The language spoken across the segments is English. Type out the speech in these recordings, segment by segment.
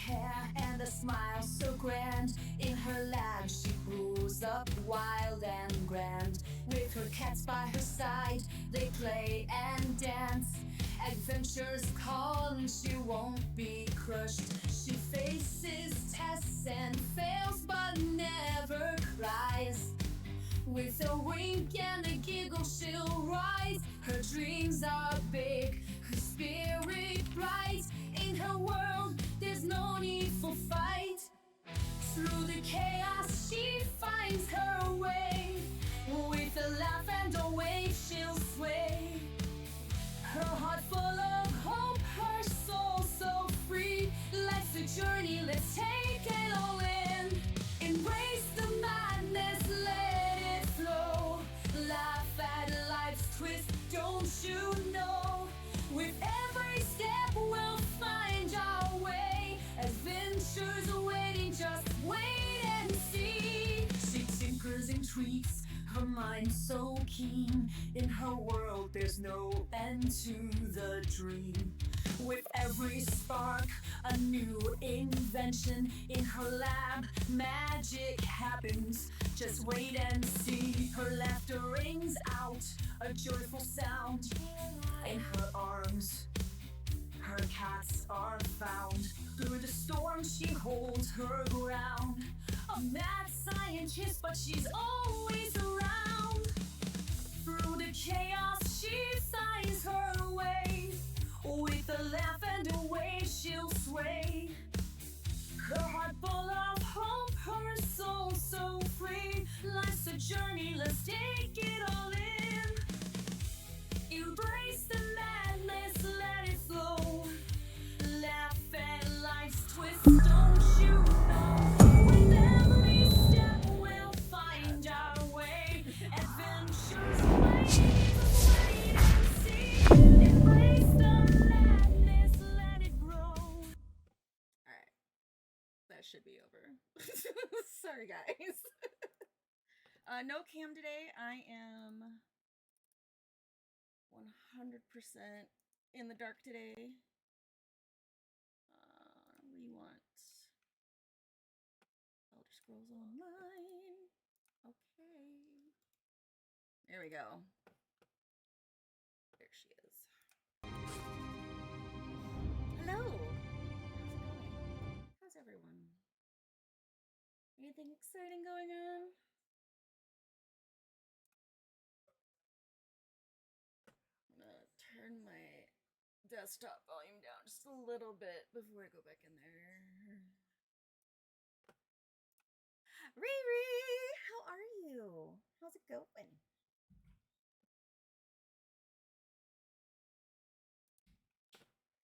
hair and a smile so grand. In her lap she grows up wild and grand. With her cats by her side, they play and dance. Adventures call and she won't be crushed. She faces tests and fails but never cries. With a wink and a giggle she'll rise. Her dreams are big, her spirit bright. In her world there's no need for fight. Through the chaos she finds her way. With a laugh and a wave she'll sway. Her heart full of hope, her soul so free. Life's a journey, let's take it all in. Embrace the madness, let it flow. Laugh at life's twist, don't you know? With every step we'll find our way. Adventures awaiting, just wait and see. She tinkers and tweaks, her mind so keen. In her world there's no end to the dream. With every spark, a new invention. In her lab, magic happens. Just wait and see. Her laughter rings out, a joyful sound. In her arms, her cats are found. Through the storm she holds her ground. A mad scientist, but she's always around. Through the chaos she finds her way. With a laugh and a wave she'll sway. Her heart full of hope, her soul so free. Life's a journey, let's take it all in. Embrace the madness, let it flow. Laugh at life's twist, don't you know? With every step we'll find our way. Adventures wait and see. Embrace the madness, let it grow. Alright. That should be over. Sorry, guys. No cam today. I am 100% in the dark today. We want Elder Scrolls Online. Okay. There we go. There she is. Hello. How's it going? How's everyone? Anything exciting going on? I'm gonna turn my desktop volume down just a little bit before I go back in there. Riri, how are you? How's it going?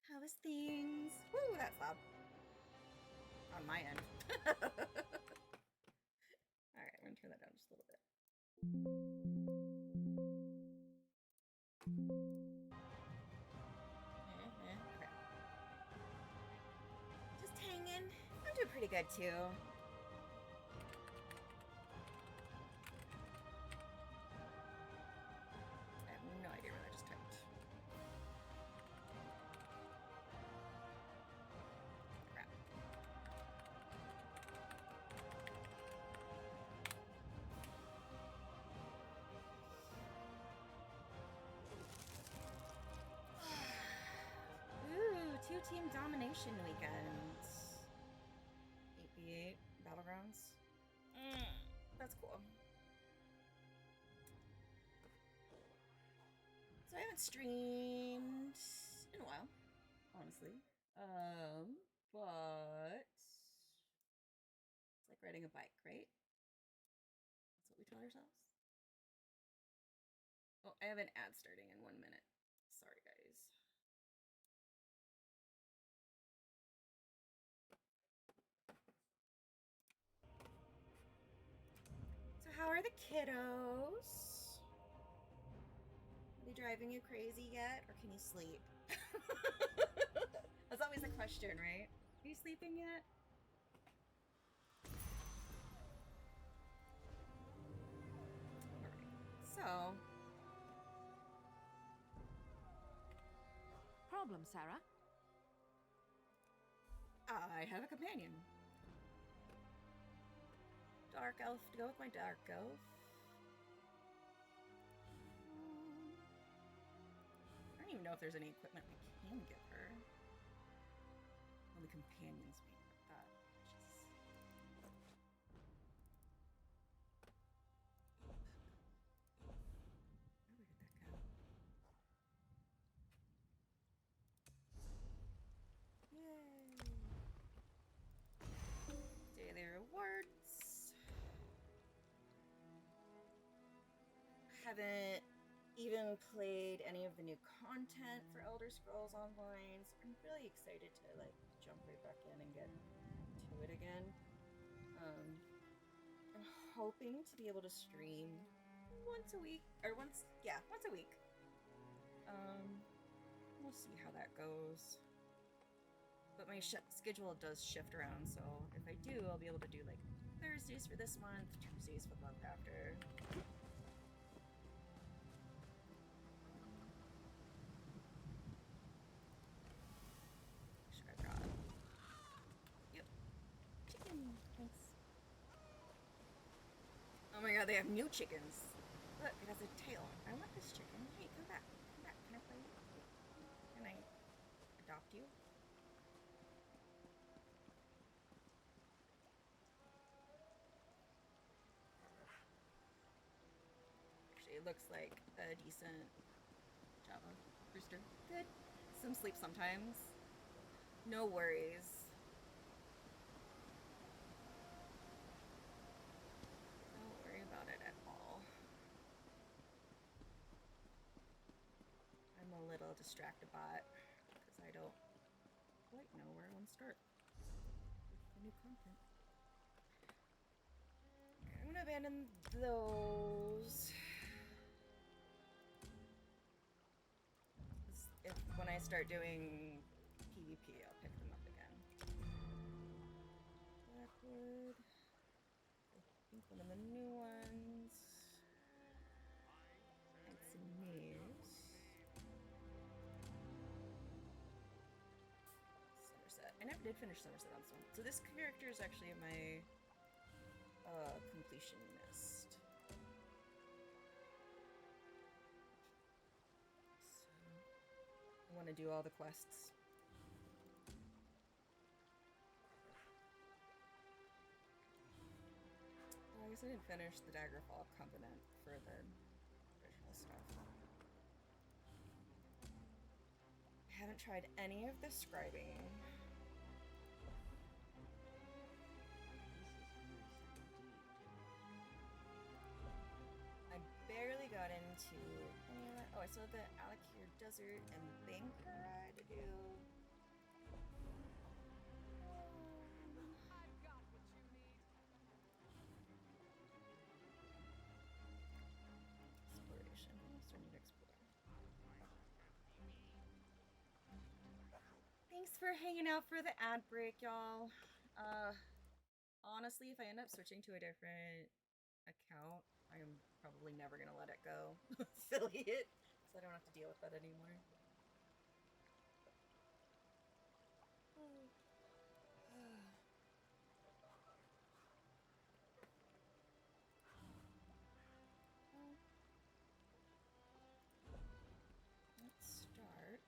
How is things? Woo, that's loud. On my end. Alright, I'm gonna turn that down just a little bit. Okay. Just hanging. I'm doing pretty good too. I have no idea where that just typed. Crap. Ooh, 2-team domination weekend. 8v8 battlegrounds. That's cool. So I haven't streamed in a while, honestly. But it's like riding a bike, right? That's what we tell ourselves. Oh, I have an ad starting in 1 minute. Sorry, guys. So how are the kiddos? Are they driving you crazy yet, or can you sleep? That's always a question, right? Are you sleeping yet? Alright, so... Problem, Sarah? I have a companion. Dark elf to go with my dark elf. I don't even know if there's any equipment I can give her. Well, the companions mean that. Where did that go? Yay! Daily rewards. Haven't even played any of the new content for Elder Scrolls Online, so I'm really excited to like jump right back in and get to it again. I'm hoping to be able to stream once a week, or once a week. We'll see how that goes. But my schedule does shift around, so if I do, I'll be able to do like Thursdays for this month, Tuesdays for the month after. Should I brought? Yep. Chicken. Thanks. Oh my god, they have new chickens. Look, it has a tail. I want this chicken. Hey, come back. Come back. Can I play you? Can I adopt you? Actually, it looks like a decent Java rooster. Good. Some sleep sometimes. No worries. Don't worry about it at all. I'm a little distracted bot because I don't quite know where I want to start with the new content. Okay, I'm gonna abandon those. If when I start doing PvP, I'll pick them up again. Blackwood. I think one of the new ones. And some news. Somerset. I never did finish Somerset on this one. So this character is actually my completionist. I want to do all the quests. Well, I guess I didn't finish the Daggerfall Covenant for the original stuff. I haven't tried any of the scribing. I barely got into any of that. Oh, I still have the Alakir Desert and Bankara to do. I've got what you need. Exploration. I still need to explore. Thanks for hanging out for the ad break, y'all. Honestly, if I end up switching to a different account, I am probably never gonna let it go. Affiliate, so I don't have to deal with that anymore. Let's start.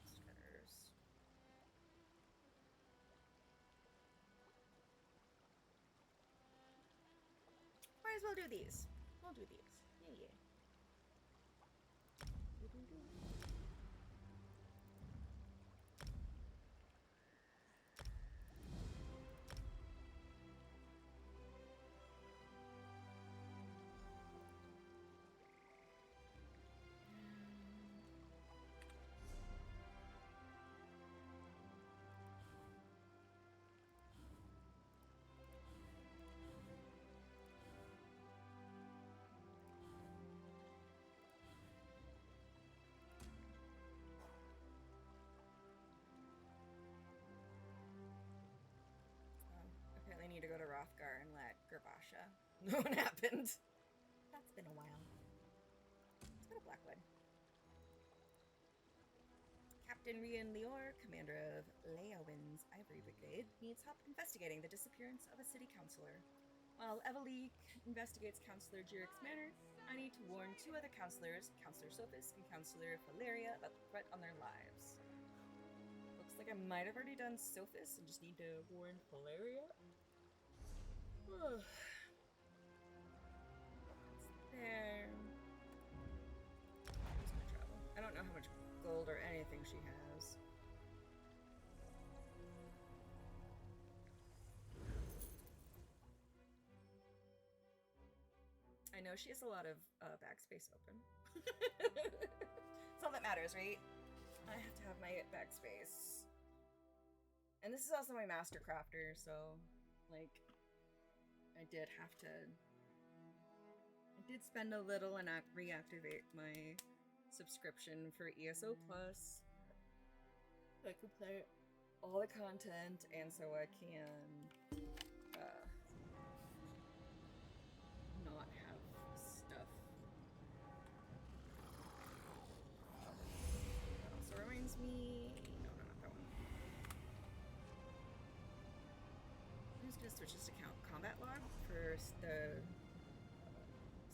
Starters. Might as well do these. We'll do these. Yeah. Apparently need to go to Rothgar and let Gerbasha know what happened. That's Captain Rian Lior, commander of Leowin's Ivory Brigade, needs help investigating the disappearance of a city councillor. While Evelique investigates Councillor Jirik's manor, I need to warn 2 other councillors, Councillor Sophis and Councillor Valeria, about the threat on their lives. Looks like I might have already done Sophis and just need to warn Valeria. There. Who's gonna travel? I don't know how much gold or anything she has. I know she has a lot of backspace open. It's all that matters, right? I have to have my backspace. And this is also my master crafter, so like I did have to spend a little and reactivate my subscription for ESO Plus. I can play all the content, and so I can not have stuff. That also reminds me. No, not that one. I'm just gonna switch this to combat log for the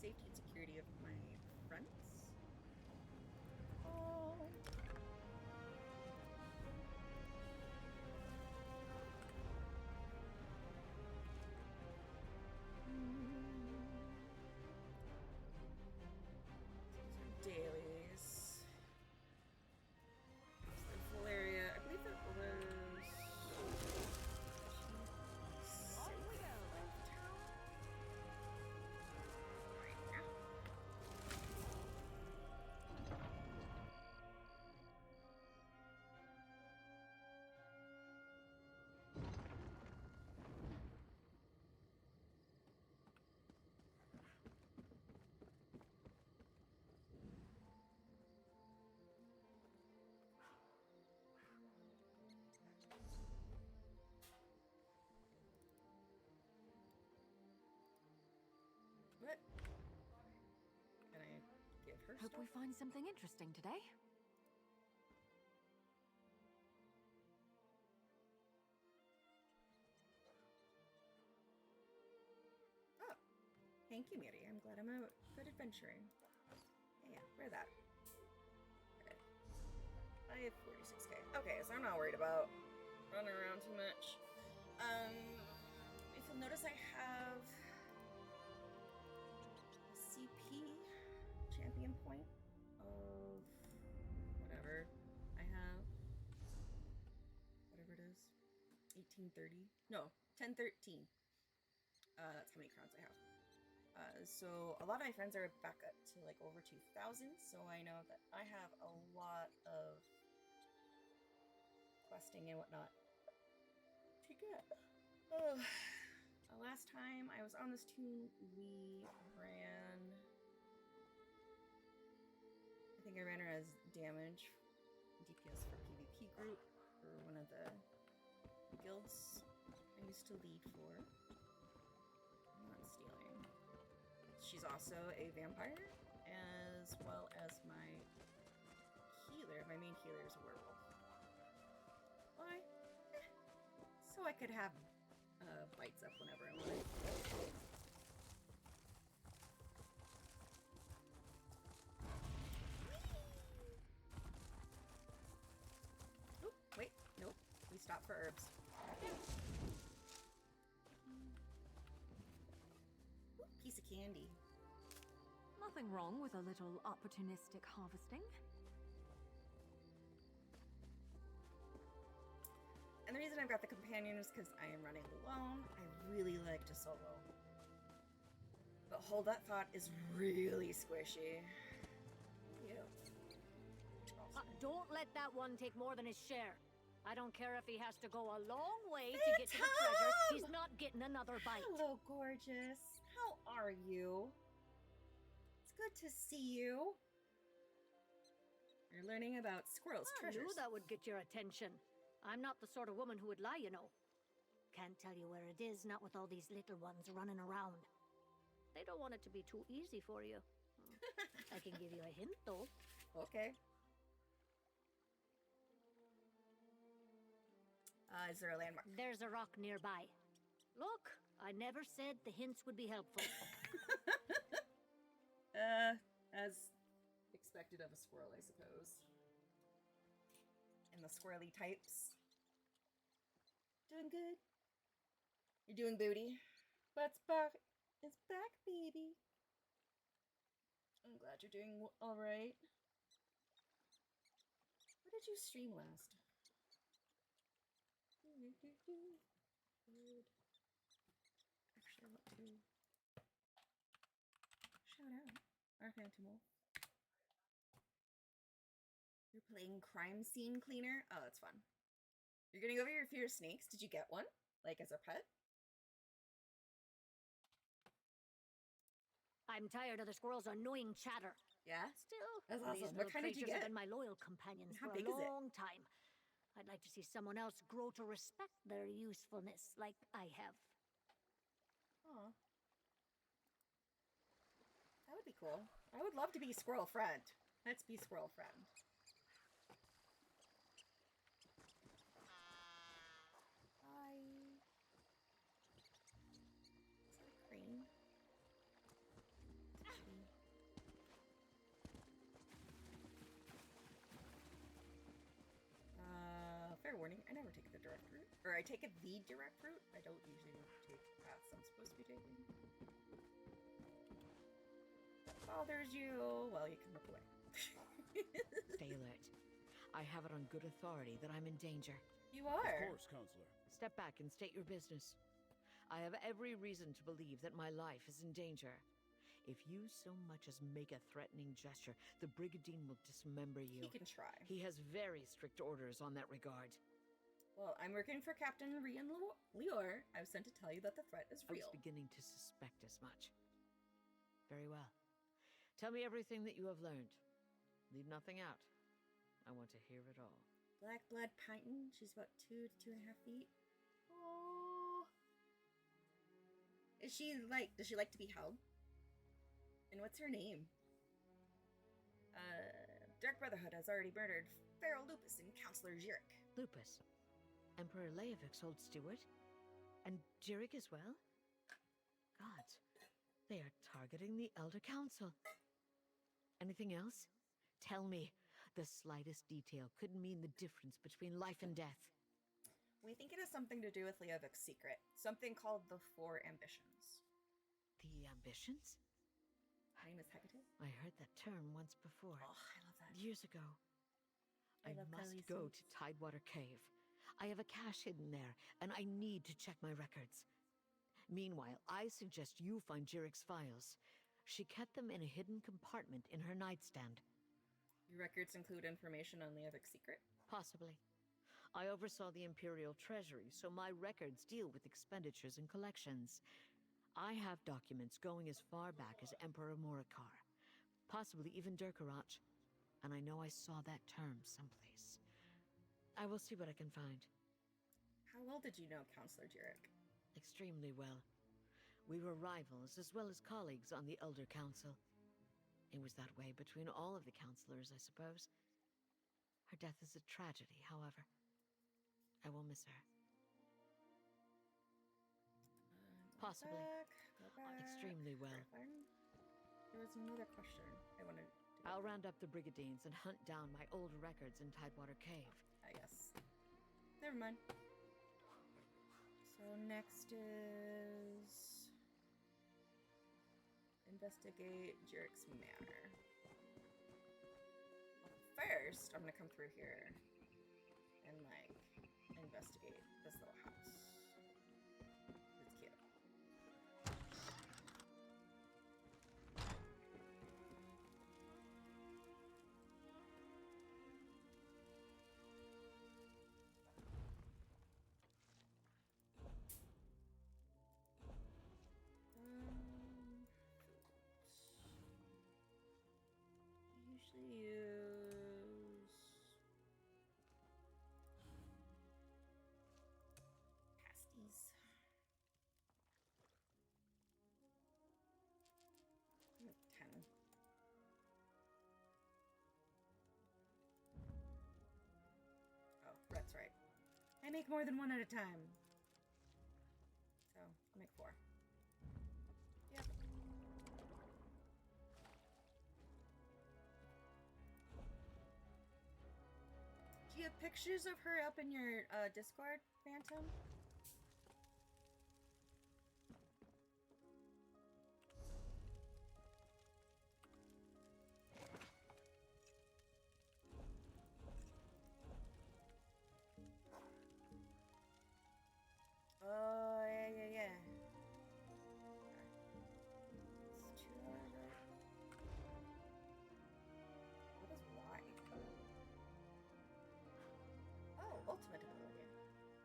safety and security of my friends. Oh. Dailies. Valeria, I believe that was. On we go. What? Can I give her Hope stuff? we find something interesting today. Oh, thank you, Miri. I'm glad I'm out good adventuring. Yeah, wear that. Okay. I have 46k. Okay, so I'm not worried about running around too much. If you'll notice, I have a CP champion point of whatever I have. Whatever it is. 1830. No, 1013. That's how many crowns I have. So a lot of my friends are back up to like over 2,000, so I know that I have a lot of questing and whatnot to get. Oh, last time I was on this tune, we ran. I think I ran her as damage DPS for PvP group for one of the guilds I used to lead for. I'm not stealing. She's also a vampire, as well as my healer. My main healer is a werewolf. Why? So I could have bites up whenever I want. Oh, wait, nope. We stopped for herbs. Ooh, piece of candy. Nothing wrong with a little opportunistic harvesting. And the reason I've got the companion is because I am running alone. I really like to solo. But hold that thought is really squishy. Ew. Don't let that one take more than his share. I don't care if he has to go a long way to get to the treasure. He's not getting another bite. Hello, gorgeous. How are you? It's good to see you. You're learning about squirrels' I treasures. knew that would get your attention. I'm not the sort of woman who would lie, you know. Can't tell you where it is, not with all these little ones running around. They don't want it to be too easy for you. I can give you a hint, though. Okay. Is there a landmark? There's a rock nearby. Look, I never said the hints would be helpful. As expected of a squirrel, I suppose. And the squirrely types. Doing good. You're doing booty. But it's back. It's back, baby. I'm glad you're doing alright. What did you stream last? Good. Actually, what to shout out? Our Phantom Wolf. You're playing Crime Scene Cleaner? Oh, that's fun. You're getting over your fear of snakes? Did you get one? Like, as a pet? I'm tired of the squirrel's annoying chatter. Yeah? Still, That's these awesome. little What kind did you creatures get? have been my loyal companions How for big a is it? long time. I'd like to see someone else grow to respect their usefulness like I have. Aw. That would be cool. I would love to be squirrel friend. Let's be squirrel friend. Hi. Is that a crane? Fair warning, I never take the direct route. Or I take the direct route. I don't usually take paths I'm supposed to be taking. That bothers you. Well, you can look away. Stay alert. I have it on good authority that I'm in danger. You are. Of course, Counselor. Step back and state your business. I have every reason to believe that my life is in danger. If you so much as make a threatening gesture, the Brigandine will dismember you. He can try. He has very strict orders on that regard. Well, I'm working for Captain Rian Lior. I was sent to tell you that the threat is I real. was beginning to suspect as much. Very well. Tell me everything that you have learned. Leave nothing out. I want to hear it all. Black Blood Python. She's about 2 to 2.5 feet. Oh. Is she like, does she like to be held? And what's her name? Dark Brotherhood has already murdered Pharaoh Lupus and Counselor Jirik. Lupus. Emperor Leovik's old steward? And Jirik as well? Gods, they are targeting the Elder Council. Anything else? Tell me. The slightest detail could mean the difference between life and death. We think it has something to do with Leovik's secret. Something called the Four Ambitions. The ambitions? My name is Hecate. I heard that term once before. Oh, I love that. Years ago. I I love must Khaleesi's. go to Tidewater Cave. I have a cache hidden there, and I need to check my records. Meanwhile, I suggest you find Jirik's files. She kept them in a hidden compartment in her nightstand. Your records include information on Leovik's secret? Possibly. I oversaw the Imperial Treasury, so my records deal with expenditures and collections. I have documents going as far back as Emperor Morikar, possibly even Durkarach, and I know I saw that term someplace. I will see what I can find. How well did you know Counselor Jirik? Extremely well. We were rivals as well as colleagues on the Elder Council. It was that way between all of the counselors, I suppose. Her death is a tragedy, however. I will miss her. Possibly. Go back. Extremely well. There was another question I wanted to I'll round up the Brigadines and hunt down my old records in Tidewater Cave. I guess. Never mind. So next is investigate Jirik's manor. Well, first, I'm gonna come through here and like investigate this little house. It's cute. Usually use pasties. I'm at 10. Oh, that's right. I I make more than one at a time. So, I'll make 4. Yep. Do you have pictures of her up in your Discord, Phantom? Oh, yeah. It's 200. What is Y? Oh, ultimate ability.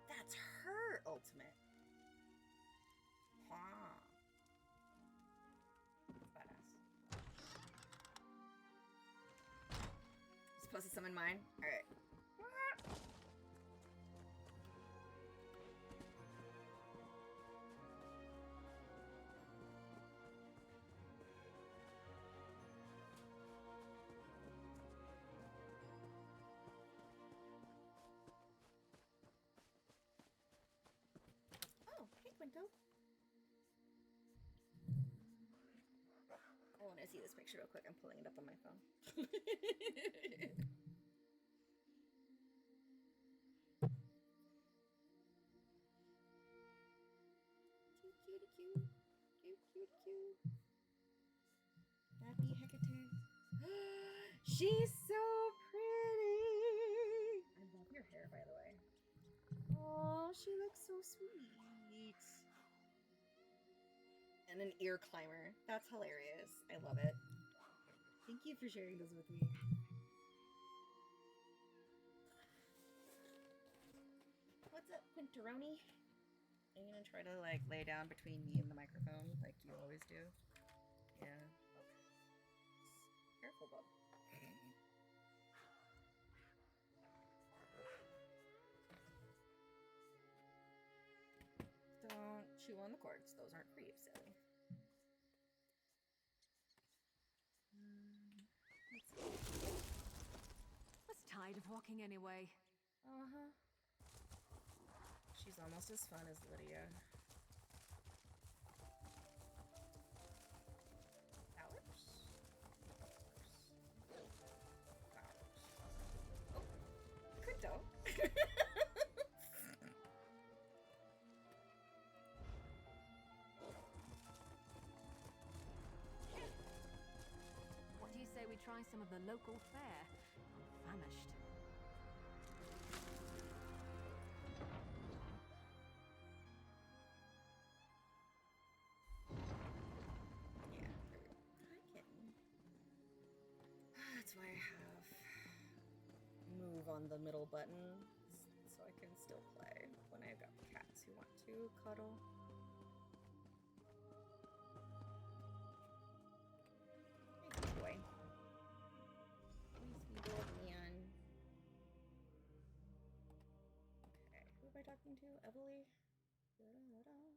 That's her ultimate. Huh. That's badass. Supposed to summon mine? Alright. Oh, hey, Quinto. I want to see this picture real quick. I'm pulling it up on my phone. Cute. Happy Hecate. She's so pretty. I love your hair, by the way. Oh, she looks so sweet. And an ear climber. That's hilarious. I love it. Thank you for sharing this with me. What's up, Quinteroni? Are you gonna try to like lay down between me and the microphone like you always do? Yeah. Okay. Careful, bub. Don't chew on the cords. Those aren't for you, silly. Was tired of walking anyway. Uh-huh. She's almost as fun as Lydia. Flowers? Oh, Crypto. What do you say we try some of the local fare? I'm famished. Yeah. Hi, kitten. That's why I have move on the middle button, so I can still play when I've got cats who want to cuddle. Hey, good boy. Hey, sweet old man. Okay, who am I talking to? Emily? Da-da-da-da.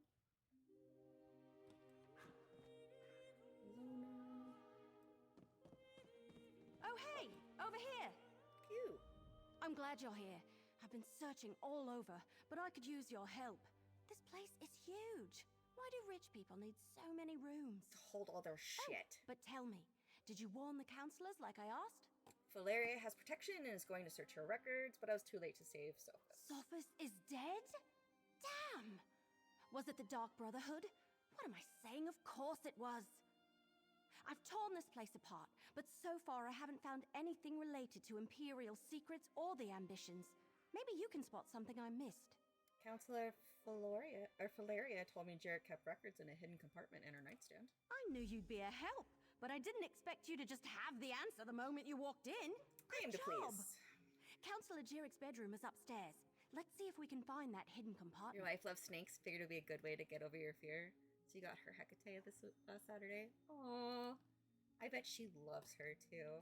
Luna. Oh, hey! Over here! Cute. I'm glad you're here. I've been searching all over, but I could use your help. This place is huge. Why do rich people need so many rooms? To hold all their shit. But tell me, did you warn the counselors like I asked? Valeria has protection and is going to search her records, but I was too late to save Sophus. Sophus is dead? Damn! Was it the Dark Brotherhood? What am I saying? Of course it was. I've torn this place apart, but so far I haven't found anything related to Imperial secrets or the ambitions. Maybe you can spot something I missed. Counselor Valeria told me Jarrett kept records in a hidden compartment in her nightstand. I knew you'd be a help, but I didn't expect you to just have the answer the moment you walked in. Claim to Good job. please. Counselor Jarrett's bedroom is upstairs. Let's see if we can find that hidden Your compartment. wife loves snakes. Figured it would be a good way to get over your fear. So you got her Hecate this Saturday. Aww. I bet she loves her too.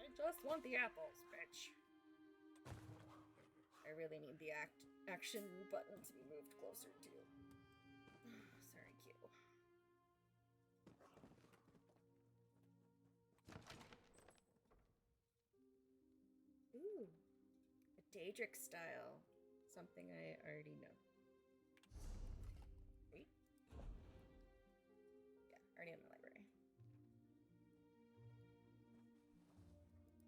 I just want the apples, bitch. I really need the action button to be moved closer to. Daedric style. Something I already know. Wait. Yeah, already in my library.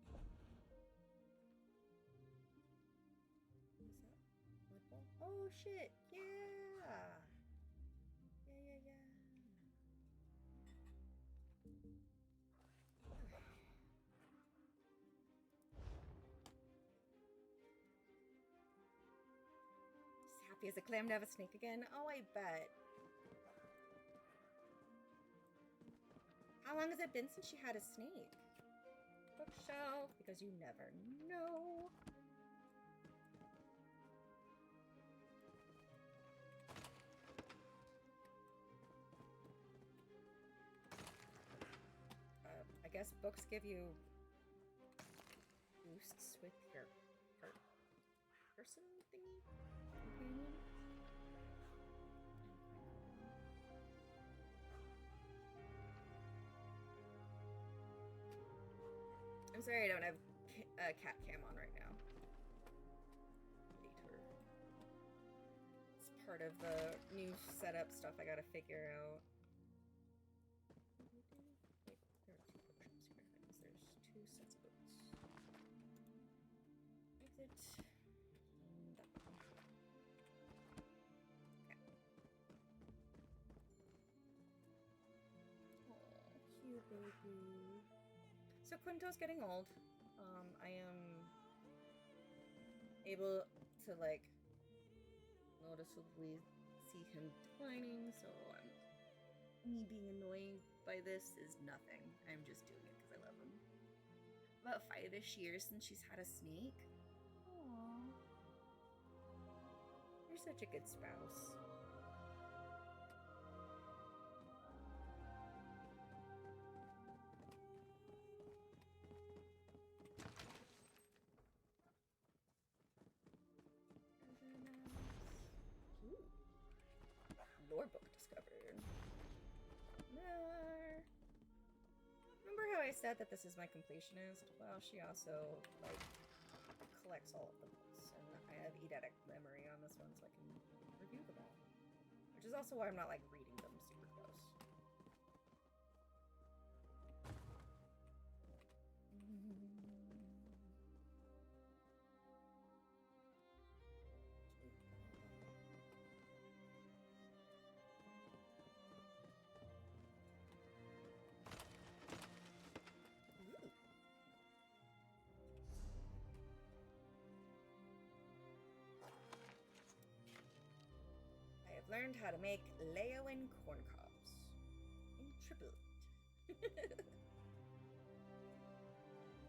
What's that? Blood Bowl? Oh shit! Yeah! Yeah. Just happy as a clam to have a snake again. Oh, I bet. How long has it been since she had a snake? Bookshelf, because you never know. I guess books give you boosts with your person thingy? Companion? I'm sorry I don't have cat cam on right now. Detour. It's part of the new setup stuff I gotta figure out. Wait, there are two bookshelves here. That means there's two sets of books. Exit. And that one. Okay. Oh, cute baby. So Quinto's getting old. I am able to like noticeably see him declining, so me being annoyed by this is nothing. I'm just doing it because I love him. About 5-ish years since she's had a snake. Aww. You're such a good spouse. Lore book discovered. More. Remember how I said that this is my completionist? Well, she also like collects all of the books, and I have eidetic memory on this one, so I can review them all. Which is also why I'm not like reading them super close. I have learned how to make Leowen corn cobs. In triple.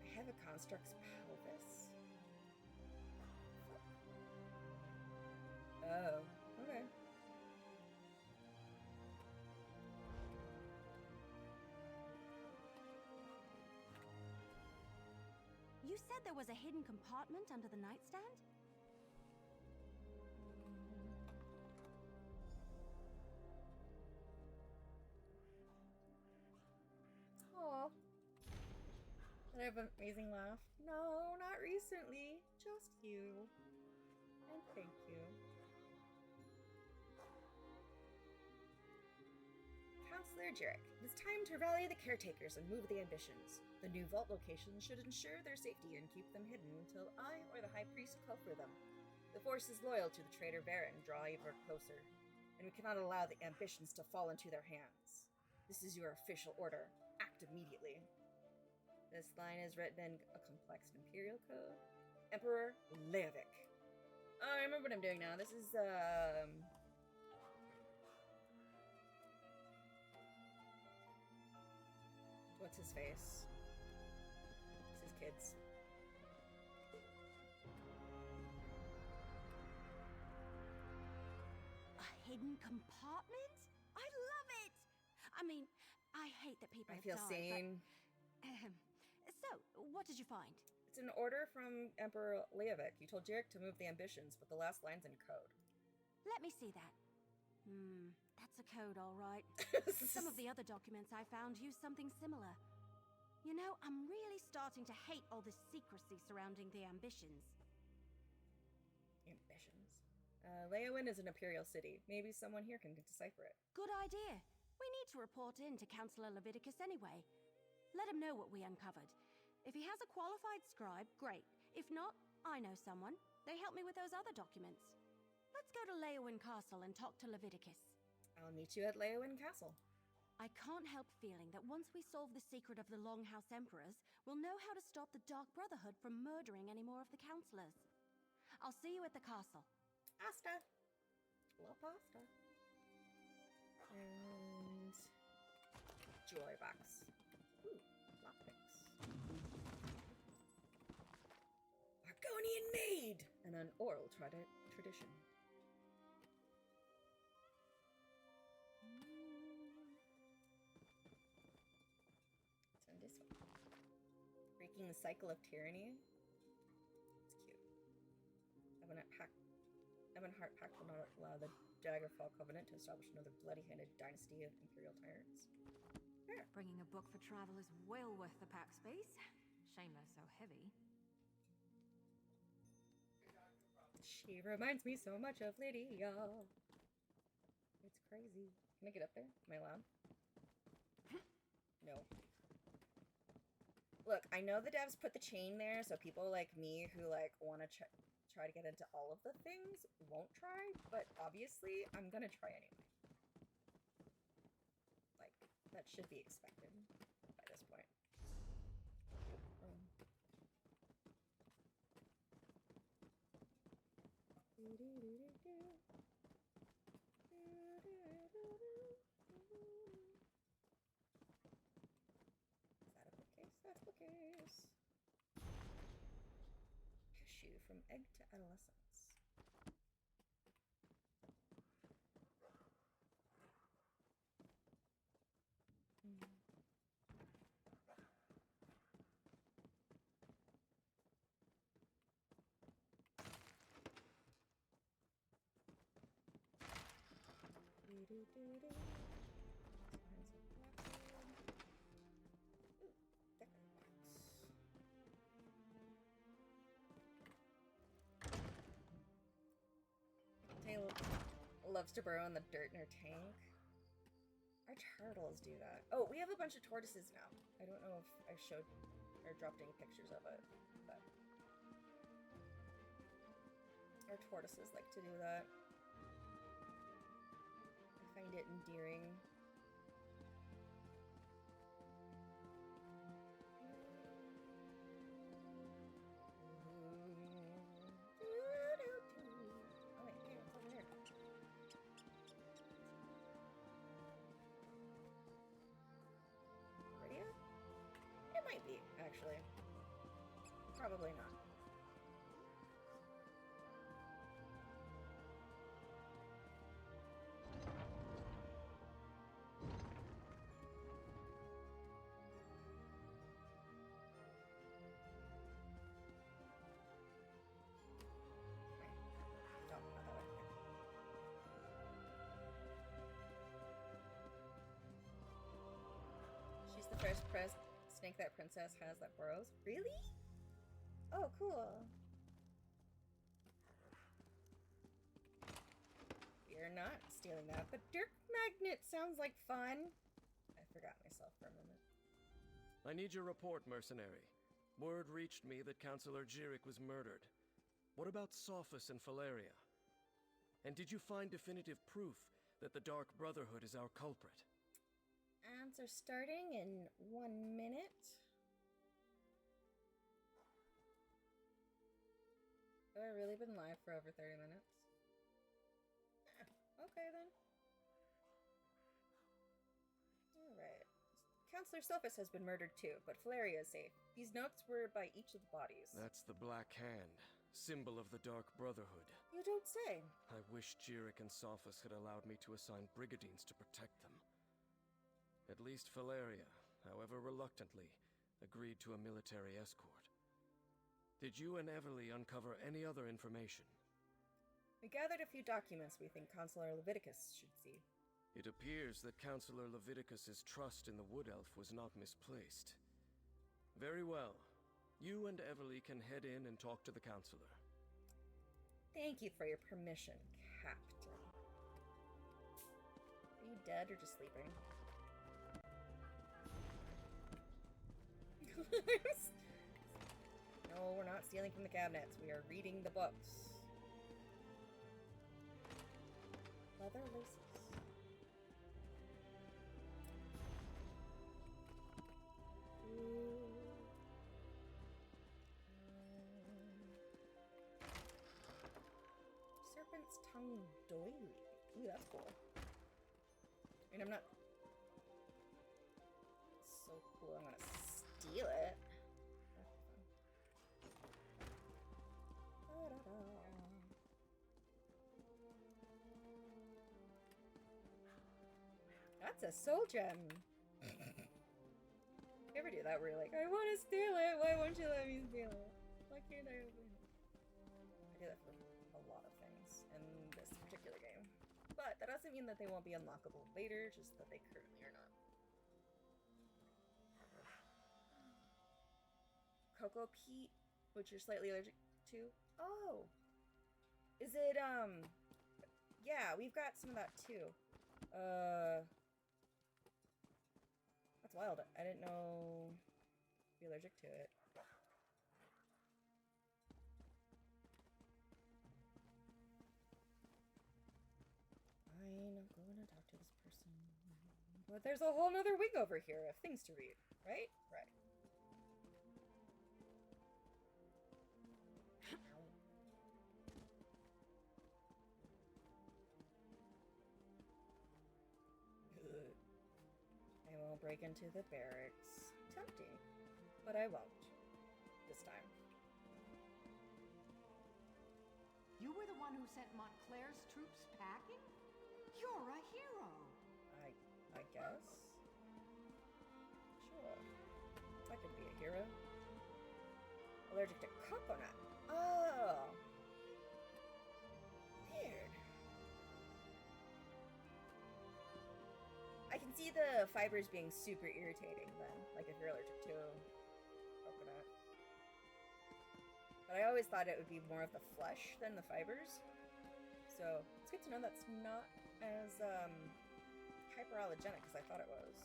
I have a construct's pelvis. Oh, okay. You said there was a hidden compartment under the nightstand? Aw. Did I have an amazing laugh? No, not recently. Just you. And thank you. Counselor Jarek, it is time to rally the caretakers and move the ambitions. The new vault location should ensure their safety and keep them hidden until I or the High Priest call for them. The Force is loyal to the traitor Baron, draw ever closer, and we cannot allow the ambitions to fall into their hands. This is your official order. Act immediately. This line is written in a complex Imperial code. Emperor Leovic. Oh, I remember what I'm doing now. This is, what's his face? It's his kids. A hidden compartment? I love it! I mean, I hate that people I have feel died, seen. So, what did you find? It's an order from Emperor Leovic. You told Jarek to move the ambitions, but the last line's in code. Let me see that. That's a code, all right. Some of the other documents I found use something similar. You know, I'm really starting to hate all this secrecy surrounding the ambitions. Ambitions. Leowin is an imperial city. Maybe someone here can decipher it. Good idea. We need to report in to Councillor Leviticus anyway. Let him know what we uncovered. If he has a qualified scribe, great. If not, I know someone. They helped me with those other documents. Let's go to Leowin Castle and talk to Leviticus. I'll meet you at Leowin Castle. I can't help feeling that once we solve the secret of the Longhouse Emperors, we'll know how to stop the Dark Brotherhood from murdering any more of the councillors. I'll see you at the castle. Pasta. Love pasta. And jewelry box. Ooh, lockpicks. Argonian maid! And an oral tradition. Send this one. Breaking the cycle of tyranny. It's cute. Ebonheart Pact will not allow the Daggerfall Covenant to establish another bloody-handed dynasty of Imperial tyrants. There. Bringing a book for travel is well worth the pack space. Shame they're so heavy. She reminds me so much of Lydia. It's crazy. Can I get up there? Am I allowed? No. Look, I know the devs put the chain there, so people like me who like want to try to get into all of the things won't try, but obviously I'm gonna try anyway. Like, that should be expected by this point. Is that a bookcase? That's a bookcase. Cashew from egg to adolescence. Tail loves to burrow in the dirt in her tank. Our turtles do that. Oh, we have a bunch of tortoises now. I don't know if I showed or dropped any pictures of it, but our tortoises like to do that. I find it endearing. Oh wait, okay, what's over here? Radio? It might be, actually. Probably not. No, not that way. She's the first snake that princess has that burrows. Really? Oh, cool. We're not stealing that, but Dirk Magnet sounds like fun. I forgot myself for a minute. I need your report, mercenary. Word reached me that Councillor Jirik was murdered. What about Sophus and Valeria? And did you find definitive proof that the Dark Brotherhood is our culprit? Answer starting in 1 minute. Have I really been live for over 30 minutes? Okay then. Alright. Councillor Sophus has been murdered too, but Valeria is safe. These notes were by each of the bodies. That's the Black Hand, symbol of the Dark Brotherhood. You don't say. I wish Jirik and Sophus had allowed me to assign brigadines to protect them. At least Valeria, however reluctantly, agreed to a military escort. Did you and Everly uncover any other information? We gathered a few documents we think Councillor Leviticus should see. It appears that Councillor Leviticus's trust in the Wood Elf was not misplaced. Very well. You and Everly can head in and talk to the Councillor. Thank you for your permission, Captain. Are you dead or just sleeping? No, we're not stealing from the cabinets. We are reading the books. Leather laces. Serpent's tongue doily. Ooh, that's cool. I mean, I'm not so cool. I'm gonna steal it. That's a soul gem. You ever do that where you're like, I want to steal it. Why won't you let me steal it? Why can't I open it? I do that for a lot of things in this particular game. But that doesn't mean that they won't be unlockable later, just that they currently are not. Cocoa peat, which you're slightly allergic to. Oh! Is it, yeah, we've got some of that too. That's wild. I didn't know be allergic to it. Fine, I'm going to talk to this person. But there's a whole nother wing over here of things to read, right? Right. I won't break into the barracks. Tempting, but I won't. This time. You were the one who sent Montclair's troops packing? You're a hero. I guess. Sure. I could be a hero. Allergic to coconut. Oh. Weird. I can see the fibers being super irritating then, like if you're allergic to coconut. But I always thought it would be more of the flesh than the fibers. So it's good to know that's not as hyperallergenic as I thought it was.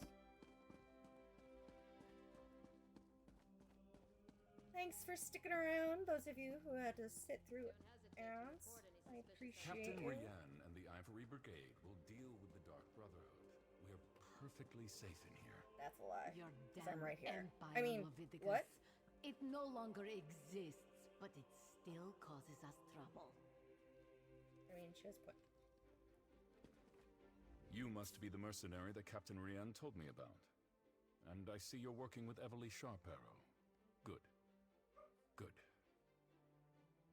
Thanks for sticking around, those of you who had to sit through ads. I appreciate Captain it. Rian and the Ivory Brigade will deal with the Dark Brotherhood. We're perfectly safe in here. That's a lie. Your 'Cause damn I'm right here. empire, I mean, Leviticus. what? It no longer exists, but it still causes us trouble. I mean, she has put. You must be the mercenary that Captain Rian told me about. And I see you're working with Everly Sharparrow. Good. Good.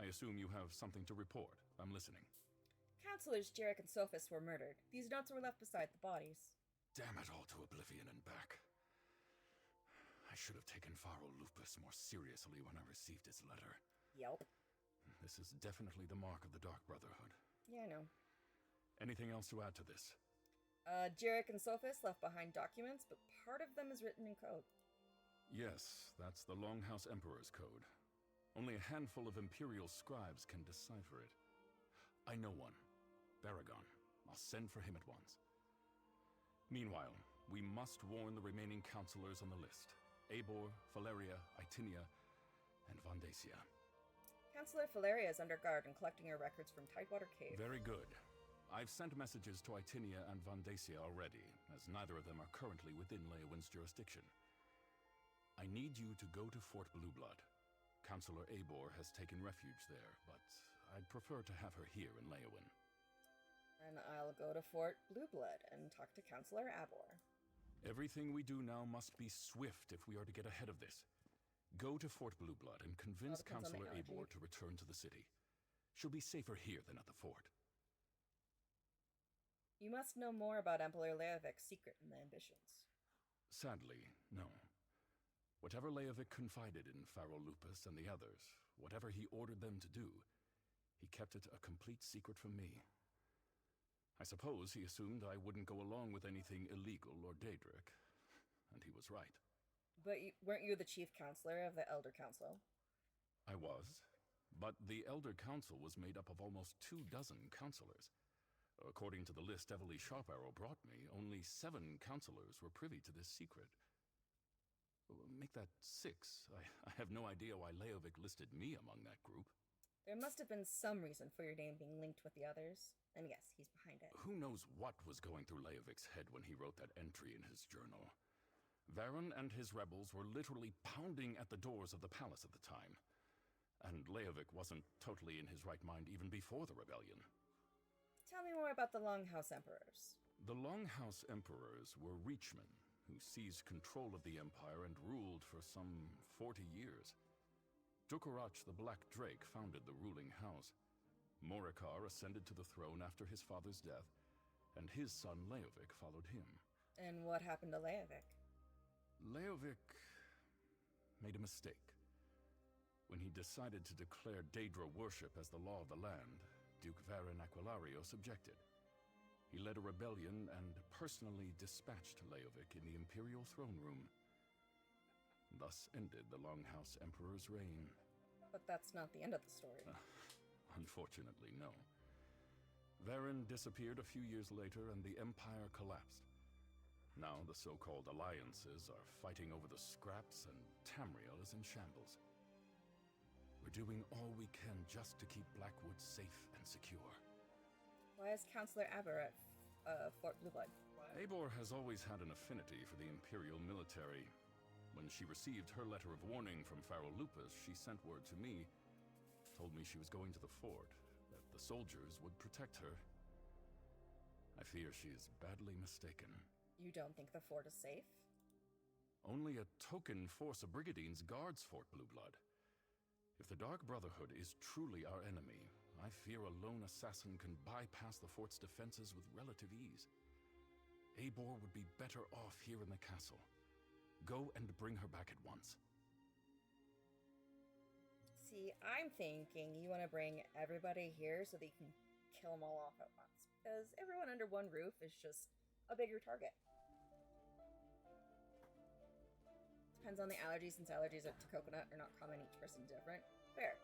I assume you have something to report. I'm listening. Counselors Jarek and Sophus were murdered. These notes were left beside the bodies. Damn it all to oblivion and back. I should have taken Pharaoh Lupus more seriously when I received his letter. Yelp. This is definitely the mark of the Dark Brotherhood. Yeah, I know. Anything else to add to this? Jarek and Sophus left behind documents, but part of them is written in code. Yes, that's the Longhouse Emperor's Code. Only a handful of Imperial scribes can decipher it. I know one. Baragon. I'll send for him at once. Meanwhile, we must warn the remaining counselors on the list. Eivor, Valeria, Itinia, and Vondacia. Counselor Valeria is under guard and collecting her records from Tidewater Cave. Very good. I've sent messages to Itinia and Vondacia already, as neither of them are currently within Leowin's jurisdiction. I need you to go to Fort Blueblood. Counselor Eivor has taken refuge there, but I'd prefer to have her here in Leowin. And I'll go to Fort Blueblood and talk to Counselor Abor. Everything we do now must be swift if we are to get ahead of this. Go to Fort Blueblood and convince depends on the Counselor energy. Eivor to return to the city. She'll be safer here than at the fort. You must know more about Emperor Leovic's secret and ambitions. Sadly, no. Whatever Leovic confided in Pharaoh Lupus and the others, whatever he ordered them to do, he kept it a complete secret from me. I suppose he assumed I wouldn't go along with anything illegal or Daedric, and he was right. But weren't you the chief counselor of the Elder Council? I was, But the Elder Council was made up of almost 24 counselors. According to the list Everly Sharparrow brought me, only 7 counselors were privy to this secret. Make that 6. I have no idea why Leovic listed me among that group. There must have been some reason for your name being linked with the others. And yes, he's behind it. Who knows what was going through Leovic's head when he wrote that entry in his journal. Varen and his rebels were literally pounding at the doors of the palace at the time. And Leovic wasn't totally in his right mind even before the rebellion. Tell me more about the Longhouse Emperors. The Longhouse Emperors were Reachmen, who seized control of the Empire and ruled for some 40 years. Dukarach the Black Drake founded the ruling house. Morikar ascended to the throne after his father's death, and his son Leovic followed him. And what happened to Leovic? Leovic made a mistake. When he decided to declare Daedra worship as the law of the land, Duke Varen Aquilarios objected. He led a rebellion and personally dispatched Leovic in the Imperial throne room. Thus ended the Longhouse Emperor's reign. But that's not the end of the story. Unfortunately, no. Varen disappeared a few years later and the Empire collapsed. Now the so-called alliances are fighting over the scraps and Tamriel is in shambles. We're doing all we can just to keep Blackwood safe and secure. Why is Counselor Aber at Fort Blueblood? Eivor has always had an affinity for the Imperial military. When she received her letter of warning from Pharaoh Lupus, she sent word to me, told me she was going to the fort, that the soldiers would protect her. I fear she is badly mistaken. You don't think the fort is safe? Only a token force of Brigadines guards Fort Blueblood. If the Dark Brotherhood is truly our enemy, I fear a lone assassin can bypass the fort's defenses with relative ease. Eivor would be better off here in the castle. Go and bring her back at once. See, I'm thinking you want to bring everybody here so that you can kill them all off at once. Because everyone under one roof is just a bigger target. Depends on the allergy, since allergies to coconut are not common, each person different. Fair.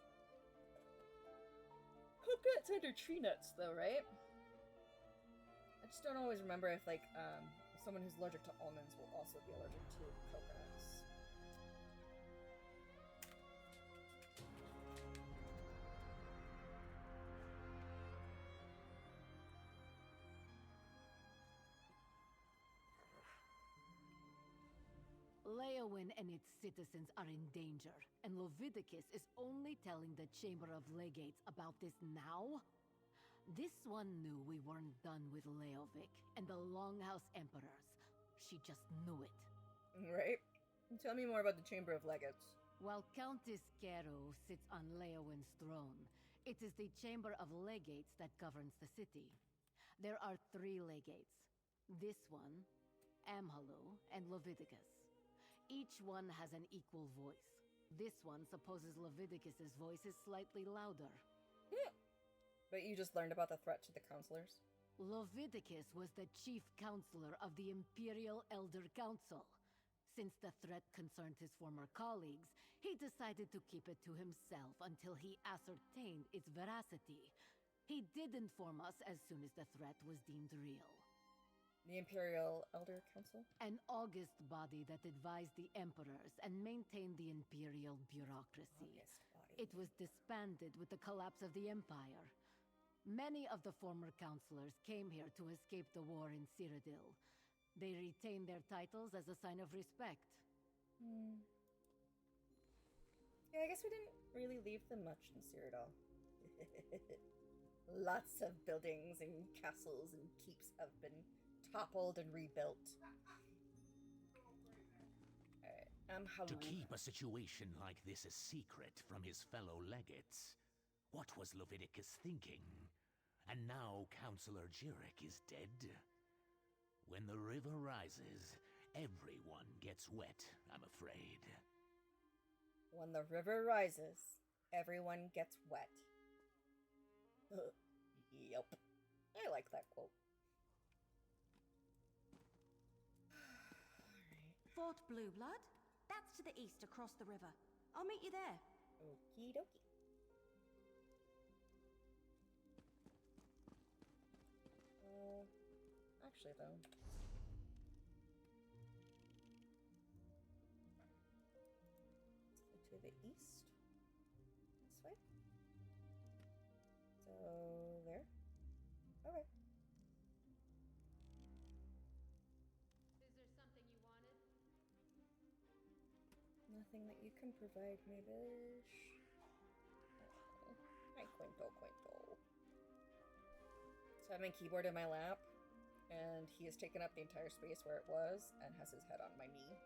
Coconut's under tree nuts, though, right? I just don't always remember if, like, someone who's allergic to almonds will also be allergic to coconuts. Leowyn and its citizens are in danger, and Leviticus is only telling the Chamber of Legates about this now? This one knew we weren't done with Leovic and the Longhouse Emperors. She just knew it. Right? Tell me more about the Chamber of Legates. While Countess Kero sits on Leowyn's throne, it is the Chamber of Legates that governs the city. There are 3 legates. This one, Amhalu, and Leviticus. Each one has an equal voice. This one supposes Leviticus's voice is slightly louder. But you just learned about the threat to the counselors? Leviticus was the chief counselor of the Imperial Elder Council. Since the threat concerned his former colleagues, he decided to keep it to himself until he ascertained its veracity. He did inform us as soon as the threat was deemed real. The Imperial Elder Council? An august body that advised the emperors and maintained the imperial bureaucracy. It was disbanded with the collapse of the empire. Many of the former counselors came here to escape the war in Cyrodiil. They retained their titles as a sign of respect. Yeah, I guess we didn't really leave them much in Cyrodiil. Lots of buildings and castles and keeps have been toppled and rebuilt. To keep a situation like this a secret from his fellow legates. What was Leviticus thinking? And now Counselor Jurek is dead. When the river rises, everyone gets wet, I'm afraid. When the river rises, everyone gets wet. Yep. I like that quote. Fort Blueblood? That's to the east across the river. I'll meet you there. Okie dokie. actually, though. To the east? This way? So, there? Okay. Is there something you wanted? Nothing that you can provide me, Bish. Oh. Hi, Quinto. So I have my keyboard in my lap, and he has taken up the entire space where it was, and has his head on my knee.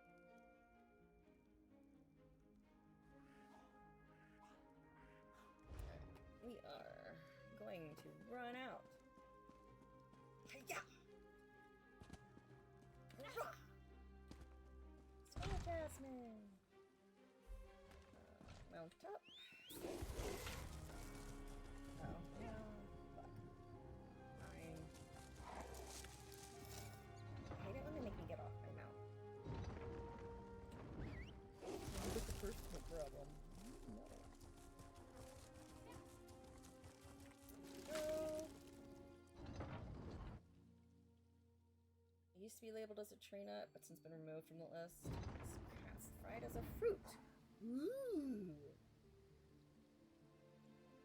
We are going to run out. Hiya! Hurrah! Skull Jasmine! Mount up. Oh, no. Fuck. Fine. I hate it when they make me get off my mount. Look at the personal problem. No. It used to be labeled as a tree nut, but since been removed from the list, it's classified as a fruit. Ooh.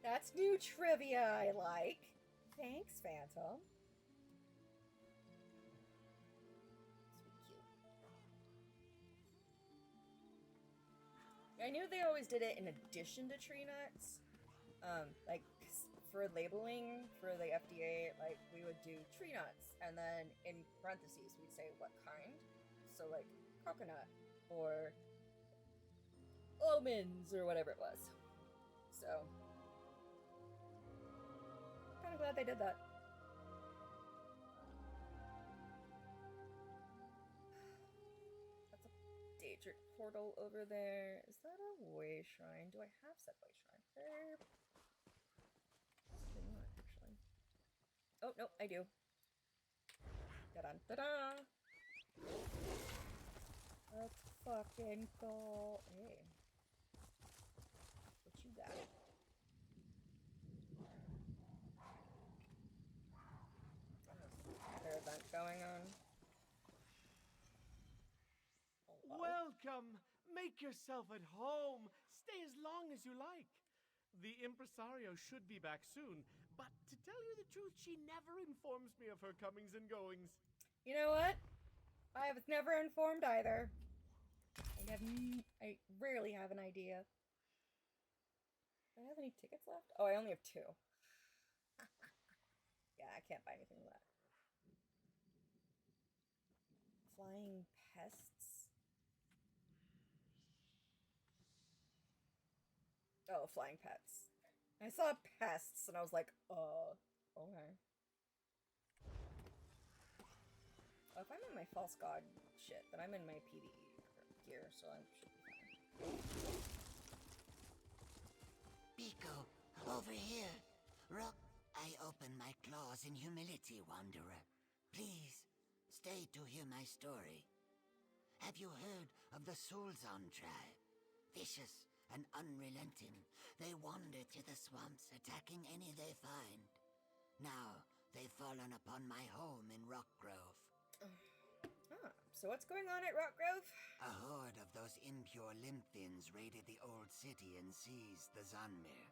That's new trivia I like. Thanks, Phantom. Sweet cute. I knew they always did it in addition to tree nuts. Like, for labeling for the FDA, like, we would do tree nuts, and then in parentheses we'd say what kind. So, like, coconut, or almonds, or whatever it was. So, kind of glad they did that. That's a Daedric portal over there. Is that a way shrine? Do I have said way shrine? Possibly not, actually. Oh, no, I do. Da-da, da-da! Let's fucking go. Hey. What you got? Is there an event going on? Oh, Welcome! Make yourself at home. Stay as long as you like. The impresario should be back soon, but to tell you the truth, she never informs me of her comings and goings. You know what? I was never informed either. I rarely have an idea. Do I have any tickets left? Oh, I only have 2. Yeah, I can't buy anything with that. Flying pests? Oh, flying pets. I saw pests and I was like, okay. Oh, if I'm in my false god shit, then I'm in my PvE gear, so I should be fine. Pico, over here. Rock, I open my claws in humility, Wanderer. Please, stay to hear my story. Have you heard of the Soulzon tribe? Vicious and unrelenting, they wander to the swamps, attacking any they find. Now, they've fallen upon my home in Rockgrove. So what's going on at Rockgrove? A horde of those impure Limphins raided the old city and seized the Zanmir.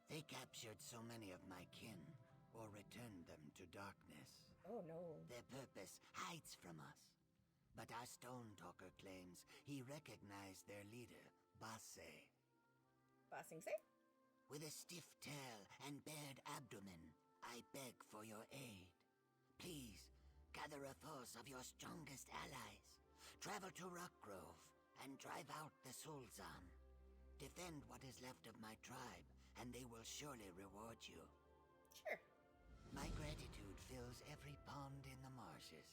They captured so many of my kin, or returned them to darkness. Oh no. Their purpose hides from us. But our Stone Talker claims he recognized their leader, Basse. Bassingse? With a stiff tail and bared abdomen, I beg for your aid. Please, gather a force of your strongest allies. Travel to Rockgrove and drive out the Soulzon. Defend what is left of my tribe, and they will surely reward you. Sure. My gratitude fills every pond in the marshes.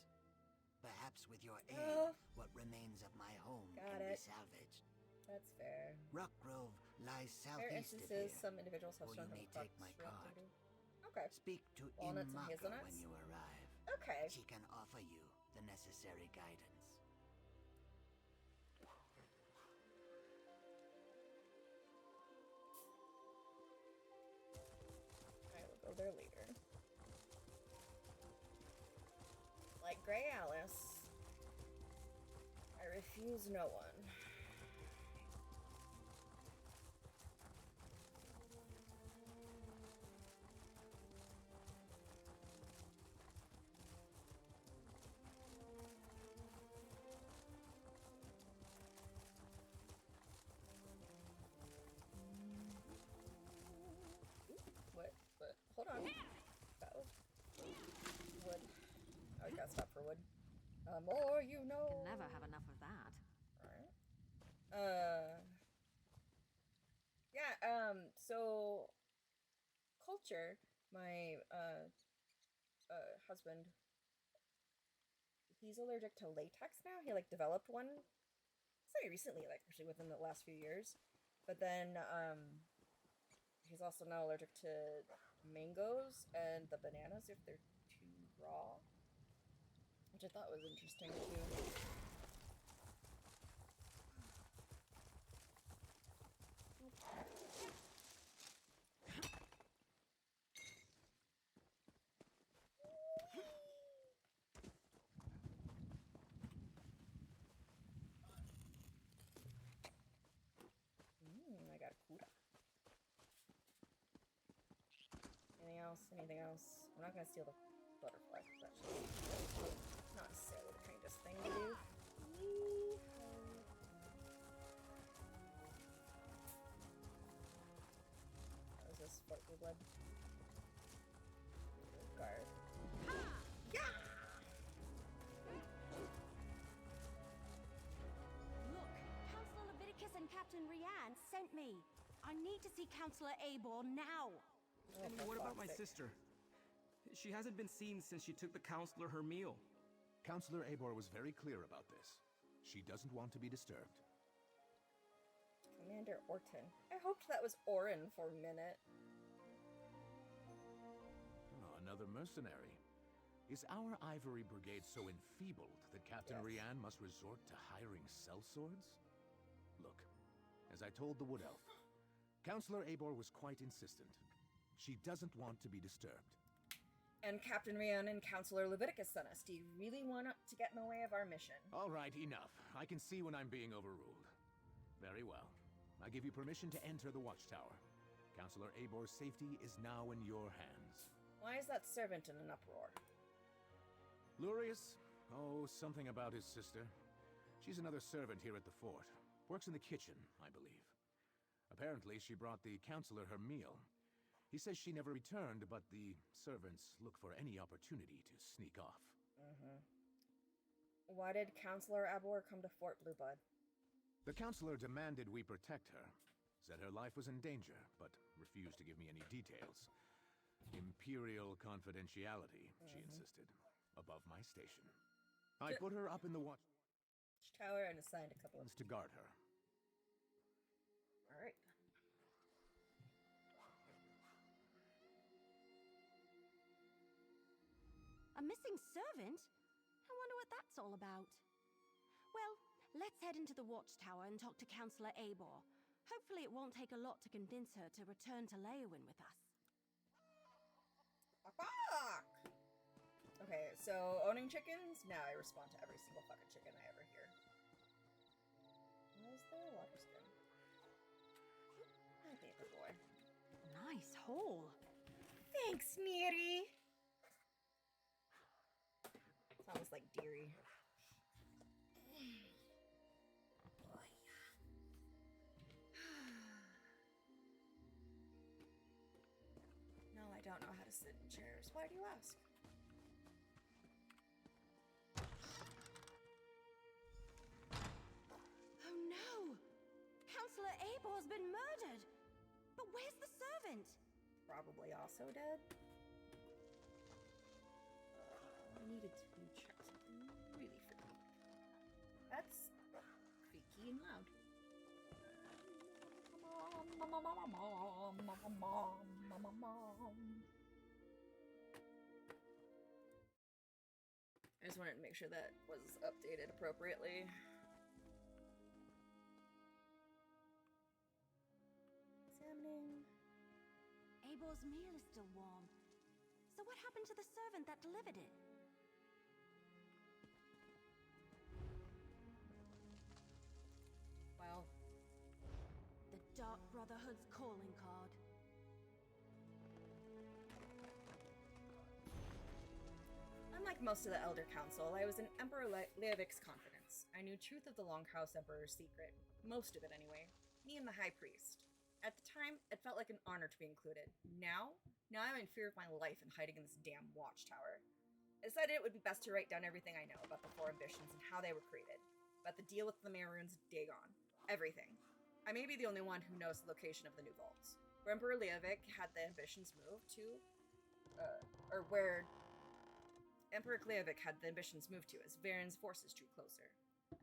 Perhaps with your aid, what remains of my home can be salvaged. That's fair. Rockgrove lies Rare southeast of instances, here. some individuals have Or strong you may take my card. Okay. Speak to Walnuts and Imaka hazelnuts? when you arrive. Okay. She can offer you the necessary guidance. I will go there later. like Grey Alice. I refuse no one. What? Hold on. That was wood. Oh, I gotta stop for wood. More you know. Can never have enough of that. Alright. Yeah, so Kultr, my husband, he's allergic to latex now. He like developed one very recently, like actually within the last few years. But then he's also now allergic to mangoes and the bananas if they're too raw, which I thought was interesting too. I got a Kuda. Anything else? Anything else? I'm not gonna steal the butterfly. That's not necessarily the kindest thing to do. What is this? Fort Blue Blood? Guard. Yeah! Look, Counselor Leviticus and Captain Rianne sent me. I need to see Counselor Abor now. And what about my sister? She hasn't been seen since she took the counselor her meal. Counselor Abor was very clear about this. She doesn't want to be disturbed. Commander Orton. I hoped that was Orin for a minute. Oh, another mercenary. Is our Ivory Brigade so enfeebled that Captain Rianne must resort to hiring sellswords? Look, as I told the Wood Elf, Counselor Abor was quite insistent. She doesn't want to be disturbed. And Captain Rianne and Counselor Leviticus sent us. Do you really want to get in the way of our mission? All right, enough. I can see when I'm being overruled. Very well. I give you permission to enter the watchtower. Counselor Abor's safety is now in your hands. Why is that servant in an uproar? Lurius? Oh, something about his sister. She's another servant here at the fort. Works in the kitchen, I believe. Apparently, she brought the counselor her meal. He says she never returned, but the servants look for any opportunity to sneak off. Why did Counselor Abor come to Fort Bluebud? The counselor demanded we protect her. Said her life was in danger, but refused to give me any details. Imperial confidentiality, she insisted. Above my station. I put her up in the watchtower and assigned a couple of to guard her. Alright. A missing servant? I wonder what that's all about. Well, let's head into the watchtower and talk to Counselor Abor. Hopefully it won't take a lot to convince her to return to Leowyn with us. Okay, so owning chickens? Now I respond to every single fucking chicken I ever hear. Why is there a water skin? My baby boy. Nice hole. Thanks, Miri. Sounds like Deary. No, I don't know how to sit in chairs. Why do you ask? Oh no! Counselor Abor's been murdered! But where's the servant? Probably also dead. I needed to check something really freaky. That's creaky and loud. I just wanted to make sure that was updated appropriately. Examining. Abor's meal is still warm. So what happened to the servant that delivered it? Dark Brotherhood's calling card. Unlike most of the Elder Council, I was in Emperor Leovik's confidence. I knew truth of the Longhouse Emperor's secret. Most of it, anyway. Me and the High Priest. At the time, it felt like an honor to be included. Now I'm in fear of my life and hiding in this damn watchtower. I decided it would be best to write down everything I know about the Four Ambitions and how they were created. About the deal with the Maroons, Dagon. Everything. I may be the only one who knows the location of the new vaults. Where Emperor Leovik had the Ambitions moved to, where Emperor Leovik had the Ambitions moved to as Varen's forces drew closer.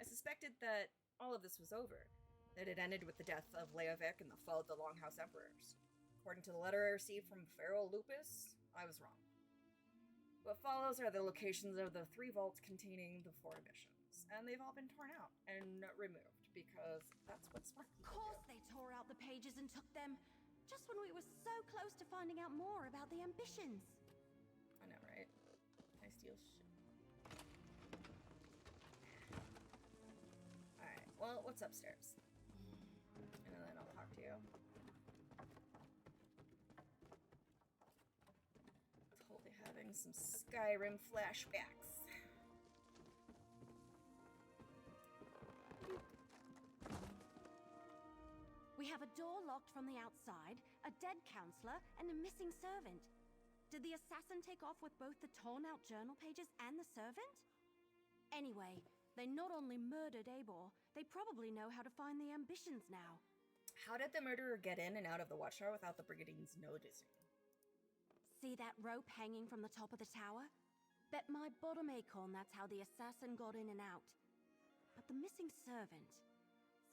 I suspected that all of this was over, that it ended with the death of Leovik and the fall of the Longhouse Emperors. According to the letter I received from Pharaoh Lupus, I was wrong. What follows are the locations of the 3 vaults containing the 4 Ambitions, and they've all been torn out and removed, because that's what smart people do. Of course they tore out the pages and took them, just when we were so close to finding out more about the Ambitions. I know, right? I steal shit. Alright, well, what's upstairs? And then I'll talk to you. Totally having some Skyrim flashbacks. We have a door locked from the outside, a dead counselor, and a missing servant. Did the assassin take off with both the torn-out journal pages and the servant? Anyway, they not only murdered Eivor, they probably know how to find the Ambitions now. How did the murderer get in and out of the watchtower without the Brigadines noticing? See that rope hanging from the top of the tower? Bet my bottom acorn that's how the assassin got in and out. But the missing servant...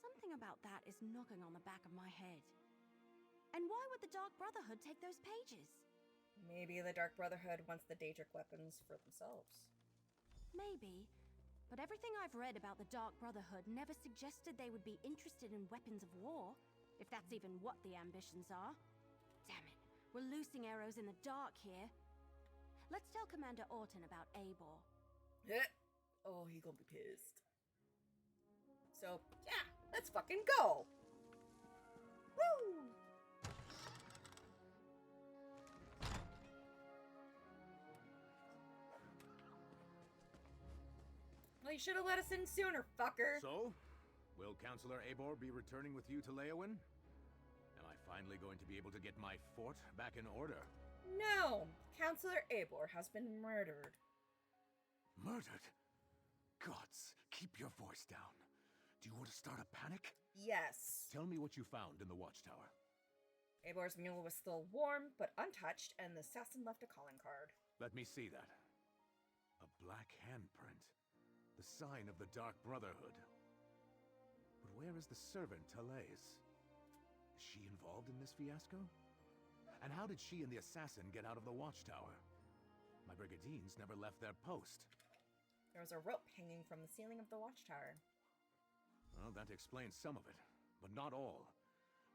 something about that is knocking on the back of my head. And why would the Dark Brotherhood take those pages? Maybe the Dark Brotherhood wants the Daedric weapons for themselves. Maybe. But everything I've read about the Dark Brotherhood never suggested they would be interested in weapons of war, if that's even what the Ambitions are. Damn it, we're loosing arrows in the dark here. Let's tell Commander Orton about Eivor. Oh, he gonna be pissed. So, yeah, let's fucking go! Woo! Well, you should have let us in sooner, fucker. So, will Counselor Eivor be returning with you to Leowyn? Am I finally going to be able to get my fort back in order? No! Counselor Eivor has been murdered. Murdered? Gods, keep your voice down. Do you want to start a panic? Yes. Tell me what you found in the watchtower. Eivor's mule was still warm, but untouched, and the assassin left a calling card. Let me see that. A black handprint. The sign of the Dark Brotherhood. But where is the servant, Thales? Is she involved in this fiasco? And how did she and the assassin get out of the watchtower? My Brigadines never left their post. There was a rope hanging from the ceiling of the watchtower. Well, that explains some of it, but not all.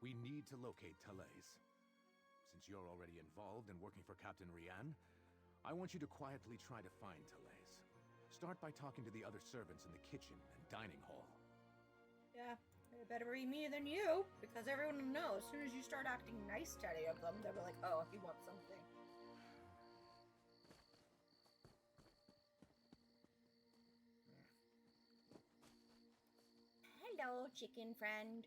We need to locate Thales. Since you're already involved in working for Captain Rian, I want you to quietly try to find Thales. Start by talking to the other servants in the kitchen and dining hall. Yeah, it better be me than you, because everyone will know as soon as you start acting nice to any of them, they'll be like, oh, he wants something. Hello, chicken friend.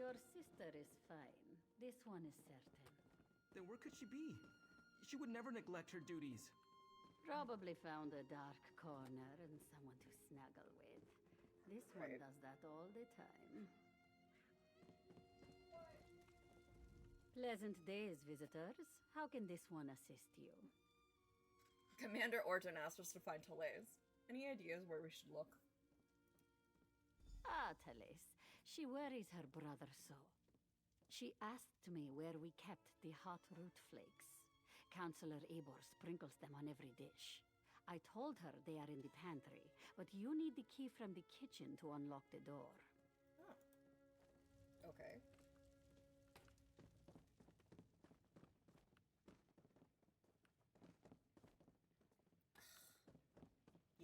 Your sister is fine. This one is certain. Then where could she be? She would never neglect her duties. Probably found a dark corner and someone to snuggle with. This one does that all the time. Pleasant days, visitors. How can this one assist you? Commander Orton asked us to find Thales. Any ideas where we should look? Ah, Thales. She worries her brother so. She asked me where we kept the hot root flakes. Counselor Eivor sprinkles them on every dish. I told her they are in the pantry, but you need the key from the kitchen to unlock the door. Oh. Okay.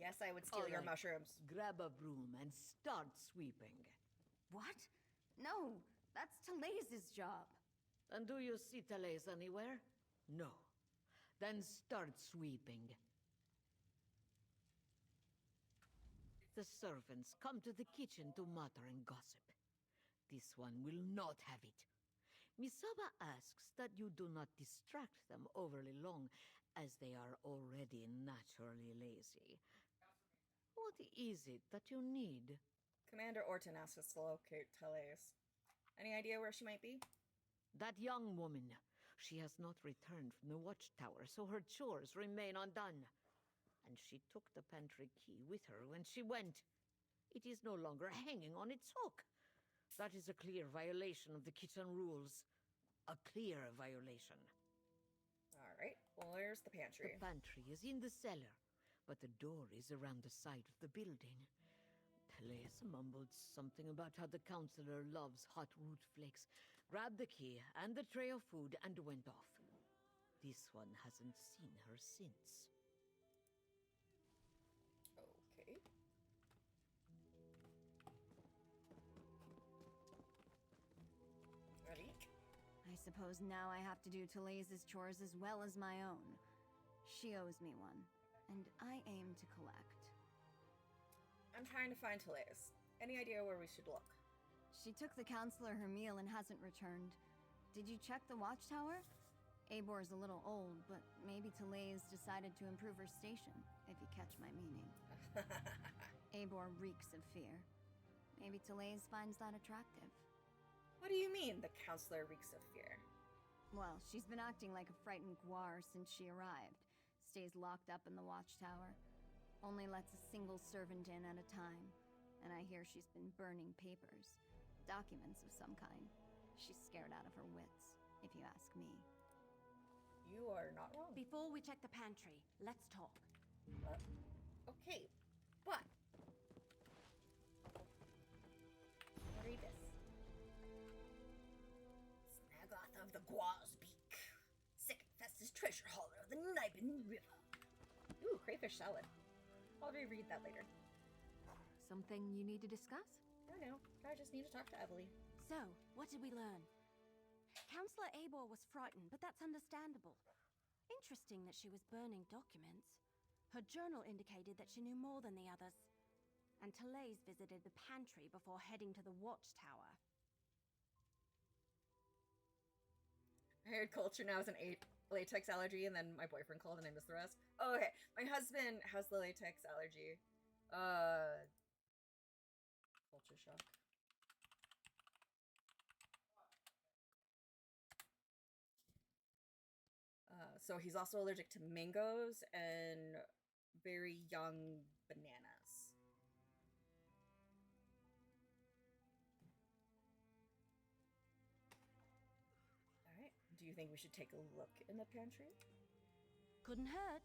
Yes, I would steal your mushrooms. Grab a broom and start sweeping. What? No, that's Talaze's job. And do you see Talaze anywhere? No. Then start sweeping. The servants come to the kitchen to mutter and gossip. This one will not have it. Misaba asks that you do not distract them overly long, as they are already naturally lazy. What is it that you need? Commander Orton asks us to locate Talaze. Any idea where she might be? That young woman. She has not returned from the watchtower, so her chores remain undone. And she took the pantry key with her when she went. It is no longer hanging on its hook. That is a clear violation of the kitchen rules. A clear violation. Alright, well, where's the pantry? The pantry is in the cellar, but the door is around the side of the building. Talaze mumbled something about how the counselor loves hot root flakes, grabbed the key and the tray of food, and went off. This one hasn't seen her since. Okay. Ready? I suppose now I have to do Talaze's chores as well as my own. She owes me one, and I aim to collect. I'm trying to find Talaze. Any idea where we should look? She took the counselor her meal and hasn't returned. Did you check the watchtower? Abor's a little old, but maybe Talaze decided to improve her station, if you catch my meaning. Abor reeks of fear. Maybe Talaze finds that attractive. What do you mean, the counselor reeks of fear? Well, she's been acting like a frightened guar since she arrived. Stays locked up in the watchtower. Only lets a single servant in at a time. And I hear she's been burning papers. Documents of some kind. She's scared out of her wits, if you ask me. You are not wrong. Before we check the pantry, let's talk. Okay, but... read this. Snagoth of the Guar's Beak. Sick-infested treasure hauler of the Nibin River. Ooh, crayfish salad. I'll reread that later. Something you need to discuss? No. I just need to talk to Evely. So, what did we learn? Counselor Abor was frightened, but that's understandable. Interesting that she was burning documents. Her journal indicated that she knew more than the others. And Talaze visited the pantry before heading to the watchtower. I heard Kultr now has an latex allergy, and then my boyfriend called and I missed the rest. Oh, okay. My husband has the latex allergy. Culture shock. So he's also allergic to mangoes and very young bananas. Alright, do you think we should take a look in the pantry? Couldn't hurt.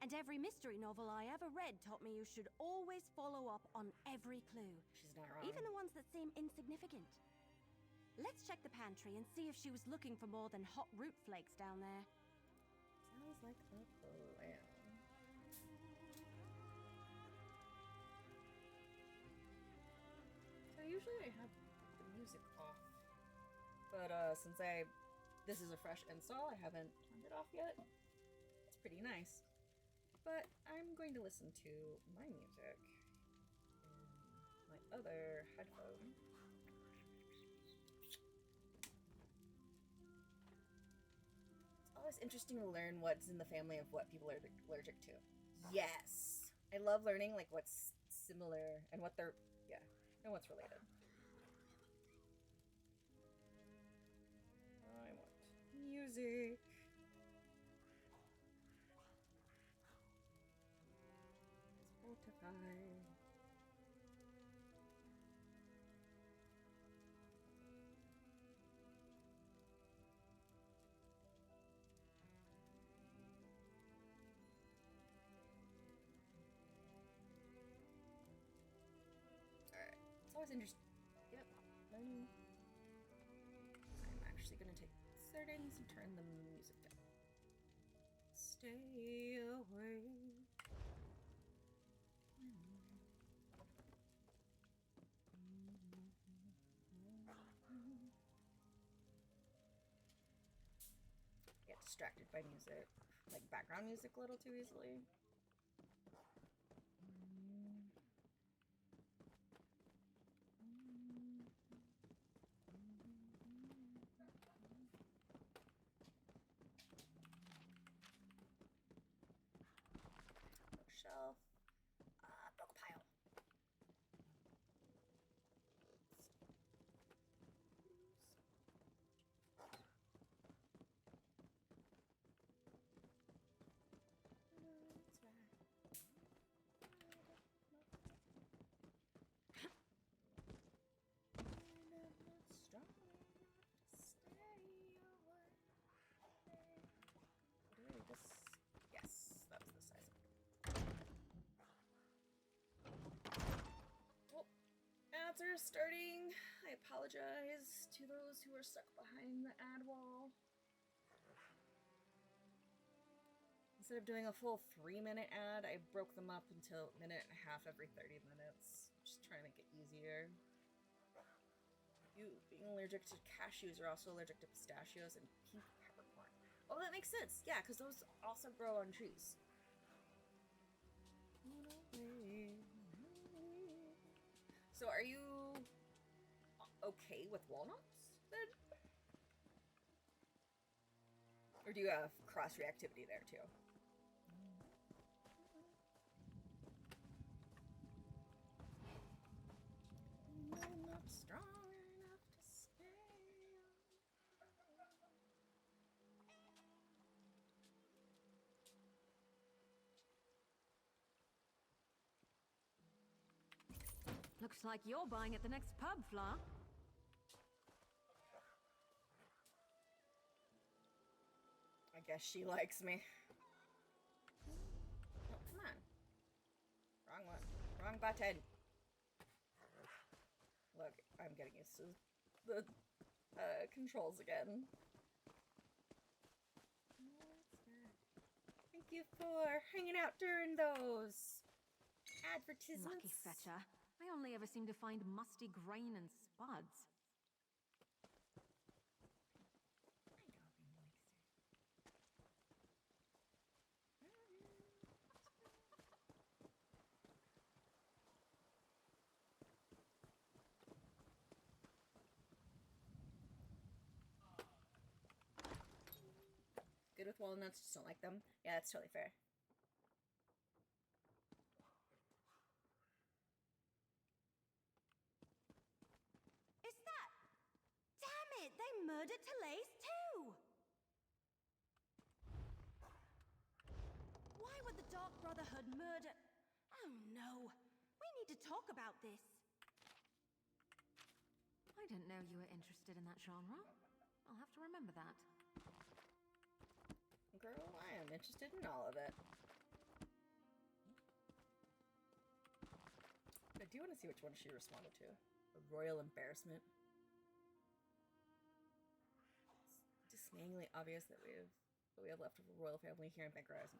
And every mystery novel I ever read taught me you should always follow up on every clue. She's not wrong. Even the ones that seem insignificant. Let's check the pantry and see if she was looking for more than hot root flakes down there. Sounds like a plan. So usually I have the music off. But since this is a fresh install, I haven't turned it off yet. It's pretty nice. But I'm going to listen to my music in my other headphone. It's always interesting to learn what's in the family of what people are allergic to. Yes! I love learning like what's similar and what they're, and what's related. I want music. Spotify. Alright, it's always interesting. Yep, learning. I'm actually gonna take settings and turn the music down. Stay away. distracted by music, like background music, a little too easily. Bookshelf. Book pile. Yes, that was the size of it. Well, ads are starting. I apologize to those who are stuck behind the ad wall. Instead of doing a full 3-minute ad, I broke them up into a minute and a half every 30 minutes. Just trying to make it easier. You, being allergic to cashews, are also allergic to pistachios and pink peppercorn. Oh, that makes sense. Yeah, because those also grow on trees. So are you okay with walnuts, then? Or do you have cross-reactivity there, too? I'm not strong enough to stay. Looks like you're buying at the next pub, Fla. I guess she likes me. Oh, come on. Wrong one. Wrong button. Look, I'm getting used to the controls again. Thank you for hanging out during those advertisements. Lucky fetcher. I only ever seem to find musty grain and spuds. Good with walnuts, just don't like them. Yeah, that's totally fair. Is that... Damn it! They murdered Therese too! Why would the Dark Brotherhood murder... Oh no! We need to talk about this. I didn't know you were interested in that genre. I'll have to remember that. Girl, I am interested in all of it. I do want to see which one she responded to. A royal embarrassment. It's dismayingly obvious that we have left of a royal family here in Bankrise.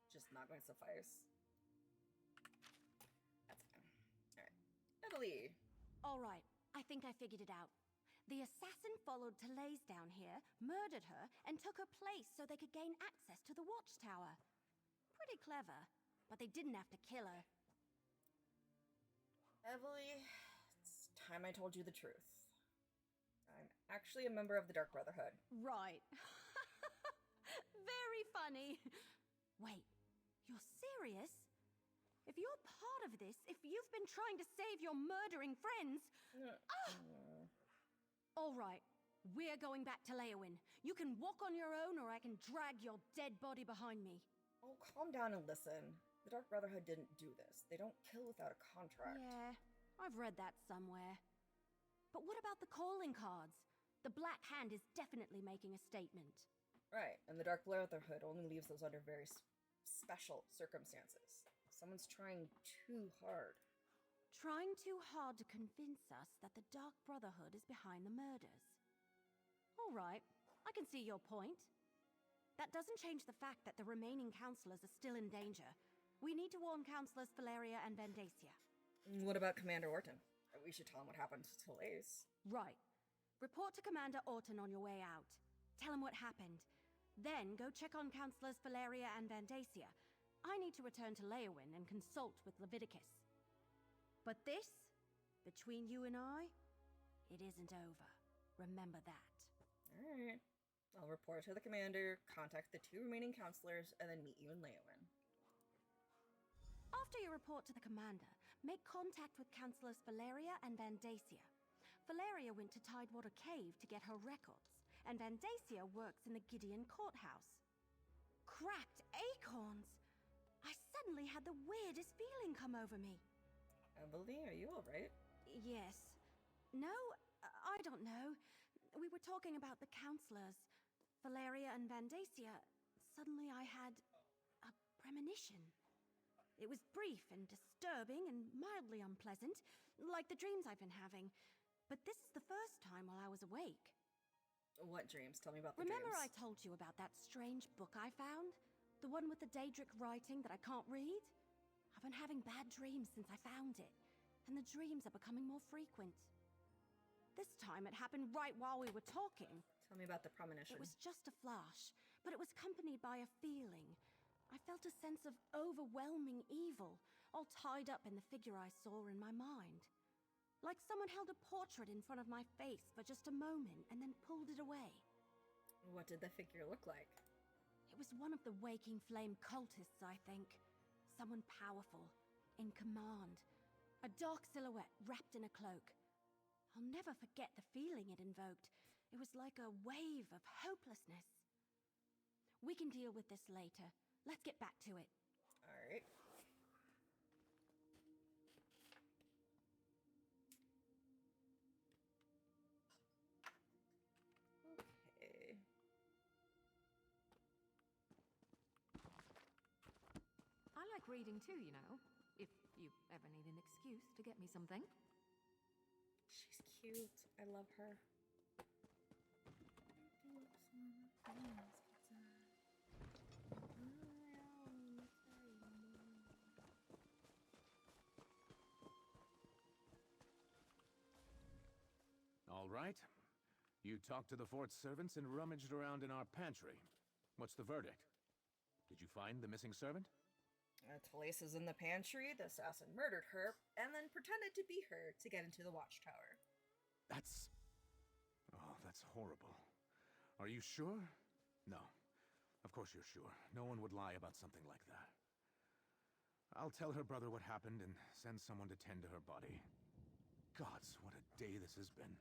Just not going to suffice. That's fine. Alright. Emily! Alright, I think I figured it out. The assassin followed Therese down here, murdered her, and took her place so they could gain access to the watchtower. Pretty clever, but they didn't have to kill her. Emily, it's time I told you the truth. I'm actually a member of the Dark Brotherhood. Right. Very funny. Wait, you're serious? If you're part of this, if you've been trying to save your murdering friends... All right, we're going back to Leowin. You can walk on your own, or I can drag your dead body behind me. Oh, calm down and listen. The Dark Brotherhood didn't do this. They don't kill without a contract. Yeah, I've read that somewhere. But what about the calling cards? The Black Hand is definitely making a statement. Right, and the Dark Brotherhood only leaves those under very special circumstances. Someone's trying too hard. Trying too hard to convince us that the Dark Brotherhood is behind the murders. All right, I can see your point. That doesn't change the fact that the remaining counselors are still in danger. We need to warn Counselors Valeria and Vendacia. What about Commander Orton? We should tell him what happened to Therese. Right. Report to Commander Orton on your way out. Tell him what happened. Then go check on Counselors Valeria and Vandacia. I need to return to Leowyn and consult with Leviticus. But this, between you and I, it isn't over. Remember that. Alright. I'll report to the commander, contact the 2 remaining counselors, and then meet you in Leowyn. After you report to the commander, make contact with Counselors Valeria and Vandacia. Valeria went to Tidewater Cave to get her records, and Vandacia works in the Gideon Courthouse. Cracked acorns! I suddenly had the weirdest feeling come over me. Emily, are you alright? Yes. No, I don't know. We were talking about the counselors, Valeria and Vandacia. Suddenly I had a premonition. It was brief and disturbing and mildly unpleasant, like the dreams I've been having. But this is the first time while I was awake. What dreams? Tell me about the Remember dreams. I told you about that strange book I found? The one with the Daedric writing that I can't read? I've been having bad dreams since I found it, and the dreams are becoming more frequent. This time it happened right while we were talking. Tell me about the premonition. It was just a flash, but it was accompanied by a feeling. I felt a sense of overwhelming evil, all tied up in the figure I saw in my mind. Like someone held a portrait in front of my face for just a moment and then pulled it away. What did the figure look like? It was one of the Waking Flame cultists, I think. Someone powerful, in command. A dark silhouette wrapped in a cloak. I'll never forget the feeling it invoked. It was like a wave of hopelessness. We can deal with this later. Let's get back to it. Alright. Okay. I like reading too, you know. If you ever need an excuse to get me something. She's cute. I love her. All right. You talked to the fort's servants and rummaged around in our pantry. What's the verdict? Did you find the missing servant? Talise is in the pantry. The assassin murdered her and then pretended to be her to get into the watchtower. That's... Oh, that's horrible. Are you sure? No. Of course you're sure. No one would lie about something like that. I'll tell her brother what happened and send someone to tend to her body. Gods, what a day this has been.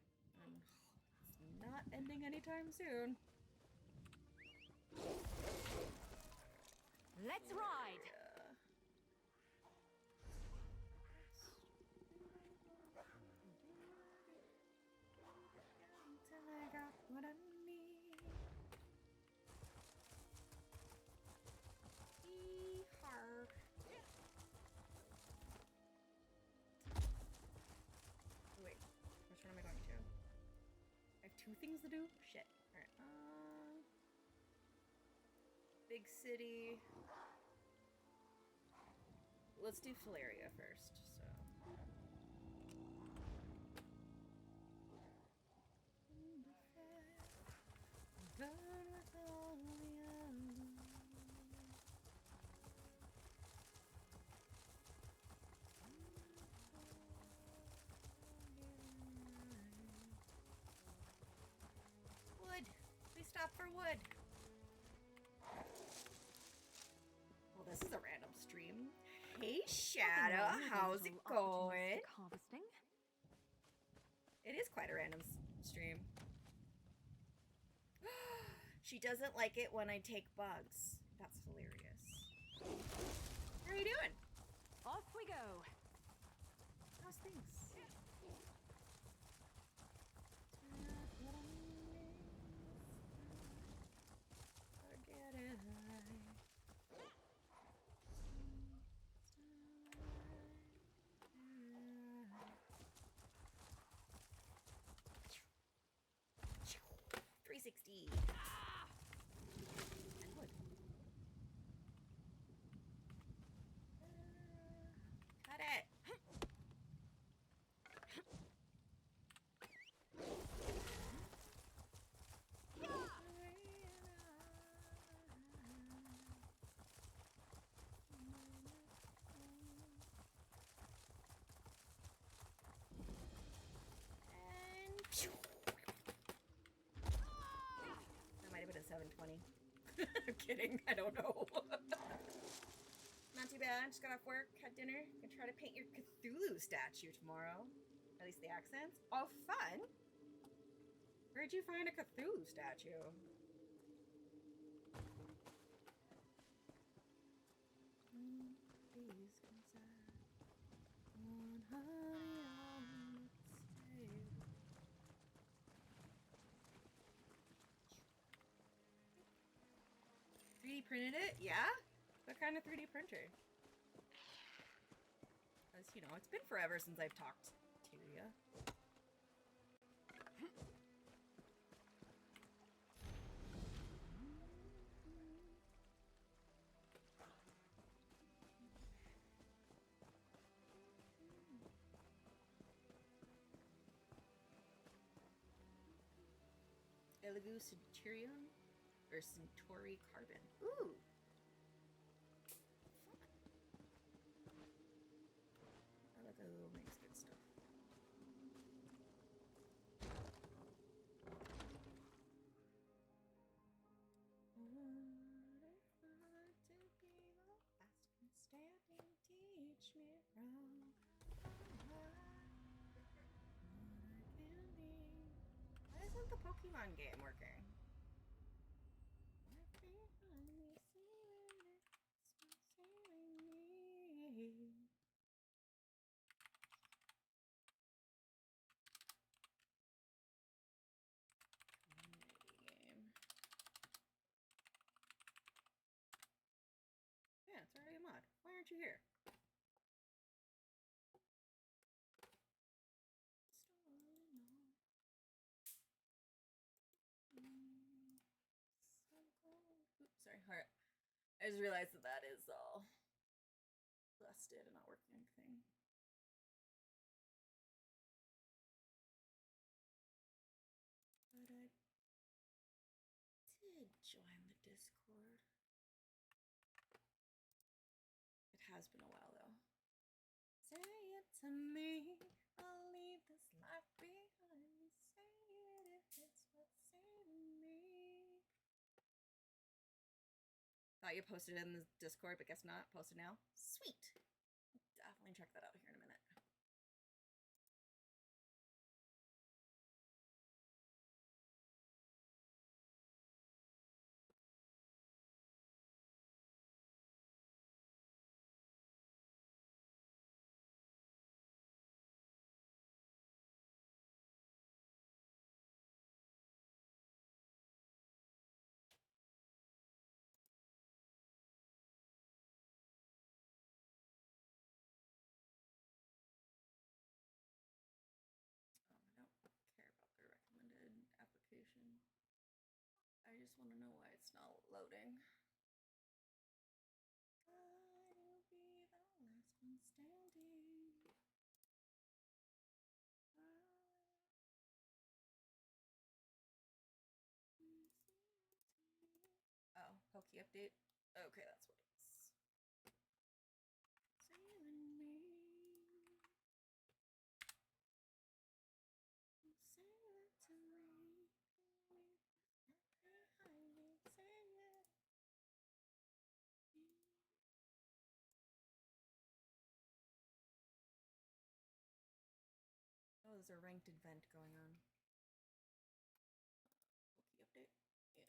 It's not ending anytime soon. Let's ride! Until I got what I need. Yee-har. Wait, which one am I going to? I have 2 things to do? Shit. Alright, big city. Let's do Valeria first, so. Wood! Please stop for wood! Well, this is a random stream. Hey, Shadow, how's it going? Harvesting. It is quite a random stream. She doesn't like it when I take bugs. That's hilarious. How are you doing? Off we go. How's things? I'm kidding. I don't know. Not too bad. Just got off work, had dinner. Gonna try to paint your Cthulhu statue tomorrow. At least the accents. Oh, fun. Where'd you find a Cthulhu statue? Please consider one honey on the table. 3D printed it? Yeah? What kind of 3D printer? Because, you know, it's been forever since I've talked to you. Elegoo Centurion or Centauri Carbon. Ooh! Elegoo makes good stuff. Teach me wrong. Why isn't the Pokemon game working? Yeah, it's already a mod. Why aren't you here? Oops, sorry. Alright. I just realized that that is all busted and not working anything. But I did join the Discord. It has been a while though. Say it to me, I'll leave this life behind. Say it if it's what's saving me. Thought you posted it in the Discord, but guess not. Posted now. Sweet. Definitely check that out here in a minute. I just want to know why it's not loading. I'll be the last one standing. Oh, Pokey update? Okay, that's what it is. Saving me. Say it to me. Oh, there's a ranked event going on. Pokey update? Yeah.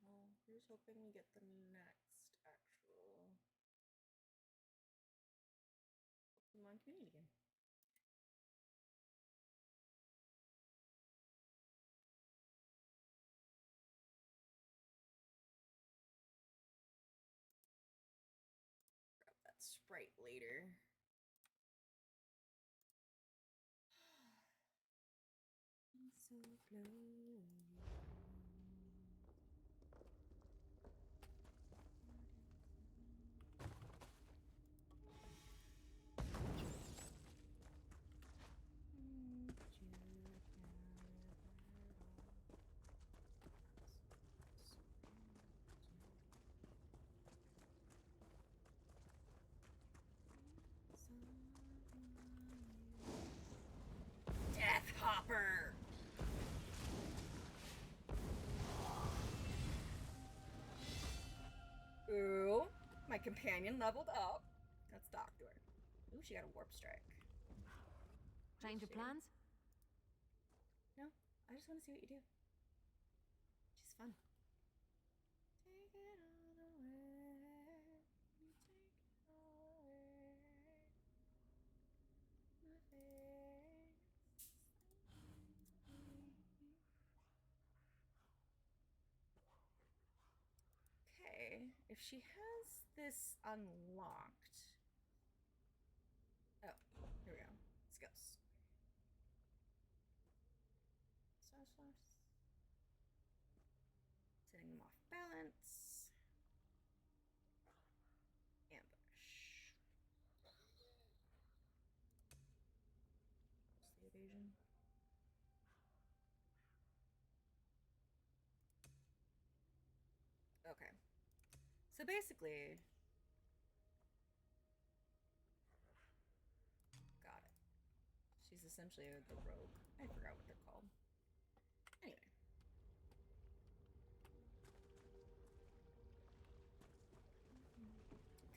Well, here's hoping we get the next actual Pokemon community game. Grab that sprite later. I'm so blue. companion leveled up. That's Doctor. Ooh, she got a warp strike. Change of plans? No, I just want to see what you do. She's fun. Take it all away. You take it all away. My face. Okay, if she has this unlocked. Oh, here we go. Skills. Setting them off balance. Ambush. What's the evasion? Okay. So basically, got it. She's essentially the rogue. I forgot what they're called. Anyway.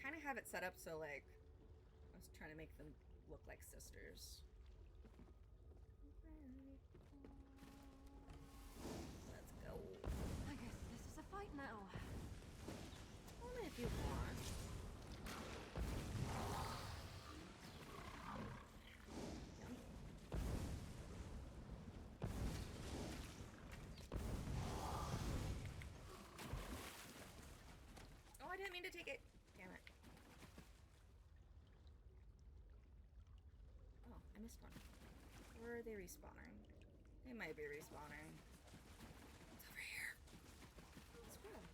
Kind of have it set up so, like, I was trying to make them look like sisters. Let's go. I guess this is a fight now. Only if you want. Oh, I didn't mean to take it. Damn it. Oh, I missed one. Or are they respawning? They might be respawning. It's over here. Squirrel.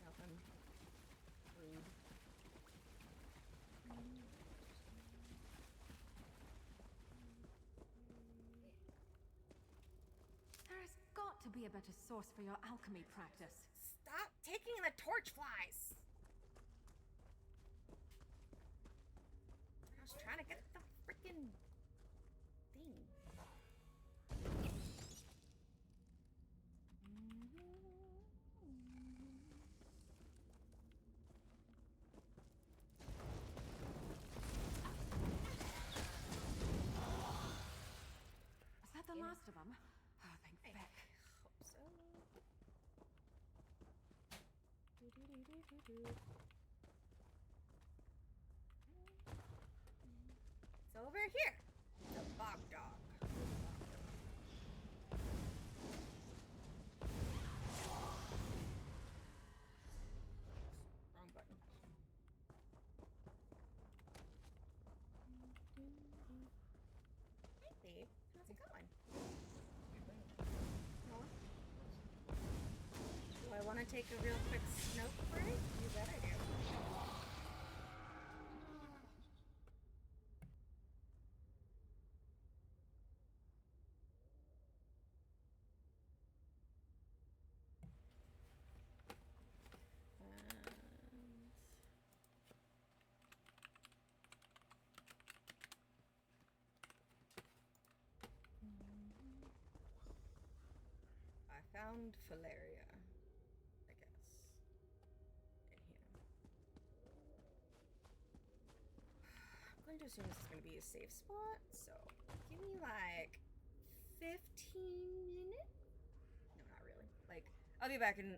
Nothing. Rude. There has got to be a better source for your alchemy practice. Stop taking the torch flies! I was trying to get the freaking thing. Is that the last of them? Oh, thank I feck. hope so. It's over here. The bog dog. Wrong button. Hey, babe. How's it going? Do I want to take a real quick smoke break? You bet I do. I found Valeria, I guess, in here. I'm going to assume this is going to be a safe spot, so give me like 15 minutes? No, not really. Like, I'll be back in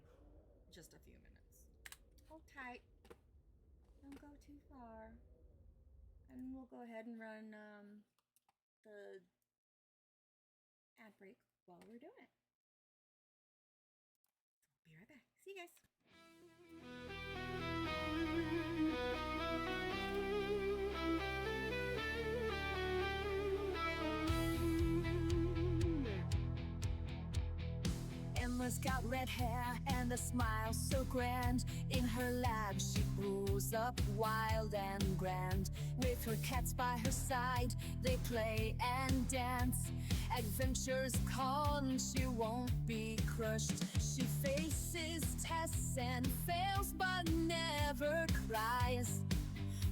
just a few minutes. Hold tight. Don't go too far. And we'll go ahead and run the ad break while we're doing it. Be right back. See you guys. Emma's got red hair and a smile so grand. In her lap she grows up wild and grand. With her cats by her side, they play and dance. Adventures call and she won't be crushed. She faces tests and fails but never cries.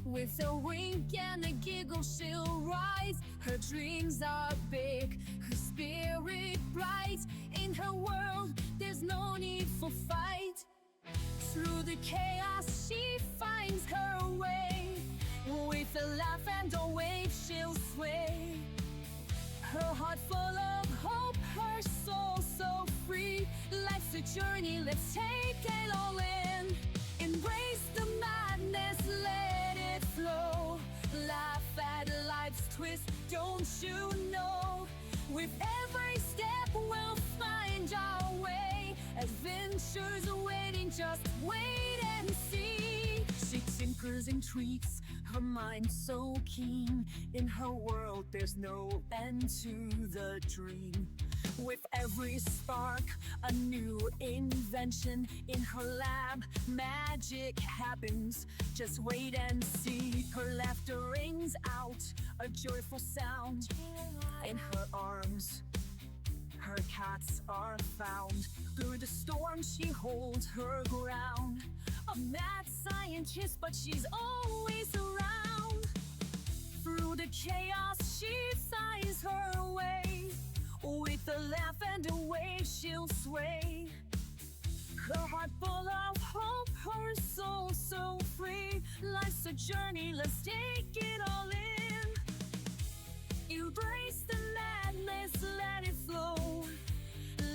With a wink and a giggle she'll rise. Her dreams are big, her spirit bright. In her world there's no need for fight. Through the chaos, she finds her way. With a laugh and a wave, she'll sway. Her heart full of hope, her soul so free. Life's a journey, let's take it all in. Embrace the madness, let it flow. Laugh at life's twist, don't you know? With every step we'll find our way. Adventures awaiting, just wait and see. She tinkers and tweaks, her mind so keen. In her world there's no end to the dream. With every spark, a new invention. In her lab, magic happens. Just wait and see. Her laughter rings out, a joyful sound. In her arms, her cats are found. Through the storm, she holds her ground. A mad scientist, but she's always around. Through the chaos, she finds her way. With a laugh and a wave, she'll sway. Her heart full of hope, her soul so free. Life's a journey, let's take it all in. Embrace the madness, let it flow.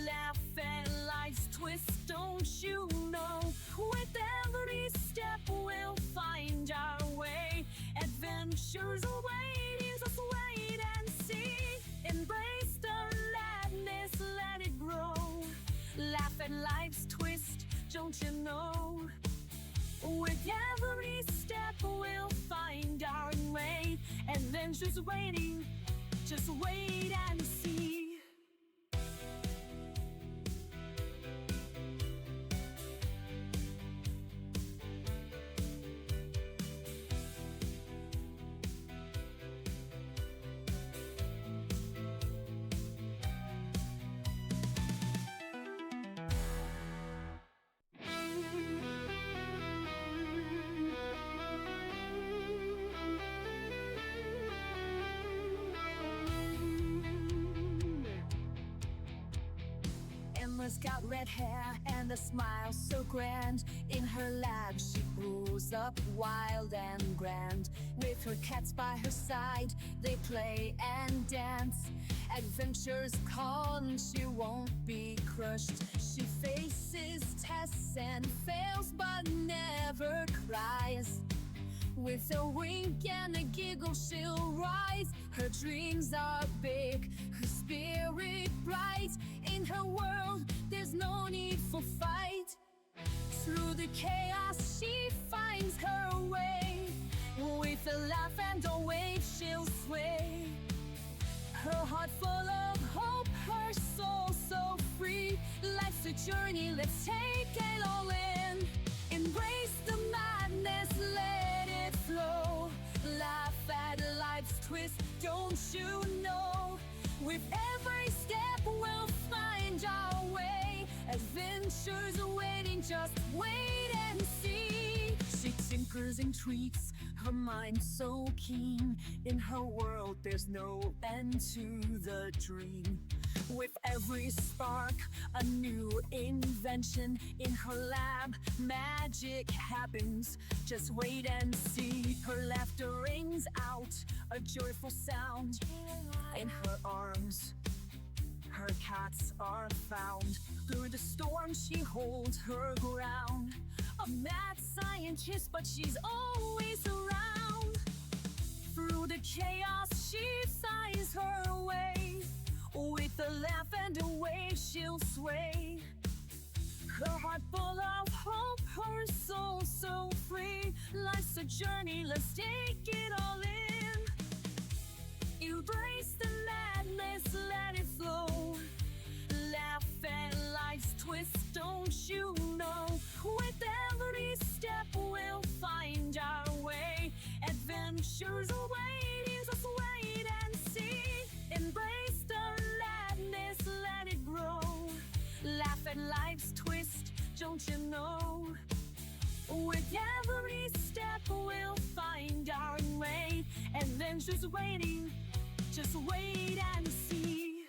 Laugh at life's twist, don't you know? With every step we'll find our way. Adventures awaiting, just wait and see. Embrace the madness, let it grow. Laugh at life's twist, don't you know? With every step we'll find our way. Adventures waiting, just wait and see. Emma's got red hair and a smile so grand. In her lab she grows up wild and grand. With her cats by her side, they play and dance. Adventures call and she won't be crushed. She faces tests and fails but never cries. With a wink and a giggle she'll rise. Her dreams are big, her spirit bright. In her world there's no need for fight. Through the chaos she finds her way. With a laugh and a wave she'll sway. Her heart full of hope, her soul so free. Life's a journey, let's take it all in. Embrace the madness, let it flow. Laugh at life's twist, don't you know? With every step we'll find our way. Adventures awaiting, just wait and see. She tinkers and tweaks, her mind so keen. In her world there's no end to the dream. With every spark, a new invention. In her lab, magic happens. Just wait and see. Her laughter rings out, a joyful sound. In her arms, her cats are found. Through the storm she holds her ground. A mad scientist, but she's always around. Through the chaos she finds her way. With a laugh and a wave she'll sway. Her heart full of hope, her soul so free. Life's a journey, let's take it all in. Embrace the madness, let it flow. Laugh at life's twist, don't you know? With every step we'll find our way. Adventures awaiting, just wait and see. Embrace the madness, let it grow. Laugh at life's twist, don't you know? With every step we'll find our way. Adventures waiting, just wait and see.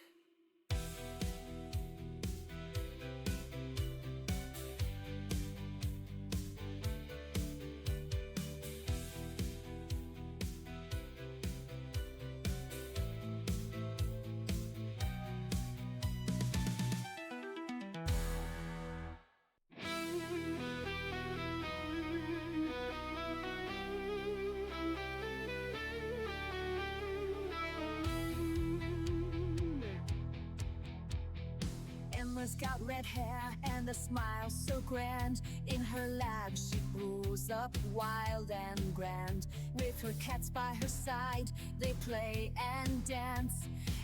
Emma's got red hair and a smile so grand. In her lab she grows up wild and grand. With her cats by her side, they play and dance.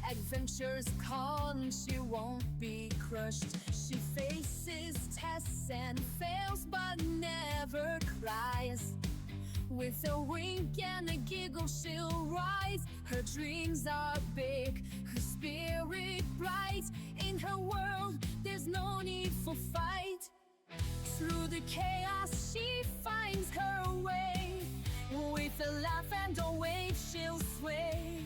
Adventures come, she won't be crushed. She faces tests and fails but never cries. With a wink and a giggle she'll rise. Her dreams are big, her spirit bright. In her world there's no need for fight. Through the chaos she finds her way. With a laugh and a wave she'll sway.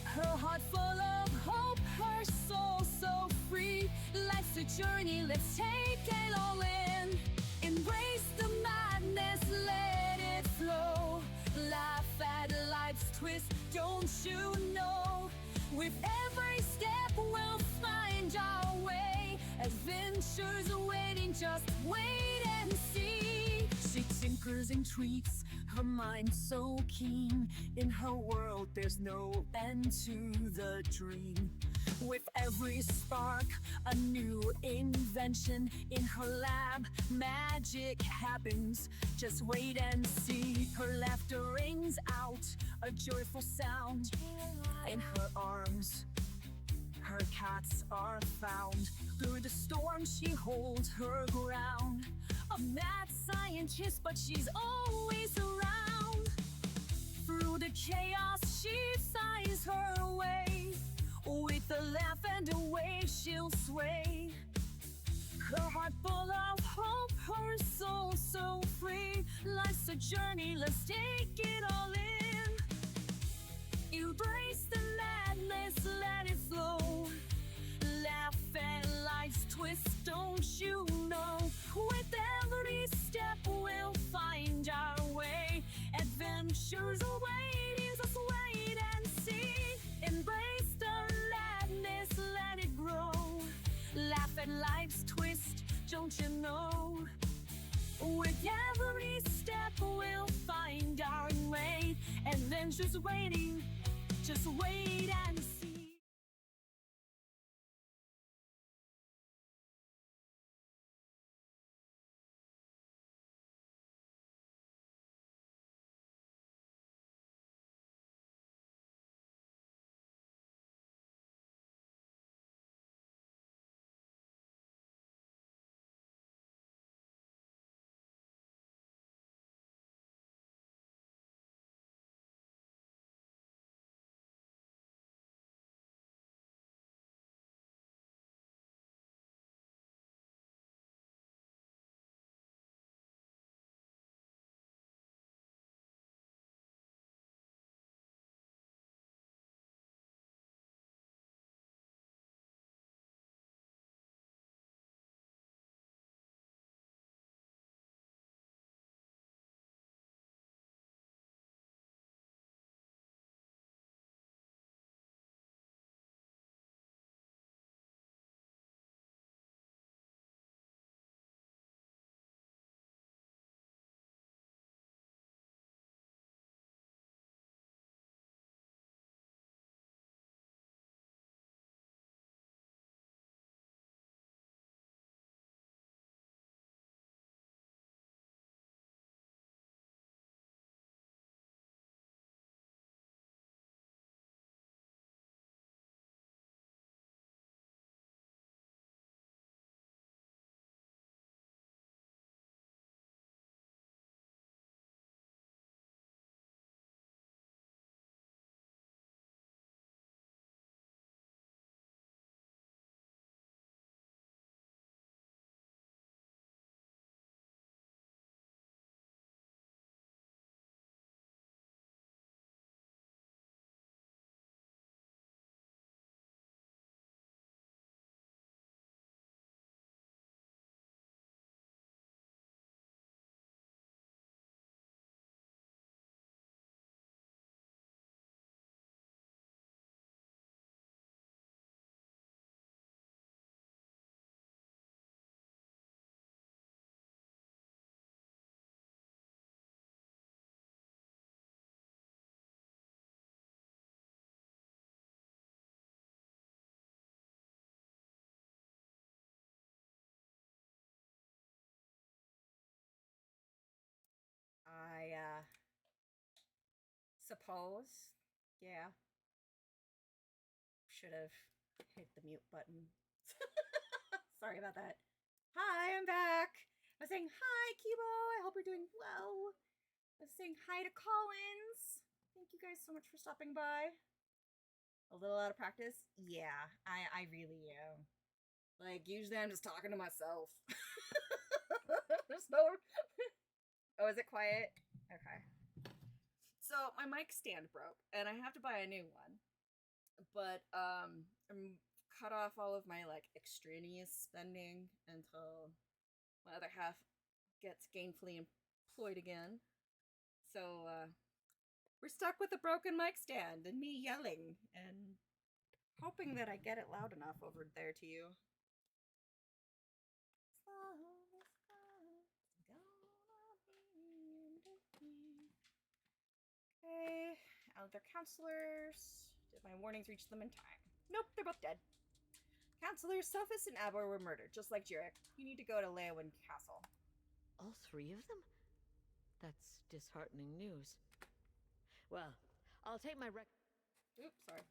Her heart full of hope, her soul so free. Life's a journey, let's take it all in. Embrace the madness, let it flow. Laugh at life's twist, don't you know? With every step we'll find our way. Adventures awaiting, just wait and see. She tinkers and treats, her mind so keen. In her world there's no end to the dream. With every spark, a new invention. In her lab, magic happens. Just wait and see. Her laughter rings out, a joyful sound. In her arms, her cats are found. Through the storm she holds her ground. A mad scientist, but she's always around. Through the chaos she finds her way. With a laugh and a wave she'll sway. Her heart full of hope, her soul so free. Life's a journey, let's take it all in. Embrace the madness, let it flow. Laugh at life's twist, don't you know? With every step we'll find our way. Adventures awaiting, just wait and see. Embrace the madness, let it grow. Laugh at life's twist, don't you know? With every step we'll find our way. Adventures waiting, just wait and see. Suppose. Yeah. Should have hit the mute button. Sorry about that. Hi, I'm back. I was saying hi, Kibo. I hope you're doing well. I was saying hi to Collins. Thank you guys so much for stopping by. A little out of practice? Yeah, I really am. Like, usually I'm just talking to myself. There's no... Oh, is it quiet? Okay. So, my mic stand broke, and I have to buy a new one. But, I'm cut off all of my, like, extraneous spending until my other half gets gainfully employed again. So, we're stuck with a broken mic stand and me yelling and hoping that I get it loud enough over there to you. Okay, other counselors. Did my warnings reach them in time? Nope, they're both dead. Counselors Sophus and Abor were murdered, just like Jurek. You need to go to Leowin Castle. All three of them? That's disheartening news. Well, I'll take my Oops, sorry.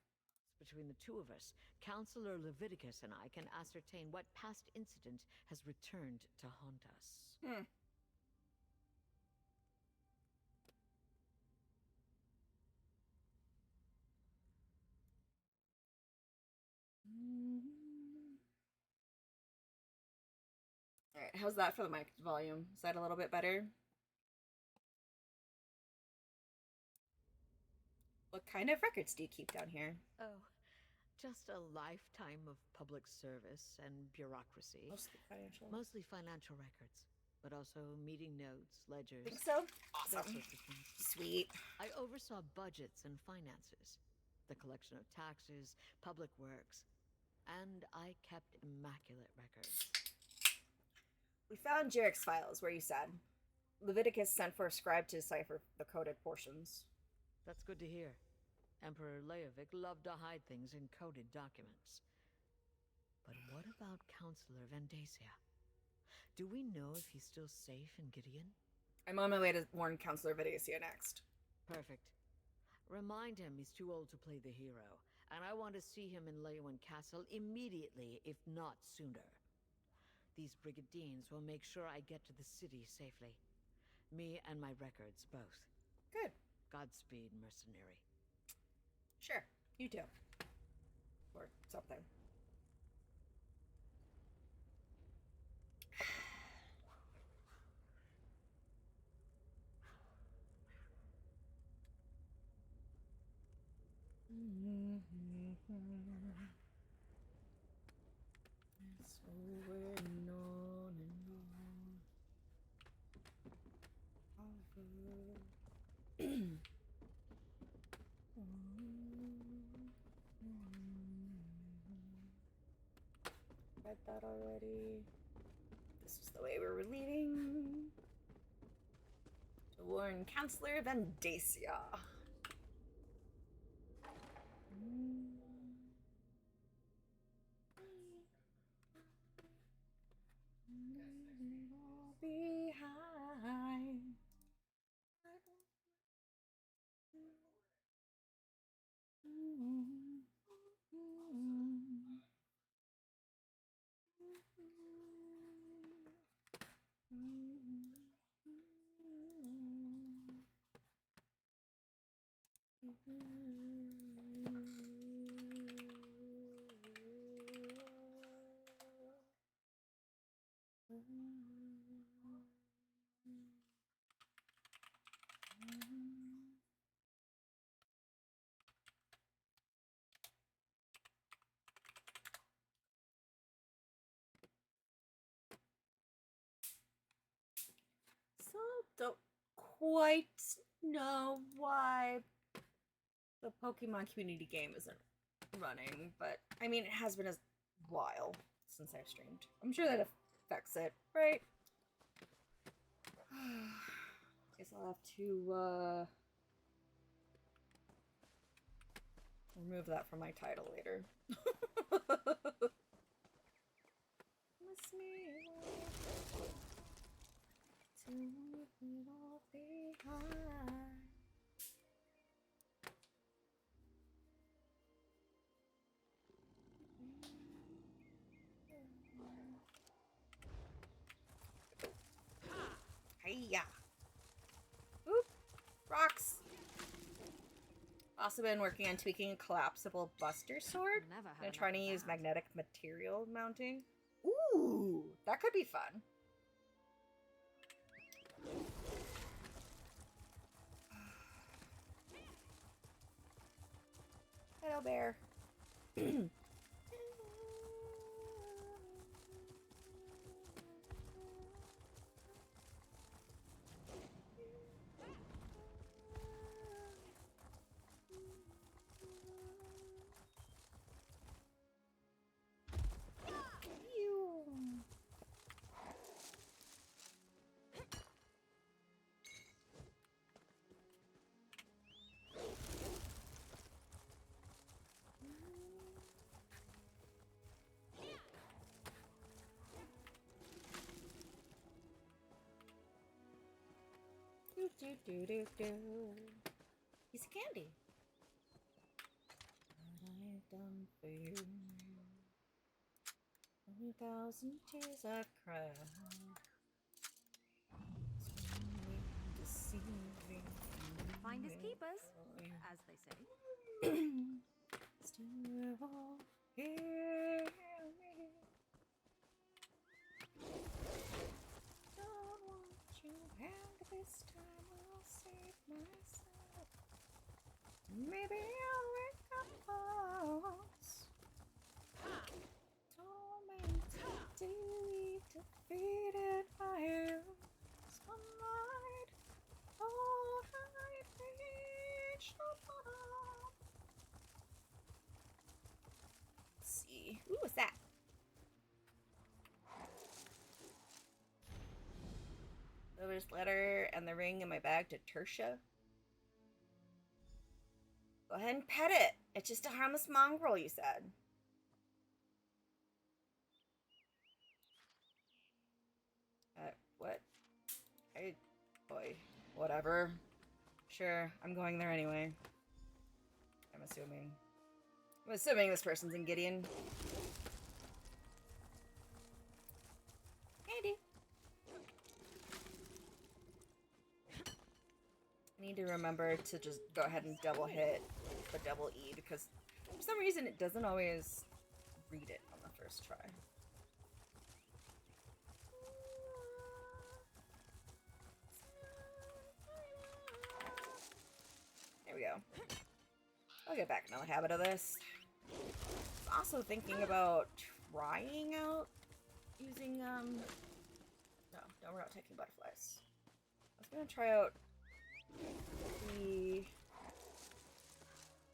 Between the two of us, Counselor Leviticus and I can ascertain what past incident has returned to haunt us. Alright, how's that for the mic volume? Is that a little bit better? What kind of records do you keep down here? Oh, just a lifetime of public service and bureaucracy. Mostly financial records, but also meeting notes, ledgers. Think so? That Awesome. sort of thing. Sweet. I oversaw budgets and finances, the collection of taxes, public works, and I kept immaculate records. We found Jurek's files, where you said. Leviticus sent for a scribe to decipher the coded portions. That's good to hear. Emperor Leovic loved to hide things in coded documents. But what about Counselor Vendacia? Do we know if he's still safe in Gideon? I'm on my way to warn Counselor Vendacia next. Perfect. Remind him he's too old to play the hero, and I want to see him in Leowin Castle immediately, if not sooner. These brigadines will make sure I get to the city safely. Me and my records, both. Good. Godspeed, mercenary. Sure, you too. Or something. It's over and on and on. Read that already. This was the way we were leaving. To warn Counselor Vendacia. Behind. Still don't quite know why the Pokemon community game isn't running, but I mean, it has been a while since I've streamed. I'm sure that affects it, right? Guess I'll have to remove that from my title later. Miss me to leave it all behind. Also been working on tweaking a collapsible buster sword. Never had I'm trying to enough of use that. magnetic material mounting. Ooh, that could be fun. Hello, bear. Piece of candy. What I've done for you. 1,000 tears I've cried. Deceiving. Finders keepers, as they say. Still hear me. Don't want you, and this time I'll save myself. Maybe I'll wake up once. Tormented, defeated by you. Sunlight, oh, I've reached the bottom. Let's see. Ooh, what's that? Lover's letter and the ring in my bag to Tertia. Go ahead and pet it. It's just a harmless mongrel, you said. What? Boy, whatever. Sure, I'm going there anyway. I'm assuming this person's in Gideon. Andy. I need to remember to just go ahead and double hit the double E because for some reason it doesn't always read it on the first try. There we go. I'll get back into the habit of this. I was also thinking about trying out using, no, we're not taking butterflies. I was gonna try out the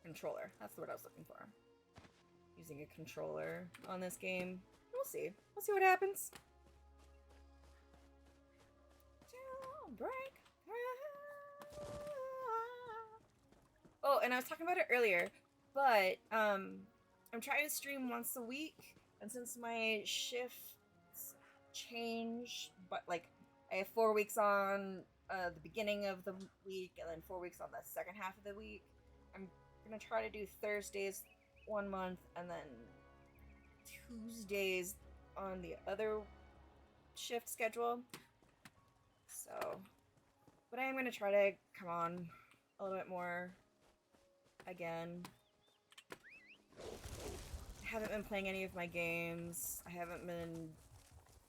controller. That's the word I was looking for. Using a controller on this game. We'll see. We'll see what happens. Break. Oh, and I was talking about it earlier, but I'm trying to stream once a week, and since my shifts change, but like I have 4 weeks on the beginning of the week, and then 4 weeks on the second half of the week, I'm gonna try to do Thursdays 1 month, and then Tuesdays on the other shift schedule. So, but I am gonna try to come on a little bit more again. I haven't been playing any of my games. I haven't been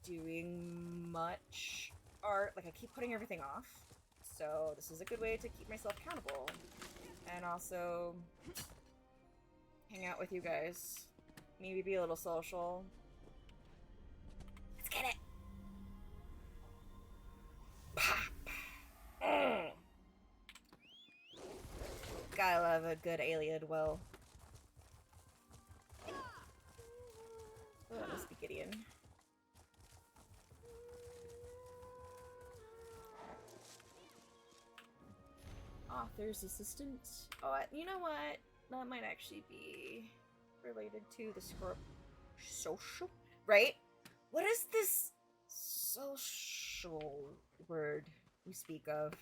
doing much art. Like, I keep putting everything off. So this is a good way to keep myself accountable. And also hang out with you guys. Maybe be a little social. Let's get it! Pop! Gotta love a good alien well. Oh, that must be Gideon. Author's assistant. Oh, you know what? That might actually be related to the social, right? What is this social word we speak of?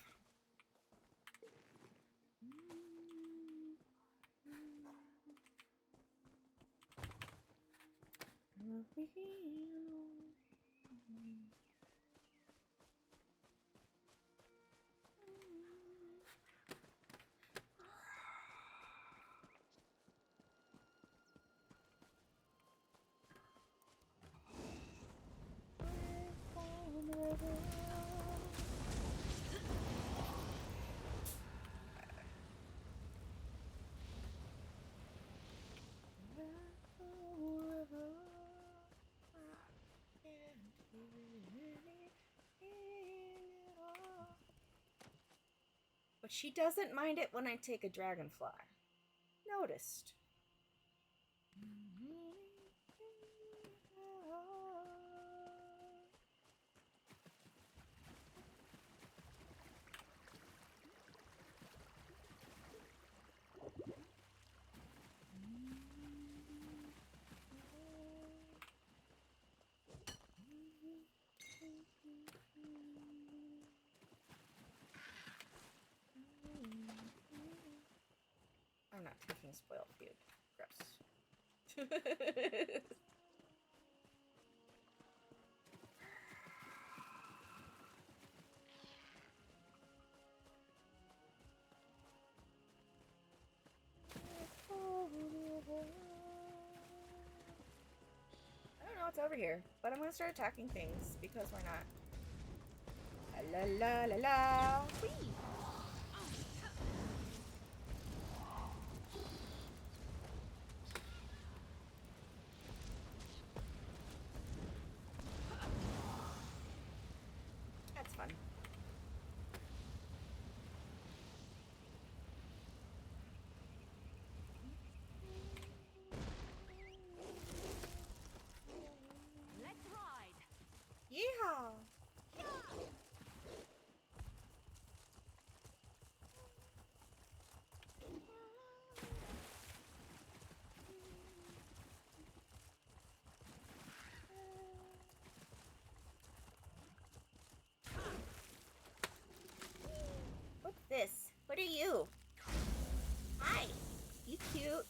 But she doesn't mind it when I take a dragonfly. Noticed. I'm not taking spoiled food. Gross. I don't know what's over here, but I'm gonna start attacking things because why not? La la la la. Whee! That's fun. Let's ride. Yeehaw! What's this? What are you? Hi. You cute.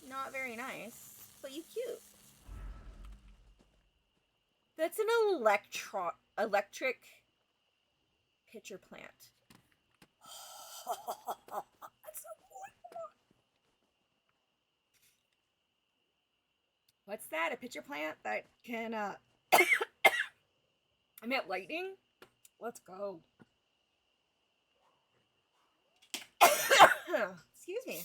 Not very nice, but you cute. That's an electric pitcher plant. That's so cool. What's that? A pitcher plant that can emit lightning? Let's go. Excuse me.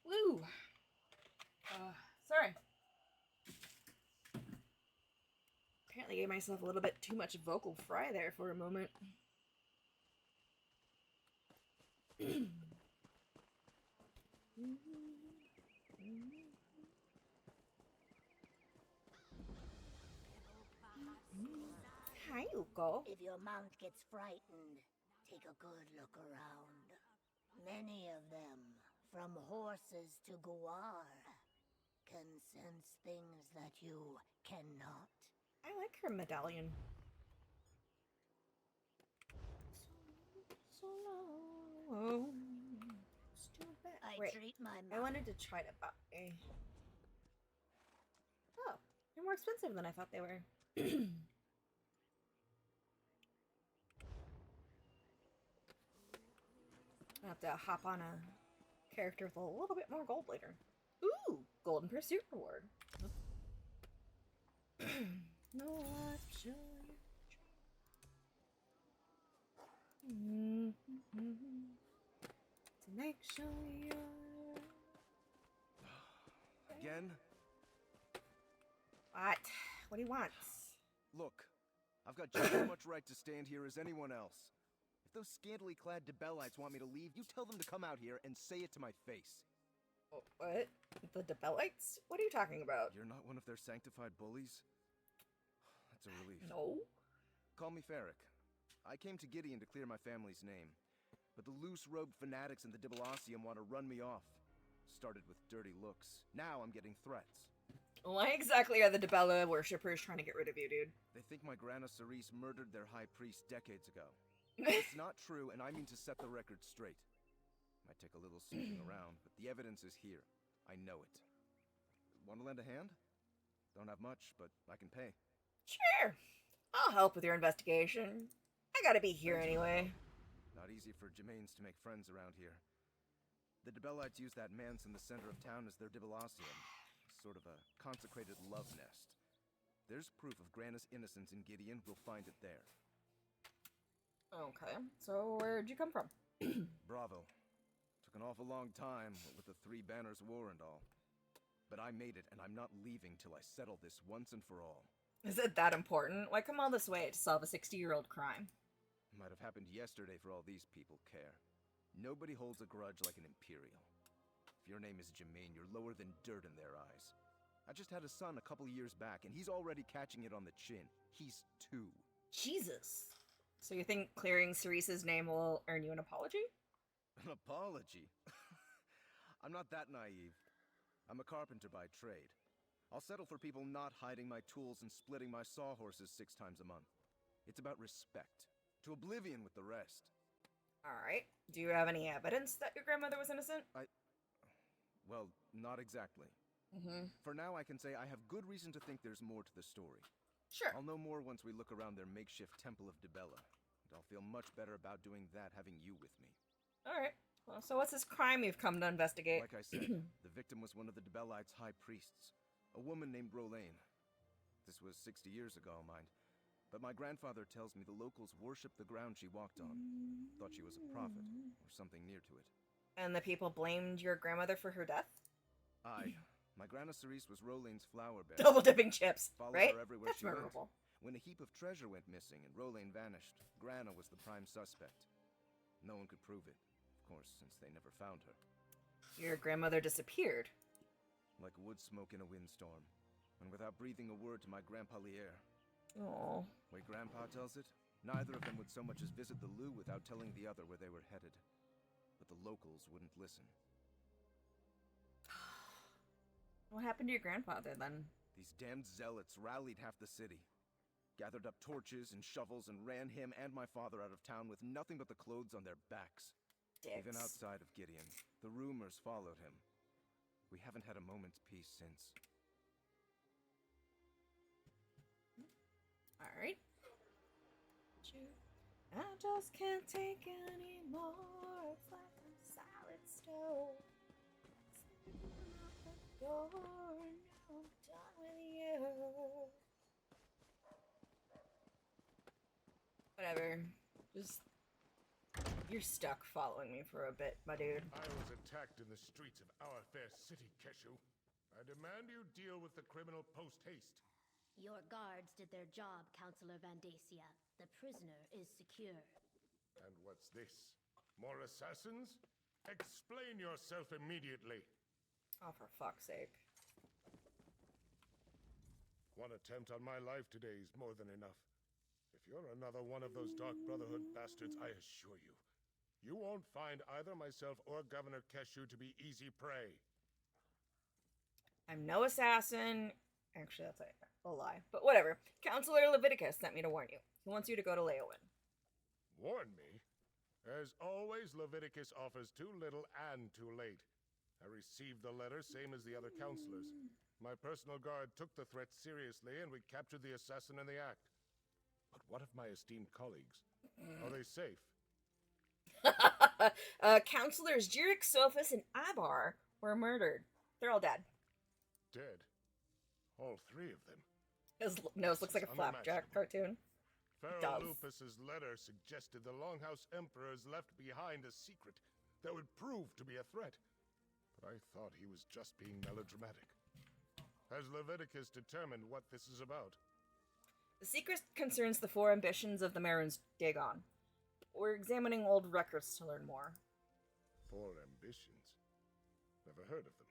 Woo. Sorry. Apparently gave myself a little bit too much vocal fry there for a moment. Hi, Uko. If your mount gets frightened, take a good look around. Many of them, from horses to guar, can sense things that you cannot. I like her medallion. So long. I treat my I wanted to try to buy. Oh, they're more expensive than I thought they were. I'll have to hop on a character with a little bit more gold later. Ooh, Golden Pursuit reward. No life shall to make sure you're Again? What? What do you want? Look, I've got just as much right to stand here as anyone else. If those scantily clad Debellites want me to leave, you tell them to come out here and say it to my face. What? The Debellites? What are you talking about? You're not one of their sanctified bullies? That's a relief. No. Call me Ferric. I came to Gideon to clear my family's name. But the loose-robed fanatics in the Dibalacium want to run me off. Started with dirty looks. Now I'm getting threats. Why exactly are the Debella worshippers trying to get rid of you, dude? They think my Grana Cerise murdered their high priest decades ago. It's not true, and I mean to set the record straight. Might take a little snooping around, but the evidence is here. I know it. Want to lend a hand? Don't have much, but I can pay. Sure. I'll help with your investigation. I gotta be here anyway. Not easy for Gemains to make friends around here. The Debellites use that manse in the center of town as their Dibalacium. Sort of a consecrated love nest. There's proof of Grana's innocence in Gideon. We'll find it there. Okay, so where'd you come from? Bravo. Took an awful long time, what with the Three Banners War and all. But I made it, and I'm not leaving till I settle this once and for all. Is it that important? Why come all this way to solve a 60-year-old crime? Might have happened yesterday for all these people care. Nobody holds a grudge like an Imperial. If your name is Jermaine, you're lower than dirt in their eyes. I just had a son a couple years back, and he's already catching it on the chin. He's 2. Jesus. So you think clearing Cerise's name will earn you an apology? An apology? I'm not that naive. I'm a carpenter by trade. I'll settle for people not hiding my tools and splitting my sawhorses 6 times a month. It's about respect. To oblivion with the rest. Alright. Do you have any evidence that your grandmother was innocent? Well, not exactly. For now, I can say I have good reason to think there's more to the story. Sure. I'll know more once we look around their makeshift Temple of Dibella. And I'll feel much better about doing that having you with me. Alright. Well, so what's this crime you've come to investigate? Like I said, the victim was one of the Dibellites' high priests. A woman named Rolaine. This was 60 years ago, mind. But my grandfather tells me the locals worshipped the ground she walked on. Thought she was a prophet, or something near to it. And the people blamed your grandmother for her death? Aye. My Grandma Cerise was Rolaine's flower bearer. Double-dipping chips, Followed right? her everywhere That's she went. memorable. When a heap of treasure went missing and Rolaine vanished, Grana was the prime suspect. No one could prove it, of course, since they never found her. Your grandmother disappeared? Like wood smoke in a windstorm, and without breathing a word to my Grandpa Lier. Oh. Way Grandpa tells it, neither of them would so much as visit the loo without telling the other where they were headed. But the locals wouldn't listen. What happened to your grandfather, then? These damned zealots rallied half the city. Gathered up torches and shovels and ran him and my father out of town with nothing but the clothes on their backs. Dicks. Even outside of Gideon, the rumors followed him. We haven't had a moment's peace since. Alright. I just can't take anymore. It's like a salad stove. Sitting out the door. Now I'm done with you. Whatever. Just... You're stuck following me for a bit, my dude. I was attacked in the streets of our fair city, Keshu. I demand you deal with the criminal post-haste. Your guards did their job, Counselor Vandacia. The prisoner is secure. And what's this? More assassins? Explain yourself immediately. Oh, for fuck's sake. One attempt on my life today is more than enough. If you're another one of those Dark Brotherhood bastards, I assure you, you won't find either myself or Governor Keshu to be easy prey. I'm no assassin. Actually, that's a lie. But whatever. Counselor Leviticus sent me to warn you. He wants you to go to Leowin. Warn me? As always, Leviticus offers too little and too late. I received the letter, same as the other counselors. My personal guard took the threat seriously, and we captured the assassin in the act. But what of my esteemed colleagues? Are they safe? Counselors Jirik, Sophus, and Abar were murdered. They're all dead. Dead? All 3 of them? His nose looks like a flapjack cartoon. Pharaoh Lupus's letter suggested the Longhouse Emperors left behind a secret that would prove to be a threat. But I thought he was just being melodramatic. Has Leviticus determined what this is about? The secret concerns the 4 ambitions of the Maroons Dagon. We're examining old records to learn more. 4 ambitions? Never heard of them.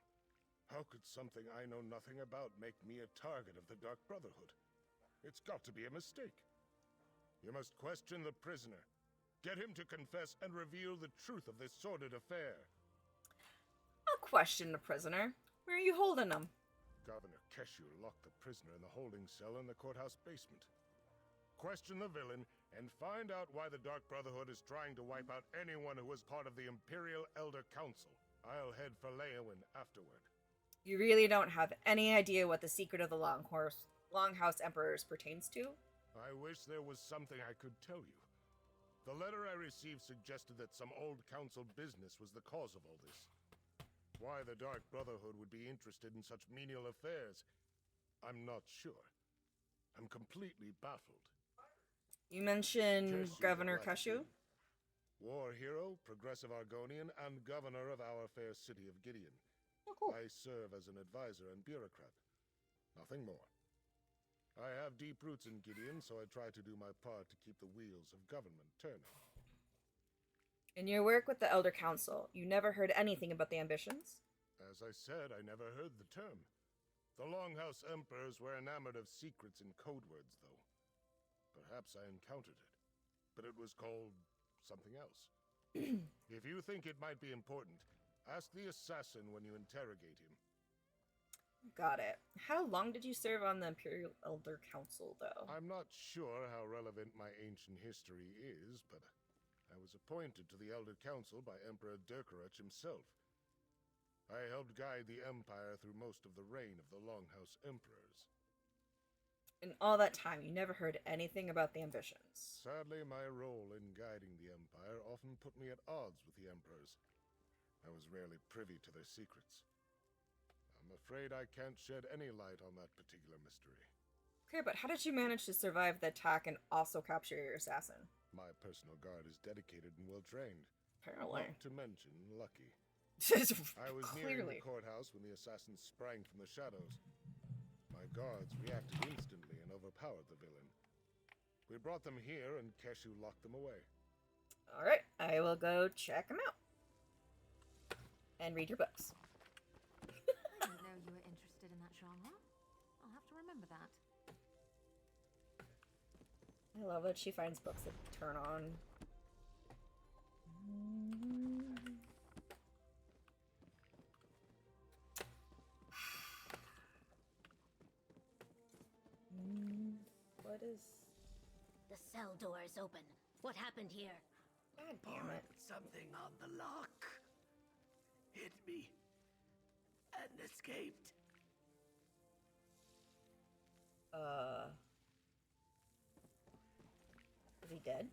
How could something I know nothing about make me a target of the Dark Brotherhood? It's got to be a mistake. You must question the prisoner. Get him to confess and reveal the truth of this sordid affair. I'll question the prisoner. Where are you holding him? Governor Keshu locked the prisoner in the holding cell in the courthouse basement. Question the villain and find out why the Dark Brotherhood is trying to wipe out anyone who was part of the Imperial Elder Council. I'll head for Leowin afterward. You really don't have any idea what the secret of the Longhouse Emperors pertains to? I wish there was something I could tell you. The letter I received suggested that some old council business was the cause of all this. Why the Dark Brotherhood would be interested in such menial affairs, I'm not sure. I'm completely baffled. You mentioned Governor Keshu? War hero, progressive Argonian, and governor of our fair city of Gideon. Oh, cool. I serve as an advisor and bureaucrat. Nothing more. I have deep roots in Gideon, so I try to do my part to keep the wheels of government turning. In your work with the Elder Council, you never heard anything about the ambitions? As I said, I never heard the term. The Longhouse Emperors were enamored of secrets and code words, though. Perhaps I encountered it, but it was called something else. If you think it might be important, ask the assassin when you interrogate him. Got it. How long did you serve on the Imperial Elder Council, though? I'm not sure how relevant my ancient history is, but I was appointed to the Elder Council by Emperor Durkarach himself. I helped guide the Empire through most of the reign of the Longhouse Emperors. In all that time, you never heard anything about the ambitions. Sadly, my role in guiding the Empire often put me at odds with the Emperors. I was rarely privy to their secrets. I'm afraid I can't shed any light on that particular mystery. Okay, but how did you manage to survive the attack and also capture your assassin? My personal guard is dedicated and well-trained. Apparently. Not to mention lucky. I was nearing the courthouse when the assassin sprang from the shadows. My guards reacted instantly and overpowered the villain. We brought them here, and Keshu locked them away. Alright, I will go check them out. And read your books. I didn't know you were interested in that genre. I'll have to remember that. I love that she finds books that turn on. What is... The cell door is open. What happened here? God damn it. Something on the lock. Hit me. And escaped. Is he dead?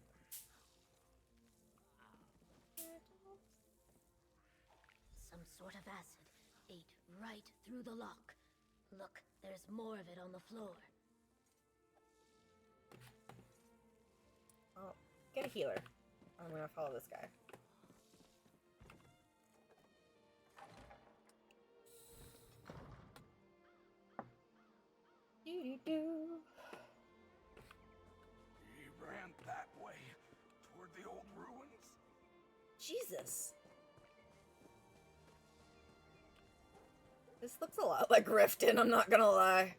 Some sort of acid ate right through the lock. Look, there's more of it on the floor. Oh, get a healer. I'm gonna follow this guy. Do-do-do. He ran that way, toward the old ruins. Jesus. This looks a lot like Riften, I'm not gonna lie.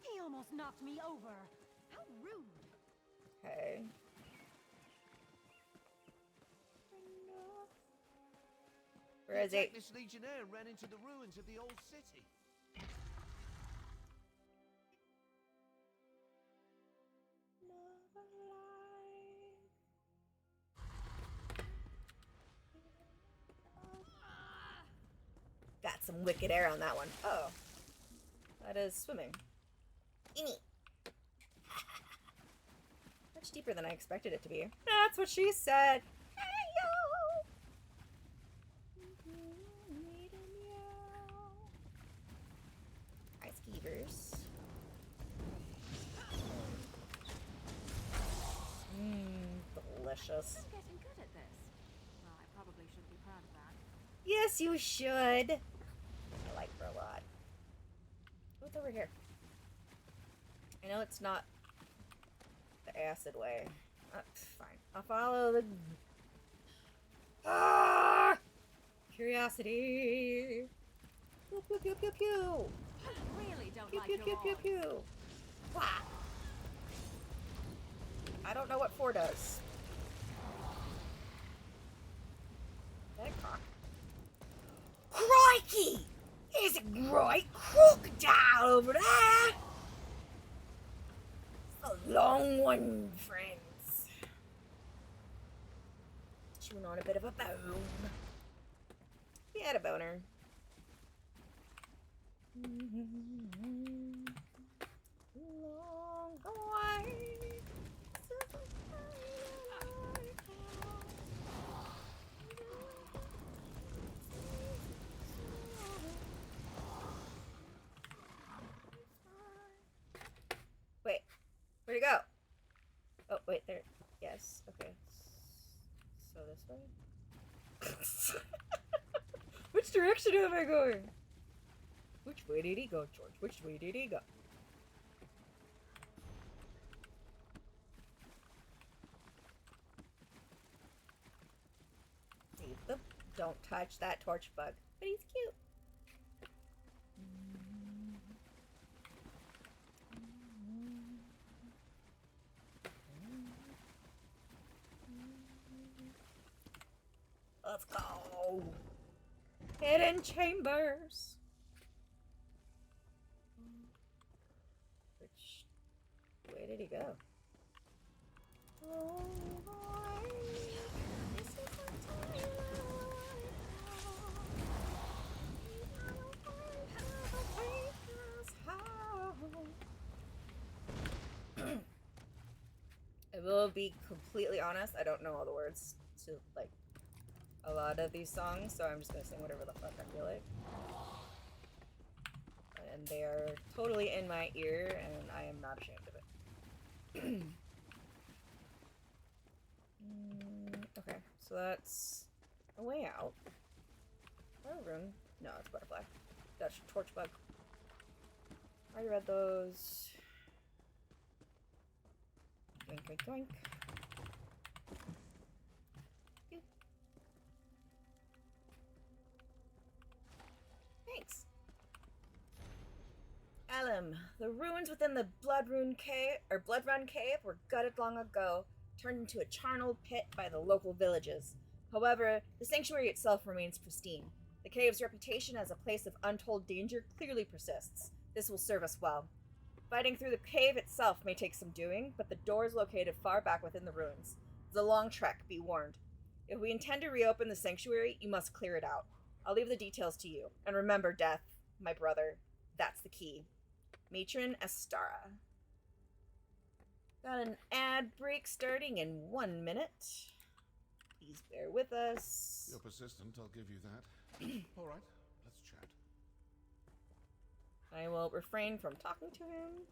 He almost knocked me over. How rude. Okay. Where is he? This legionnaire ran into the ruins of the old city. Got some wicked air on that one. Oh. That is swimming. Eeny. Much deeper than I expected it to be. That's what she said. Hi, skeevers. Delicious. I'm getting good at this. Well, I probably shouldn't be proud of that. Yes, you should. I like her a lot. What's over here? I know it's not the acid way. Fine. I'll follow the... Ah! Curiosity. Pew, pew, pew, pew, pew. I really don't Pew, like pew, your pew, pew, odds. pew. Wah. I don't know what 4 does. Is that a croc? Crikey! There's a great crocodile over there! A long one, friends. Chewing on a bit of a bone. He had a boner. Long away. Wait, where'd it go? Oh, wait, there. Yes, okay. So this way? Which direction am I going? Which way did he go, George? Which way did he go? touch that torch bug, but he's cute. Let's go. Hidden chambers. Which way did he go? Oh boy, this is the time I will be completely honest, I don't know all the words to like a lot of these songs, so I'm just gonna sing whatever the fuck I feel like. And they are totally in my ear, and I am not ashamed of it. Okay, so that's a way out. Or a rune. No, it's butterfly. That's torch bug. I already read those. Yoink, yoink, yoink. Thanks. Alum, the ruins within the Blood Run Cave were gutted long ago, turned into a charnel pit by the local villages. However, the sanctuary itself remains pristine. The cave's reputation as a place of untold danger clearly persists. This will serve us well. Fighting through the cave itself may take some doing, but the door is located far back within the ruins. It's a long trek, be warned. If we intend to reopen the sanctuary, you must clear it out. I'll leave the details to you. And remember, Death, my brother, that's the key. Matron Astara. Got an ad break starting in 1 minute. Please bear with us. You're persistent, I'll give you that. All right, let's chat. I will refrain from talking to him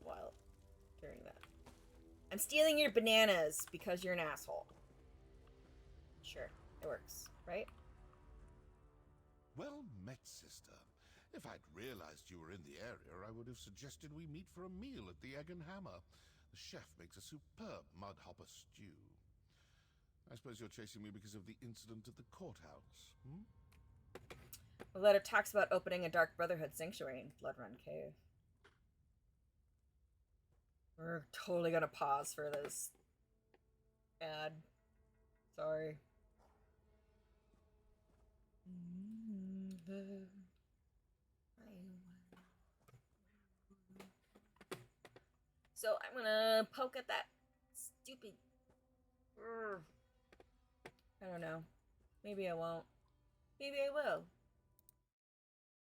while during that. I'm stealing your bananas because you're an asshole. Sure, it works, right? Well met, sister. If I'd realized you were in the area, I would have suggested we meet for a meal at the Egg and Hammer. The chef makes a superb mudhopper stew. I suppose you're chasing me because of the incident at the courthouse, hmm? The letter talks about opening a Dark Brotherhood sanctuary in Blood Run Cave. We're totally gonna pause for this ad. Sorry. So I'm gonna poke at that stupid... I don't know. Maybe I won't. Maybe I will.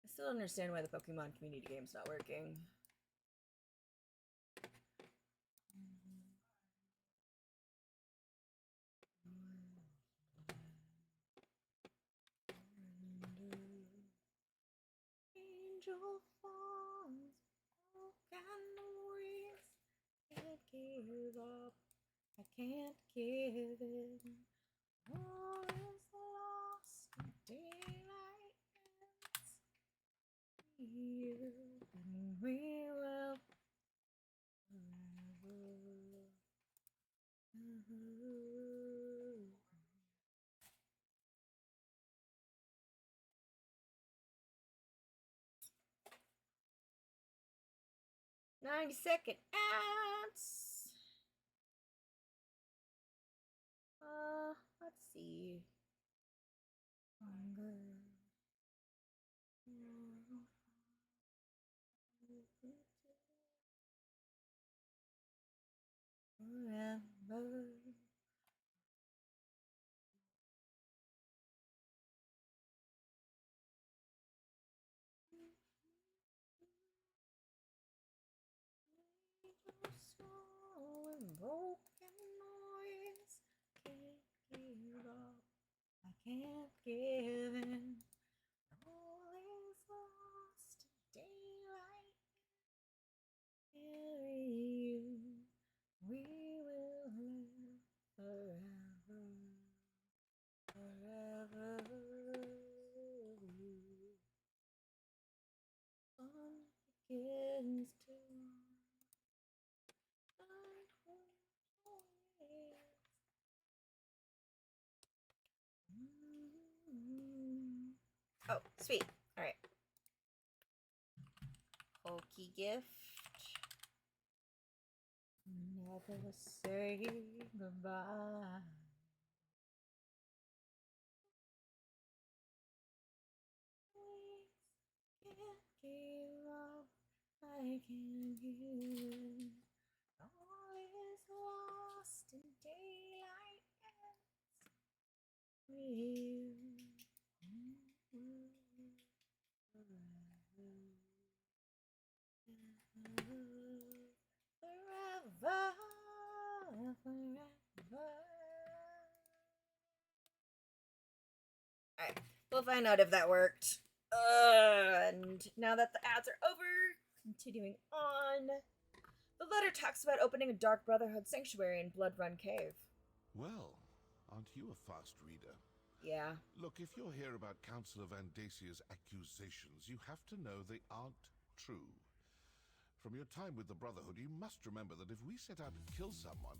I still don't understand why the Pokemon community game's not working. Angel falls, broken noise. Can't give up. I can't give in. All is lost. Daylight ends. Here and we will forever. 90-second ads. Let's see. Longer. Forever. Slow and broken noise. Can't give up. I can't give in. All is lost. Daylight. Carry you. We will live forever. Forever. Sun begins to Oh, sweet. Alright. Hokey gift. Never say goodbye. Can't give up. I can give. All is lost in daylight ends with you. Forever, forever. Alright, we'll find out if that worked. And now that the ads are over, continuing on. The letter talks about opening a Dark Brotherhood sanctuary in Blood Run Cave. Well, aren't you a fast reader? Yeah. Look, if you're here about Councillor Vandasia's accusations, you have to know they aren't true. From your time with the Brotherhood, you must remember that if we set out to kill someone,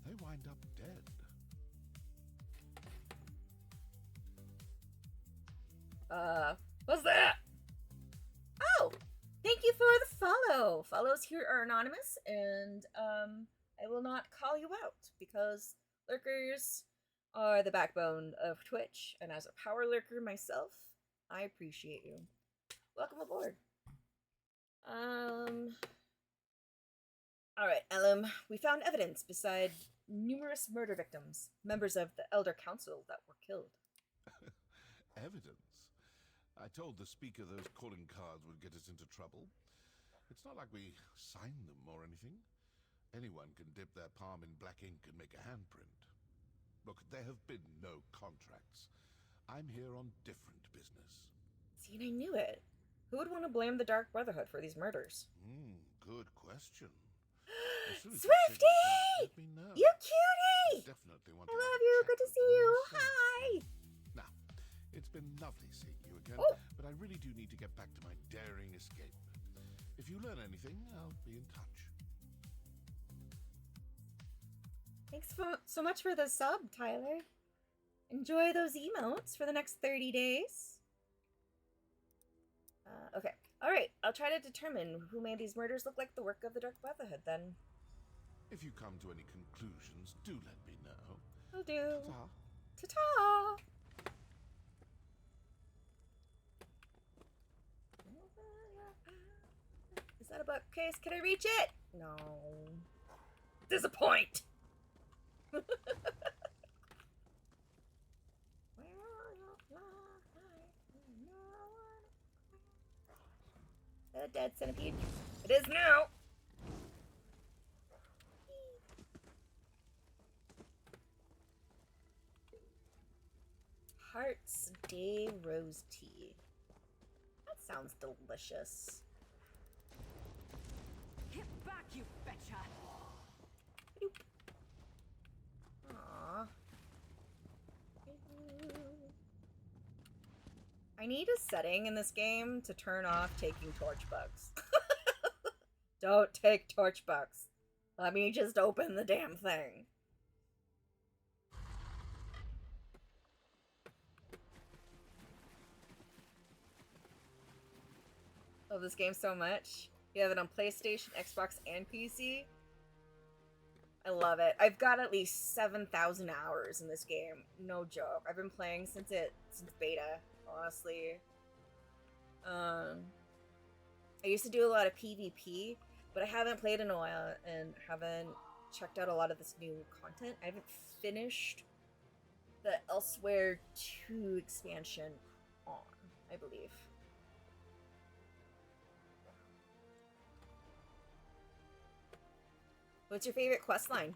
they wind up dead. What's that? Oh, thank you for the follow. Follows here are anonymous, and I will not call you out because lurkers are the backbone of Twitch, and as a power lurker myself, I appreciate you. Welcome aboard. Alright, Elum, we found evidence beside numerous murder victims, members of the Elder Council that were killed. Evidence? I told the speaker those calling cards would get us into trouble. It's not like we signed them or anything. Anyone can dip their palm in black ink and make a handprint. Look, there have been no contracts. I'm here on different business. See, and I knew it. Who would want to blame the Dark Brotherhood for these murders? Good question. Swifty! Let me know. You cutie! Definitely want I love you. Good to see you. Hi. Now, it's been lovely seeing you again, but I really do need to get back to my daring escape. If you learn anything, I'll be in touch. Thanks so much for the sub, Tyler. Enjoy those emotes for the next 30 days. Okay. Alright, I'll try to determine who made these murders look like the work of the Dark Brotherhood, then. If you come to any conclusions, do let me know. Will do. Ta-ta. Ta-ta! Is that a bookcase? Can I reach it? No. Disappoint! Is that a dead centipede? It is now! Heart's Day Rose Tea. That sounds delicious. Get back, you betcha! Aww. I need a setting in this game to turn off taking torch bugs. Don't take torch bugs. Let me just open the damn thing. Love this game so much. You have it on PlayStation, Xbox, and PC. I love it. I've got at least 7,000 hours in this game. No joke. I've been playing since beta, honestly. I used to do a lot of PvP, but I haven't played in a while and haven't checked out a lot of this new content. I haven't finished the Elsewhere 2 expansion on, I believe. What's your favorite quest line?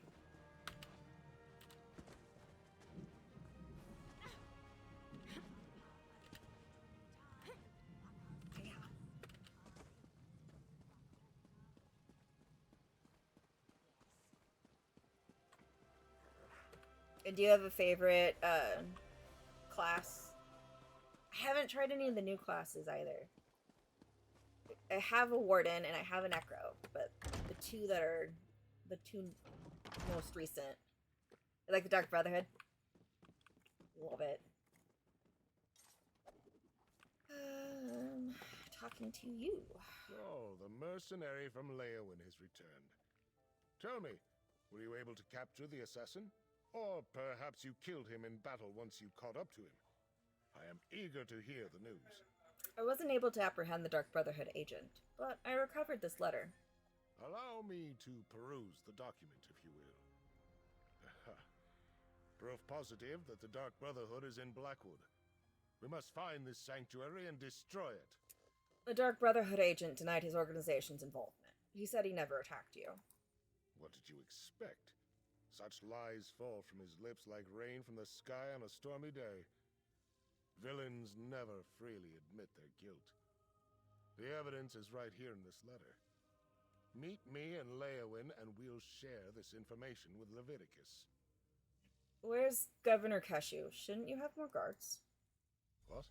And do you have a favorite class? I haven't tried any of the new classes either. I have a Warden and I have an Necro, but the two most recent. I like the Dark Brotherhood. Love it. talking to you. So, the mercenary from Leowin has returned. Tell me, were you able to capture the assassin? Or perhaps you killed him in battle once you caught up to him? I am eager to hear the news. I wasn't able to apprehend the Dark Brotherhood agent, but I recovered this letter. Allow me to peruse the document, if you will. Proof positive that the Dark Brotherhood is in Blackwood. We must find this sanctuary and destroy it. The Dark Brotherhood agent denied his organization's involvement. He said he never attacked you. What did you expect? Such lies fall from his lips like rain from the sky on a stormy day. Villains never freely admit their guilt. The evidence is right here in this letter. Meet me in Leowin and we'll share this information with Leviticus. Where's Governor Keshu? Shouldn't you have more guards? What?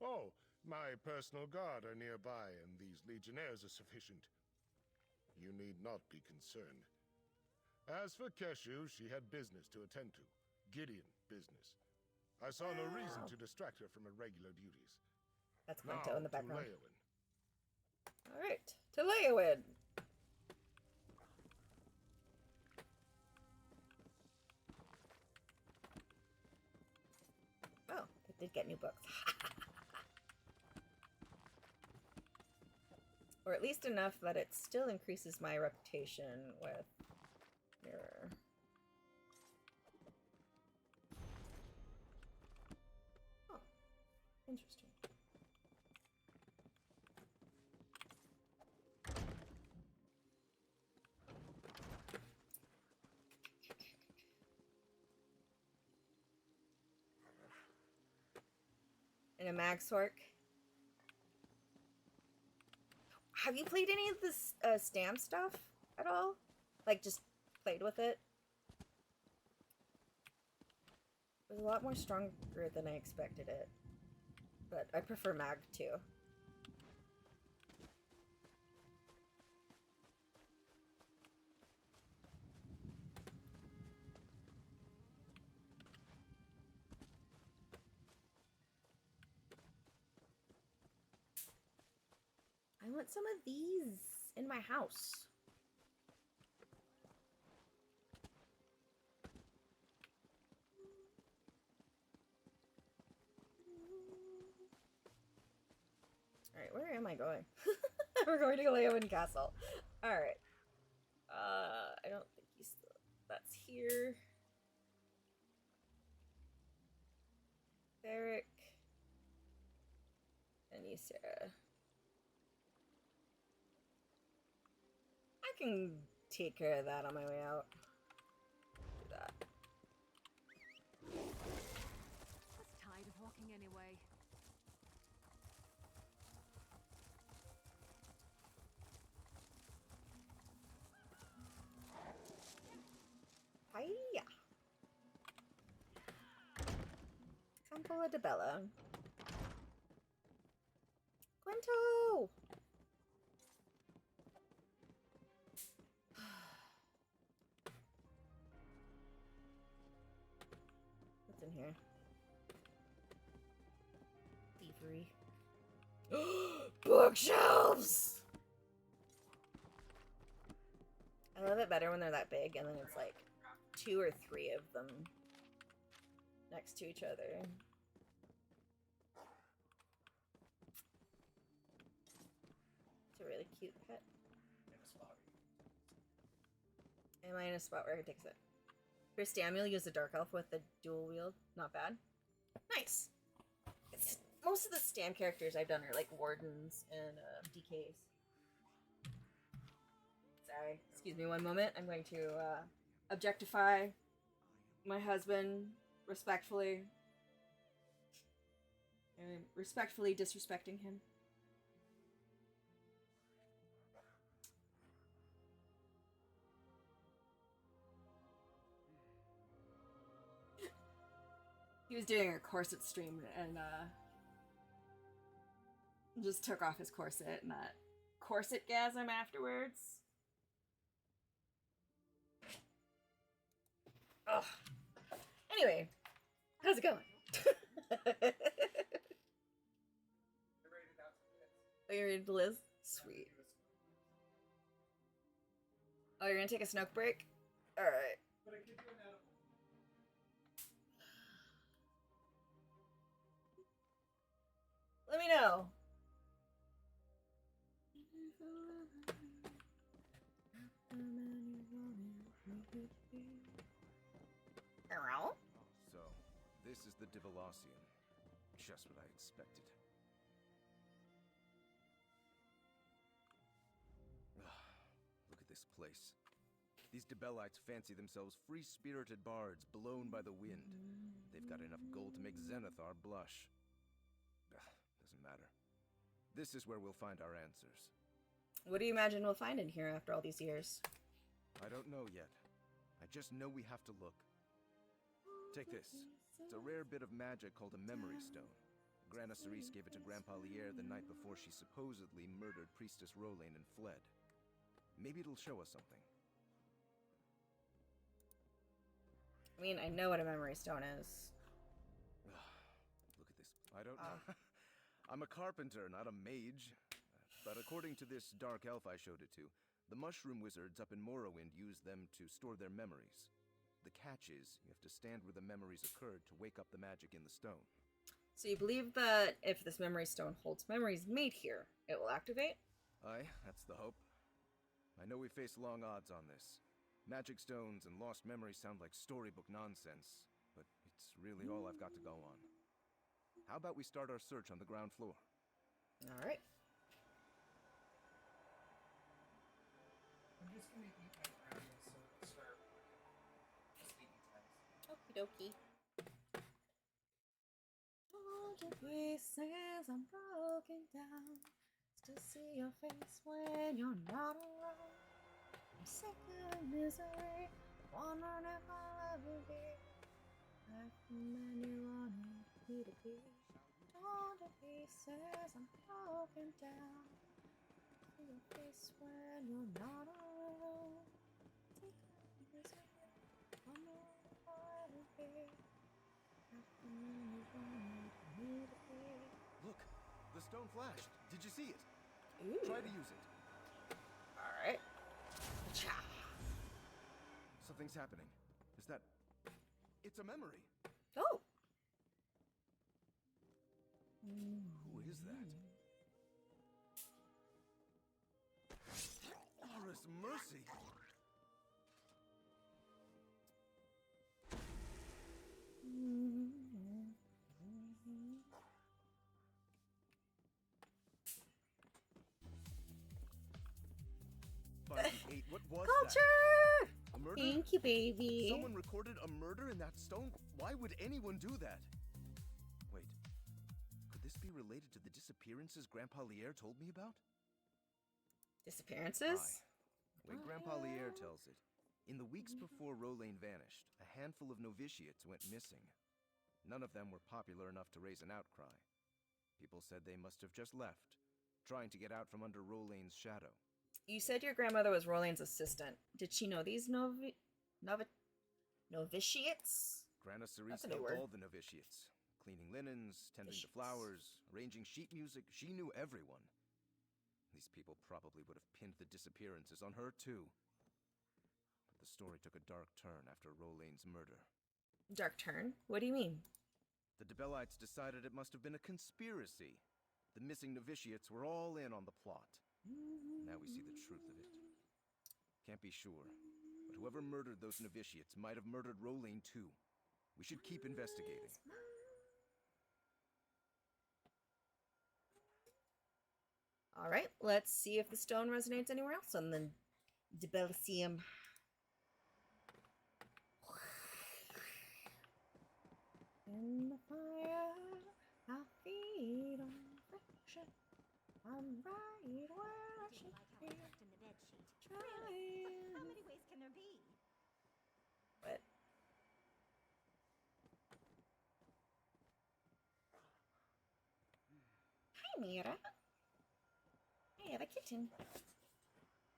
Oh, my personal guard are nearby, and these legionnaires are sufficient. You need not be concerned. As for Keshu, she had business to attend to. Gideon business. I saw no reason to distract her from her regular duties. That's Quinto in the background. To Leowin. Alright, to Leowin. Oh, I did get new books. Or at least enough that it still increases my reputation with Mirror. Oh, interesting. And a Magsork. Have you played any of this stamp stuff at all? Like, just played with it? It was a lot more stronger than I expected it. But I prefer Mag, too. I want some of these in my house. Alright, where am I going? We're going to Leowin Castle. Alright. I don't think he's... That's here. Beric. And Ysera. I can take care of that on my way out. Do that. I was tired of walking anyway. Hiya. Temple de Bella. Quinto! What's in here? Thievery. Bookshelves! I love it better when they're that big and then it's like 2 or 3 of them next to each other. It's a really cute pet. Am I in a spot where I can take it? For Stam, use the Dark Elf with the dual wield. Not bad. Nice. Most of the Stam characters I've done are like Wardens and DKs. Sorry. Excuse me one moment. I'm going to objectify my husband respectfully. I'm respectfully disrespecting him. He was doing a corset stream and just took off his corset and that corset-gasm afterwards. Ugh. Anyway, how's it going? Oh, you're ready to Liz? Sweet. Oh, you're gonna take a smoke break? Alright. Let me know. So, this is the Divalosium. Just what I expected. Look at this place. These Dibellites fancy themselves free-spirited bards blown by the wind. They've got enough gold to make Zenithar blush. Doesn't matter. This is where we'll find our answers. What do you imagine we'll find in here after all these years? I don't know yet. I just know we have to look. Take this. It's a rare bit of magic called a memory stone. Grana Cerise gave it to Grandpa Lier the night before she supposedly murdered Priestess Rolain and fled. Maybe it'll show us something. I mean, I know what a memory stone is. Look at this. I don't know. I'm a carpenter, not a mage. But according to this dark elf I showed it to, the mushroom wizards up in Morrowind used them to store their memories. The catch is, you have to stand where the memories occurred to wake up the magic in the stone. So you believe that if this memory stone holds memories made here, it will activate? Aye, that's the hope. I know we face long odds on this. Magic stones and lost memories sound like storybook nonsense, but it's really all I've got to go on. How about we start our search on the ground floor? Alright. I'm just gonna eat my brownies, so let's start just eating times. Okie dokie. All the pieces I'm broken down to see your face when you're not around. I'm sick of misery, wondering if I'll ever be like the man you wanted me to be. All the pieces I'm broken down. See your face when you're not alone. Sick of misery, wondering if I'll ever be like the man you wanted me to be. Look, the stone flashed. Did you see it? Ooh. Try to use it. Alright. Something's happening. Is that... It's a memory. Oh! Who is that? Horus Mercy! What was Kultr! that? A murder? Thank you, baby. Someone recorded a murder in that stone? Why would anyone do that? Wait. Could this be related to the disappearances Grandpa Lier told me about? Disappearances? Aye. Way Grandpa Lier tells it. In the weeks before Rolain vanished, a handful of novitiates went missing. None of them were popular enough to raise an outcry. People said they must have just left, trying to get out from under Rolain's shadow. You said your grandmother was Rolain's assistant. Did she know these novitiates? Grana Cerise knew all the novitiates. Cleaning linens, tending to flowers, arranging sheet music. She knew everyone. These people probably would have pinned the disappearances on her too. But the story took a dark turn after Rolain's murder. Dark turn? What do you mean? The Dibellites decided it must have been a conspiracy. The missing novitiates were all in on the plot. Now we see the truth of it. Can't be sure, but whoever murdered those novitiates might have murdered Rolain too. We should keep investigating. Alright, let's see if the stone resonates anywhere else on the Dibellium. In the fire, I feed on friction. I'm right where I should be. In the bed sheet. Really? How many ways can there be? What? Hi, Mira. Hey, the kitten.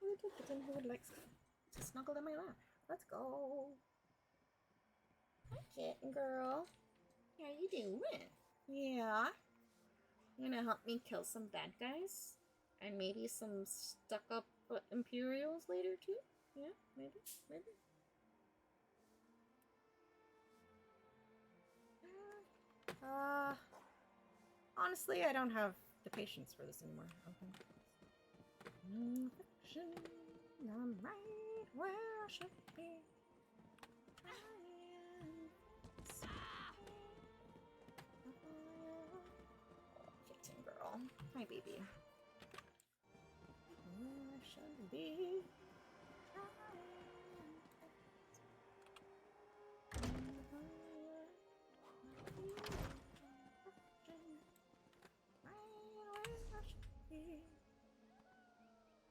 Little kitten who would like to snuggle in my lap. Let's go. Hi, kitten girl. How you doing? Yeah. You gonna help me kill some bad guys? And maybe some stuck-up Imperials later, too? Yeah, maybe, maybe. Honestly, I don't have the patience for this anymore. Okay. I'm right where I should be. 15 girl. Hi, baby. Where I should be.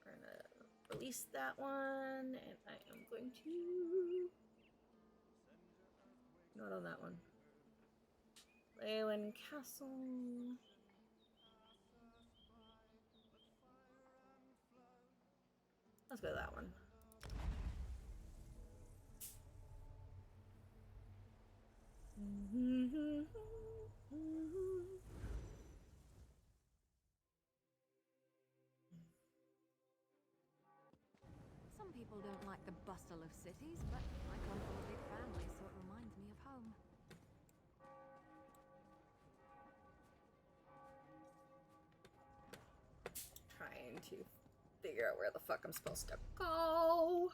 We're gonna release that one, and I am going to... Not on that one. Leyland Castle. Let's go to that one. Some people don't like the bustle of cities, but I come from a big family, so it reminds me of home. Trying to figure out where the fuck I'm supposed to go.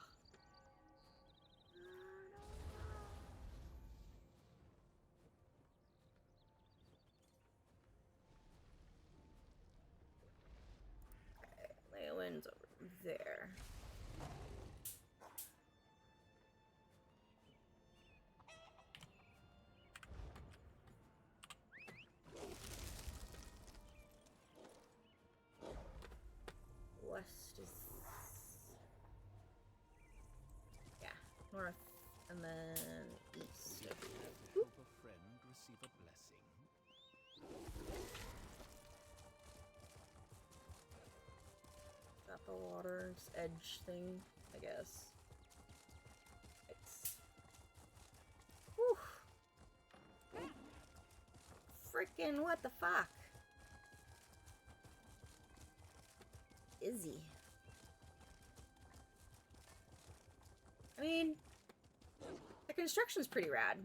Okay, Leyland's over there. West is... yeah, north, and then east. Help a friend receive a blessing. Got the water's edge thing, I guess. It's... whew. Freaking what the fuck? Izzy. I mean, the construction's pretty rad.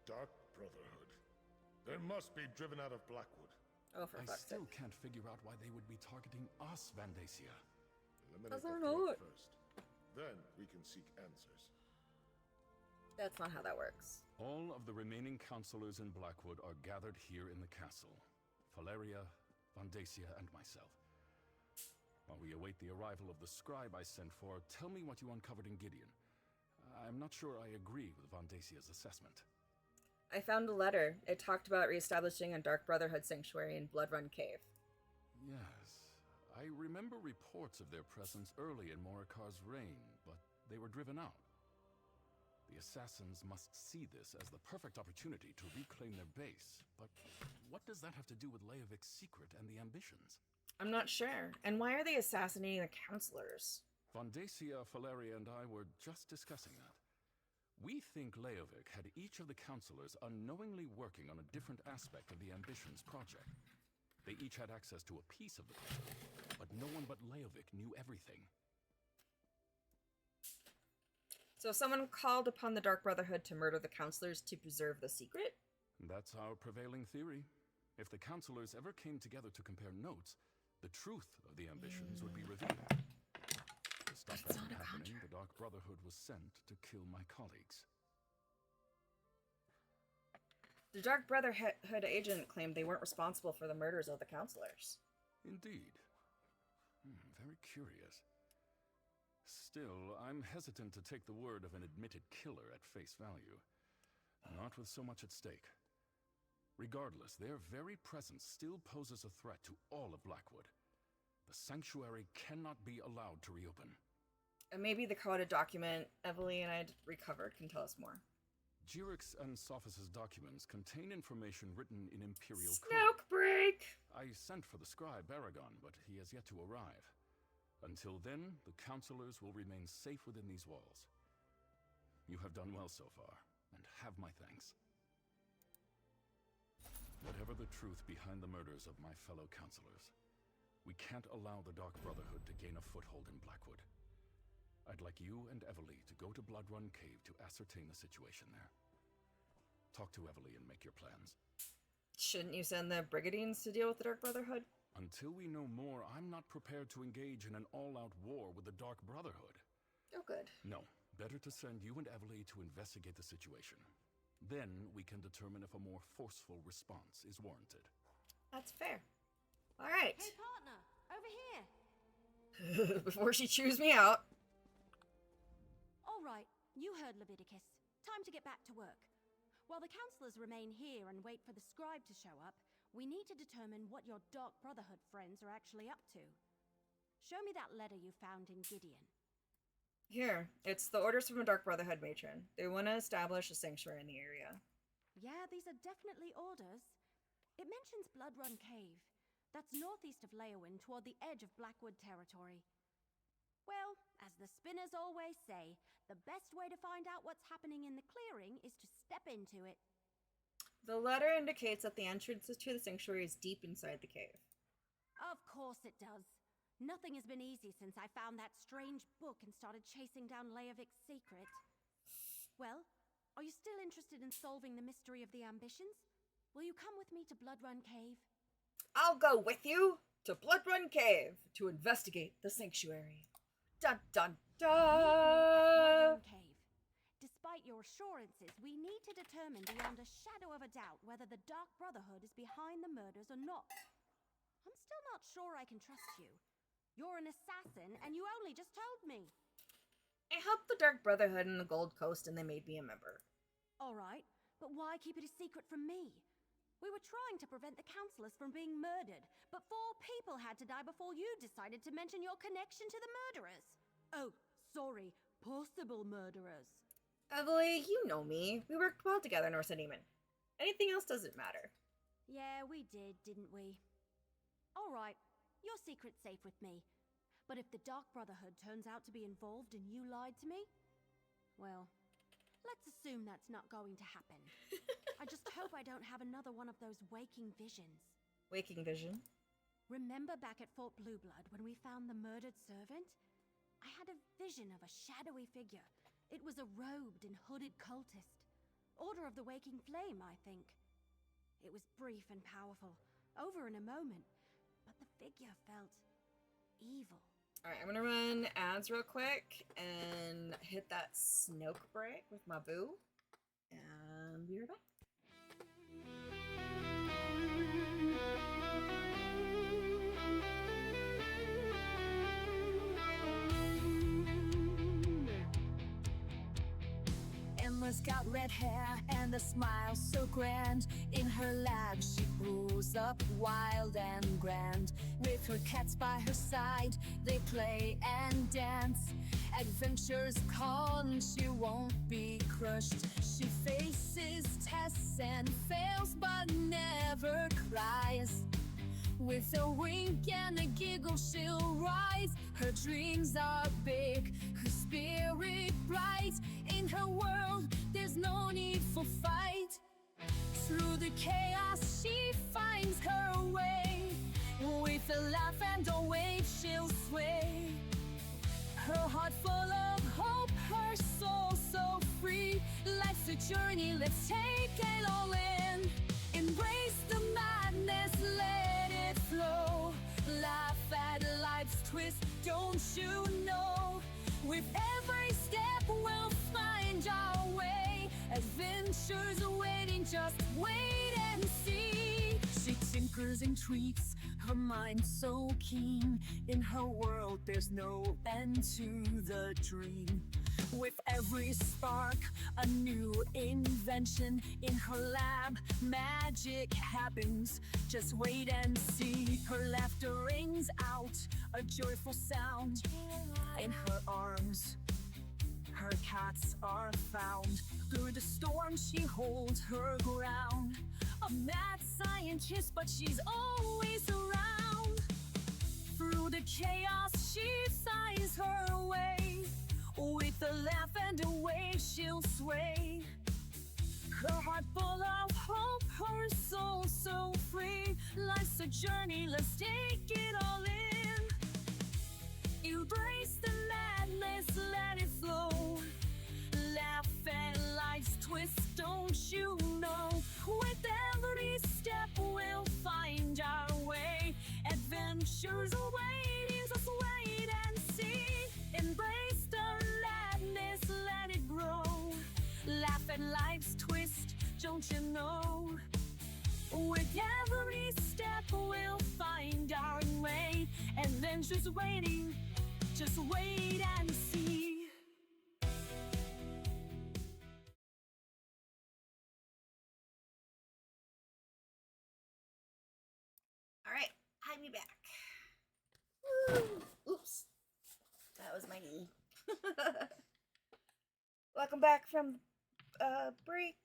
Dark Brotherhood. They must be driven out of Blackwood. Oh, for I fuck's still sake. can't figure out why they would be targeting us, Vandacia. Eliminate they're the not. threat first. Then we can seek answers. That's not how that works. All of the remaining counselors in Blackwood are gathered here in the castle. Valeria, Vandacia, and myself. While we await the arrival of the scribe I sent for, tell me what you uncovered in Gideon. I'm not sure I agree with Vandacia's assessment. I found a letter. It talked about reestablishing a Dark Brotherhood sanctuary in Bloodrun Cave. Yes, I remember reports of their presence early in Morikar's reign, but they were driven out. The assassins must see this as the perfect opportunity to reclaim their base. But what does that have to do with Leovik's secret and the ambitions? I'm not sure. And why are they assassinating the counselors? Vandacia, Valeria, and I were just discussing that. We think Leovik had each of the counselors unknowingly working on a different aspect of the Ambitions project. They each had access to a piece of the puzzle, but no one but Leovik knew everything. So someone called upon the Dark Brotherhood to murder the counselors to preserve the secret? That's our prevailing theory. If the counselors ever came together to compare notes, the truth of the Ambitions would be revealed. To stop that from happening, the Dark Brotherhood was sent to kill my colleagues. The Dark Brotherhood agent claimed they weren't responsible for the murders of the counselors. Indeed. Very curious. Still, I'm hesitant to take the word of an admitted killer at face value. Not with so much at stake. Regardless, their very presence still poses a threat to all of Blackwood. The sanctuary cannot be allowed to reopen. And maybe the coded document Evelyn and I recovered can tell us more. Jirek's and Sophus's documents contain information written in Imperial Snoke code. break! I sent for the scribe Baragon, but he has yet to arrive. Until then, the counselors will remain safe within these walls. You have done well so far, and have my thanks. Whatever the truth behind the murders of my fellow counselors, we can't allow the Dark Brotherhood to gain a foothold in Blackwood. I'd like you and Evely to go to Bloodrun Cave to ascertain the situation there. Talk to Evely and make your plans. Shouldn't you send the Brigadines to deal with the Dark Brotherhood? Until we know more, I'm not prepared to engage in an all-out war with the Dark Brotherhood. Oh, good. No, better to send you and Evely to investigate the situation. Then we can determine if a more forceful response is warranted. That's fair. All right. Hey, partner, over here. Before she chews me out. All right, you heard Leviticus. Time to get back to work. While the counselors remain here and wait for the scribe to show up, we need to determine what your Dark Brotherhood friends are actually up to. Show me that letter you found in Gideon. Here, it's the orders from a Dark Brotherhood matron. They want to establish a sanctuary in the area. Yeah, these are definitely orders. It mentions Bloodrun Cave. That's northeast of Leowyn, toward the edge of Blackwood territory. Well, as the spinners always say, the best way to find out what's happening in the clearing is to step into it. The letter indicates that the entrance to the sanctuary is deep inside the cave. Of course it does. Nothing has been easy since I found that strange book and started chasing down Leovic's secret. Well, are you still interested in solving the mystery of the ambitions? Will you come with me to Bloodrun Cave? I'll go with you to Bloodrun Cave to investigate the sanctuary. Dun dun dun! Bloodrun Cave. Despite your assurances, we need to determine beyond a shadow of a doubt whether the Dark Brotherhood is behind the murders or not. I'm still not sure I can trust you. You're an assassin, and you only just told me. I helped the Dark Brotherhood in the Gold Coast, and they made me a member. All right, but why keep it a secret from me? We were trying to prevent the counselors from being murdered, but 4 people had to die before you decided to mention your connection to the murderers. Oh, sorry, possible murderers. Evely, you know me. We worked well together, Norse and Demon. Anything else doesn't matter. Yeah, we did, didn't we? All right, your secret's safe with me. But if the Dark Brotherhood turns out to be involved and you lied to me, well, let's assume that's not going to happen. I just hope I don't have another one of those waking visions. Waking vision? Remember back at Fort Blueblood when we found the murdered servant? I had a vision of a shadowy figure. It was a robed and hooded cultist. Order of the Waking Flame, I think. It was brief and powerful, over in a moment, but the figure felt evil. Alright, I'm gonna run ads real quick and hit that Snoke break with my boo. And be right back. Emma's got red hair and a smile so grand. In her lab she grows up wild and grand. With her cats by her side, they play and dance. Adventures call and she won't be crushed. She faces tests and fails but never cries. With a wink and a giggle she'll rise. Her dreams are big, her spirit bright. In her world there's no need for fight. Through the chaos she finds her way. With a laugh and a wave she'll sway. Her heart full of hope, her soul so free. Life's a journey, let's take it all in. Embrace the madness, let it flow. Laugh at life's twist, don't you know? With every step we'll find our way. Adventures awaiting, just wait and see. She tinkers and tweaks her mind so keen. In her world, there's no end to the dream. With every spark, a new invention. In her lab, magic happens. Just wait and see. Her laughter rings out, a joyful sound. In her arms, her cats are found. Through the storm, she holds her ground. A mad scientist, but she's always around. Through the chaos, she sighs her way. With a laugh and a wave, she'll sway. Her heart full of hope, her soul so free. Life's a journey, let's take it all in. Embrace the madness, let it flow. Laugh and life's twist, don't you know? With every step we'll find our way. Adventures awaiting, just wait and see. Embrace the madness, let it grow. Laugh at life's twist, don't you know? With every step we'll find our way. Adventures waiting, just wait and see. Alright, hide me back. Woo! Oops. That was my knee. Welcome back from break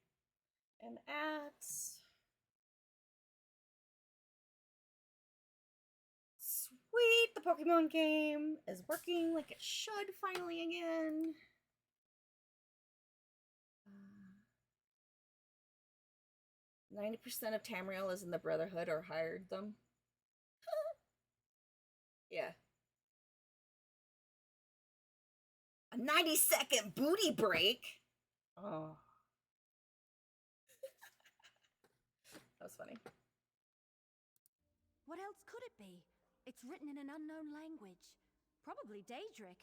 and ads. Sweet! The Pokemon game is working like it should finally again. 90% of Tamriel is in the Brotherhood or hired them. Yeah. A 90-second booty break? Oh. That was funny. What else could it be? It's written in an unknown language. Probably Daedric.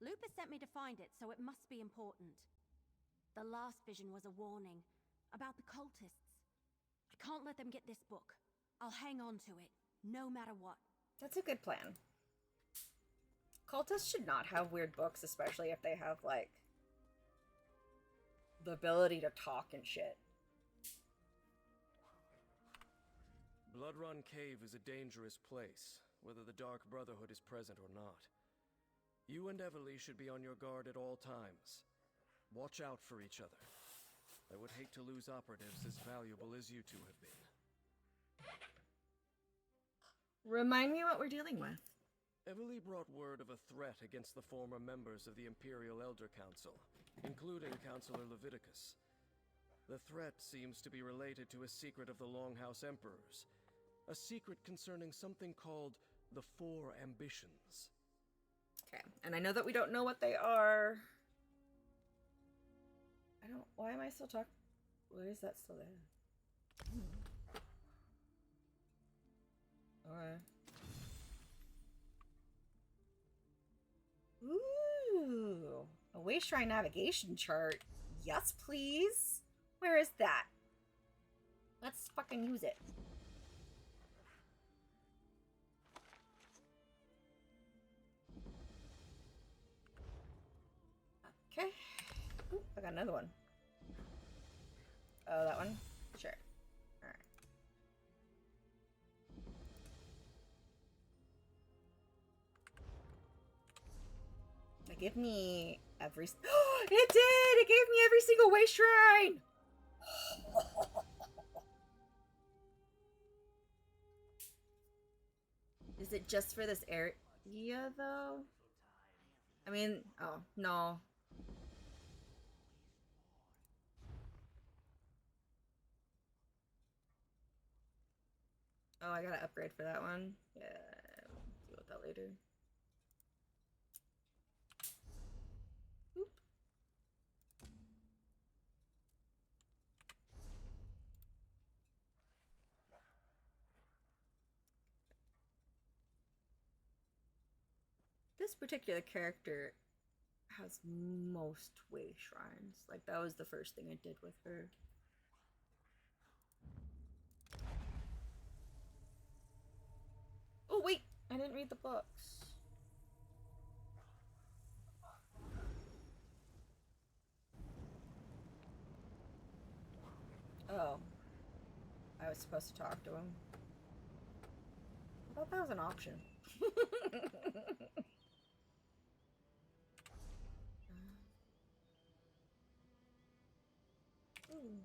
Lupus sent me to find it, so it must be important. The last vision was a warning about the cultists. I can't let them get this book. I'll hang on to it, no matter what. That's a good plan. Cultists should not have weird books, especially if they have, like, the ability to talk and shit. Bloodrun Cave is a dangerous place, whether the Dark Brotherhood is present or not. You and Everly should be on your guard at all times. Watch out for each other. I would hate to lose operatives as valuable as you two have been. Remind me what we're dealing with. Everly brought word of a threat against the former members of the Imperial Elder Council, including Councilor Leviticus. The threat seems to be related to a secret of the Longhouse Emperors. A secret concerning something called the Four Ambitions. Okay, and I know that we don't know what they are. Why am I still talking? Why is that still there? Alright. Ooh, a way shrine navigation chart. Yes, please. Where is that? Let's fucking use it. Okay. Ooh, I got another one. Oh, that one? Sure. Alright. It gave me every... It did! It gave me every single way shrine! Is it just for this area, though? I mean... Oh, no. Oh, I gotta upgrade for that one? Yeah, we'll deal with that later. Oop. This particular character has most way shrines. Like, that was the first thing I did with her. read the books. Oh. I was supposed to talk to him. I thought that was an option. Ooh.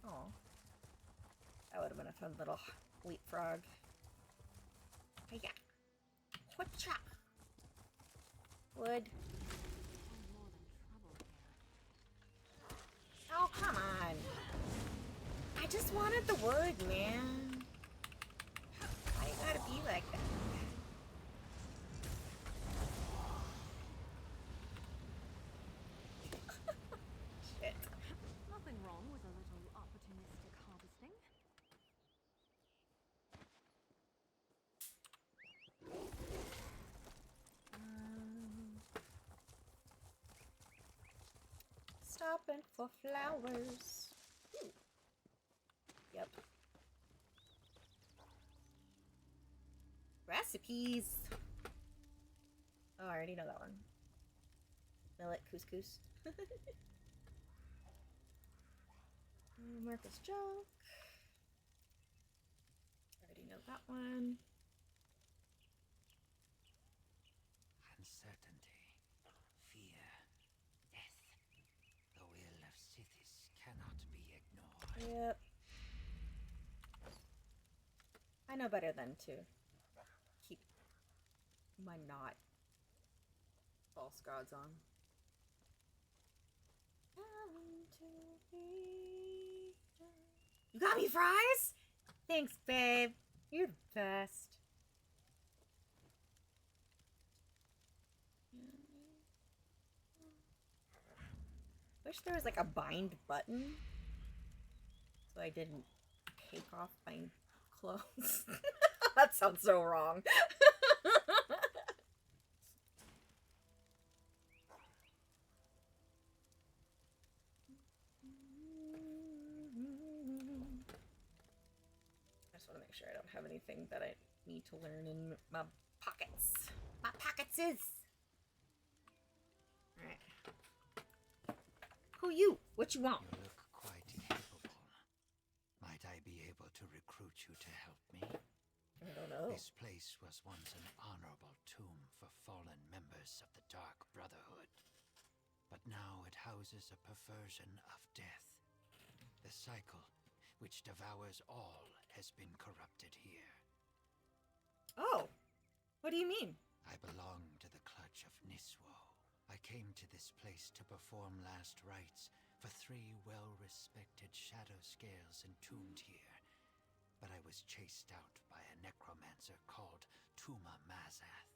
Oh, that would have been a fun little leapfrog. Hiya. Whatcha? Wood. Oh, come on. I just wanted the wood, man. Why you gotta be like that? Shit. Nothing wrong with a little opportunistic harvesting. Stopping for flowers. Ooh. Yep. Recipes. Oh, I already know that one. Millet couscous. Marcus joke. Already know that one. Uncertainty, fear, death. The will of Sithis cannot be ignored. Yep. I know better than to keep my not false gods on. You got me fries? Thanks, babe. You're the best. Wish there was like a bind button so I didn't take off my clothes. That sounds so wrong. I just want to make sure I don't have anything that I need to learn in my pockets. My pockets is. Alright. Who you? What you want? You look quite capable. Might I be able to recruit you to help me? I don't know. This place was once an honorable tomb for fallen members of the Dark Brotherhood. But now it houses a perversion of death. The cycle, which devours all, has been corrupted here. Oh, what do you mean? I belong to the clutch of Niswo. I came to this place to perform last rites for 3 well-respected shadow scales entombed here. But I was chased out by a necromancer called Tuma Mazath,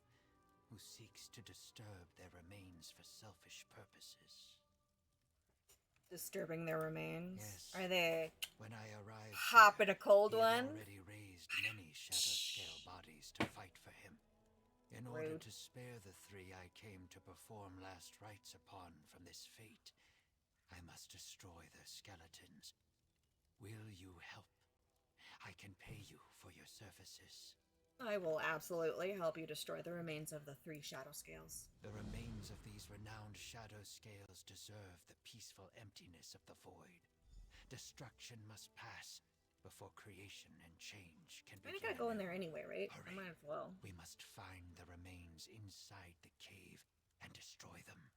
who seeks to disturb their remains for selfish purposes. Disturbing their remains? Yes. Are they when I arrived hopping a cold he had one? already raised many shadow scale bodies to fight for him. In order to spare the 3 I came to perform last rites upon from this fate, I must destroy their skeletons. Will you help? I can pay you for your services. I will absolutely help you destroy the remains of the 3 shadow scales. The remains of these renowned shadow scales deserve the peaceful emptiness of the void. Destruction must pass before creation and change can begin. I gotta go in there anyway, right? Hurry. I might as well. We must find the remains inside the cave and destroy them.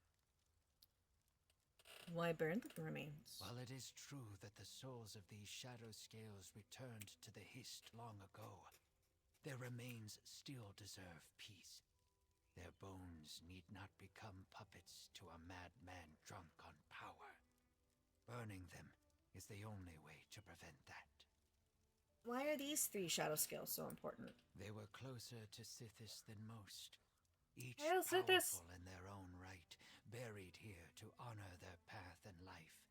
Why burn the remains? While it is true that the souls of these shadow scales returned to the Hist long ago, their remains still deserve peace. Their bones need not become puppets to a madman drunk on power. Burning them is the only way to prevent that. Why are these 3 shadow scales so important? They were closer to Sithis than most. Each Hail Sithis! powerful in their own right, buried here to honor their path and life,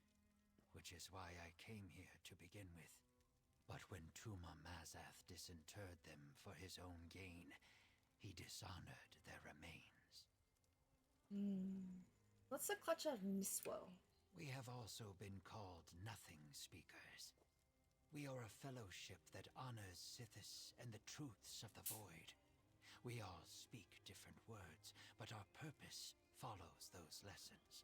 which is why I came here to begin with. But when Tuma Mazath disinterred them for his own gain, he dishonored their remains. What's the clutch of Niswo? We have also been called Nothing Speakers. We are a fellowship that honors Sithis and the truths of the Void. We all speak different words, but our purpose follows those lessons.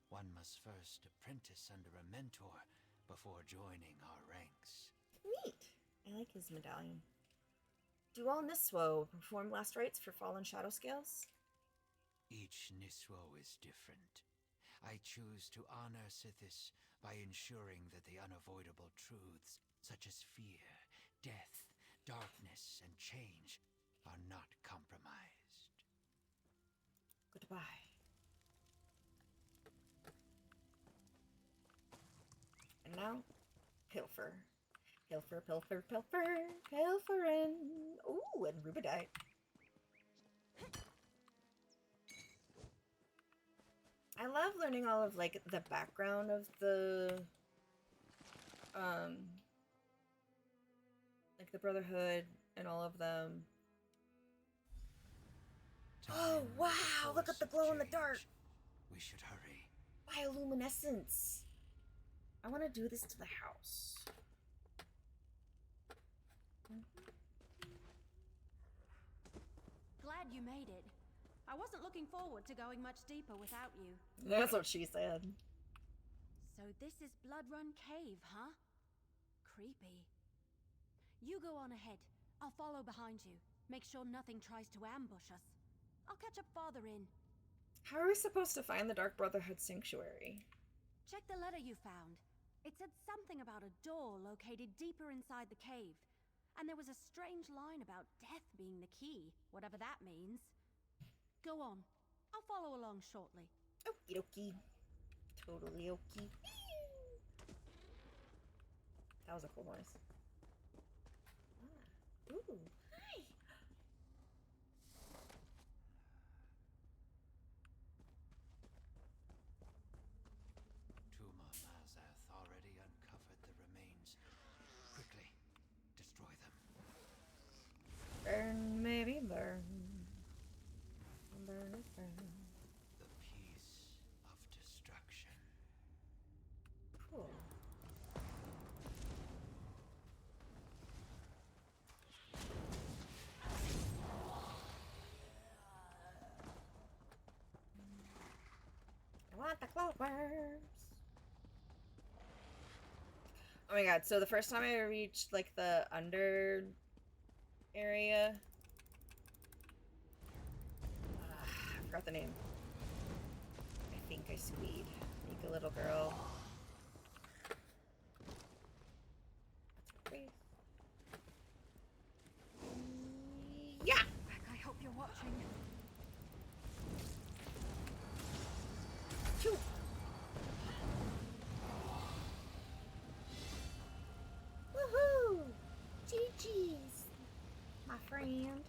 One must first apprentice under a mentor before joining our ranks. Neat. I like his medallion. Do all Niswo perform last rites for fallen shadow scales? Each Niswo is different. I choose to honor Sithis by ensuring that the unavoidable truths, such as fear, death, darkness, and change, are not compromised. Goodbye. And now, pilfer. Pilfer, pilfer, pilfer, pilferin. Ooh, and rubidite. I love learning all of, like, the background of the, like, the Brotherhood and all of them. Oh, wow! Look at the glow in the dark! We should hurry. Bioluminescence! I want to do this to the house. Glad you made it. I wasn't looking forward to going much deeper without you. That's what she said. So this is Blood Run Cave, huh? Creepy. You go on ahead. I'll follow behind you. Make sure nothing tries to ambush us. I'll catch up farther in. How are we supposed to find the Dark Brotherhood sanctuary? Check the letter you found. It said something about a door located deeper inside the cave. And there was a strange line about death being the key, whatever that means. Go on. I'll follow along shortly. Okie dokie. Totally okie. That was a cool noise. Ah. Ooh. Hi. Tuma Mazath already uncovered the remains. Quickly, destroy them. Burn, maybe burn. Burn it, burn. The peace of destruction. Cool. I want the clovers. Oh my god, so the first time I reached, like, the under area... I forgot the name. I think I squeed. Make a little girl. Yeah! I hope you're watching. Phew. Woohoo! GG's, my friend.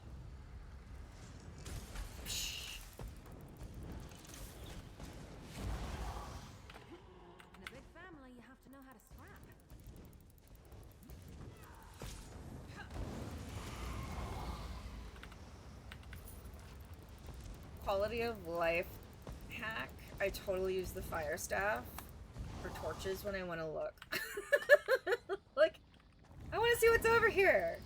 In a big family, you have to know how to scrap. Quality of life hack. I totally use the fire staff for torches when I want to look. Like, I want to see what's over here.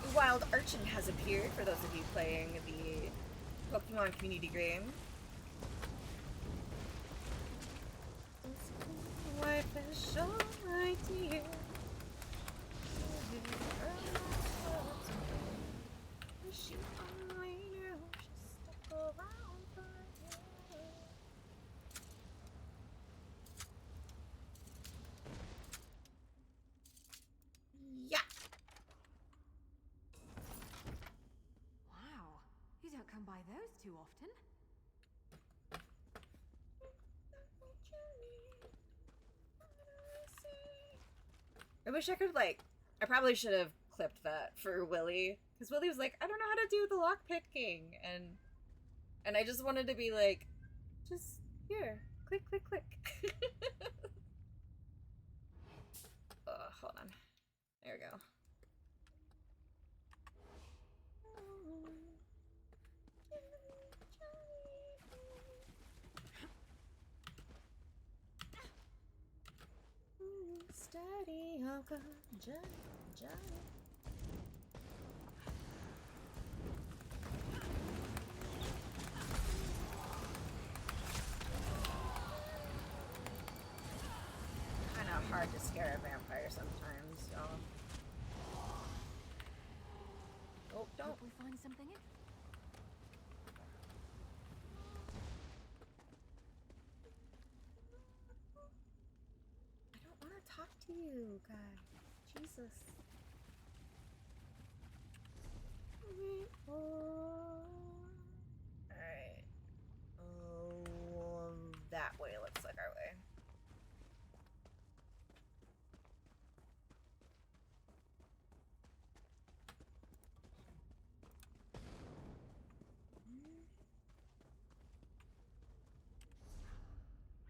The wild urchin has appeared for those of you playing the Pokemon community game. Life is short, my dear. She only knew she stuck around for you. Yeah. Wow, you don't come by those too often. I wish I could, like, I probably should have clipped that for Willy, because Willy was like, I don't know how to do the lock picking, and I just wanted to be like, just here, click, click, click. Hold on. There we go. Daddy, oh God, Johnny, Johnny. Kind of hard to scare a vampire sometimes, y'all. Oh, don't. Hope we find something interesting. I don't want to talk to you, guy. Jesus. Alright. Oh, that way looks like our way.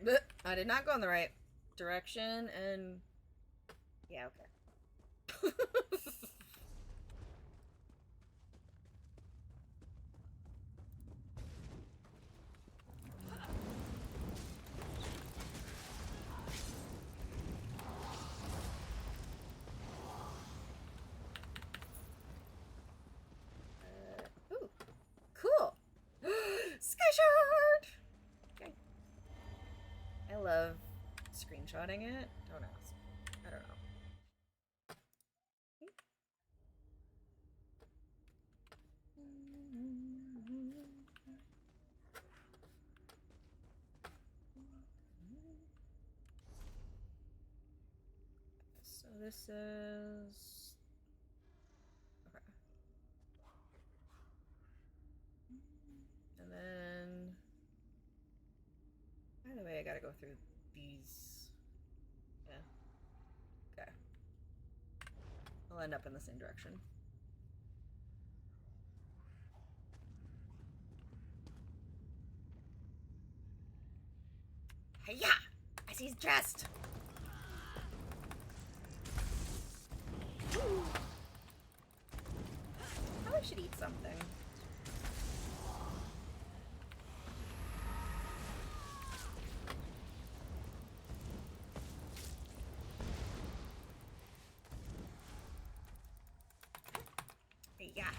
Blech, I did not go in the right direction, and yeah, okay. Ooh, cool. Sky shard. Okay. I love screenshotting it. Don't ask. I don't know. So this is okay. And then by the way, I gotta go through these. Yeah. Okay. I'll end up in the same direction. Hiya! I see he's dressed! Probably should eat something. Yeah.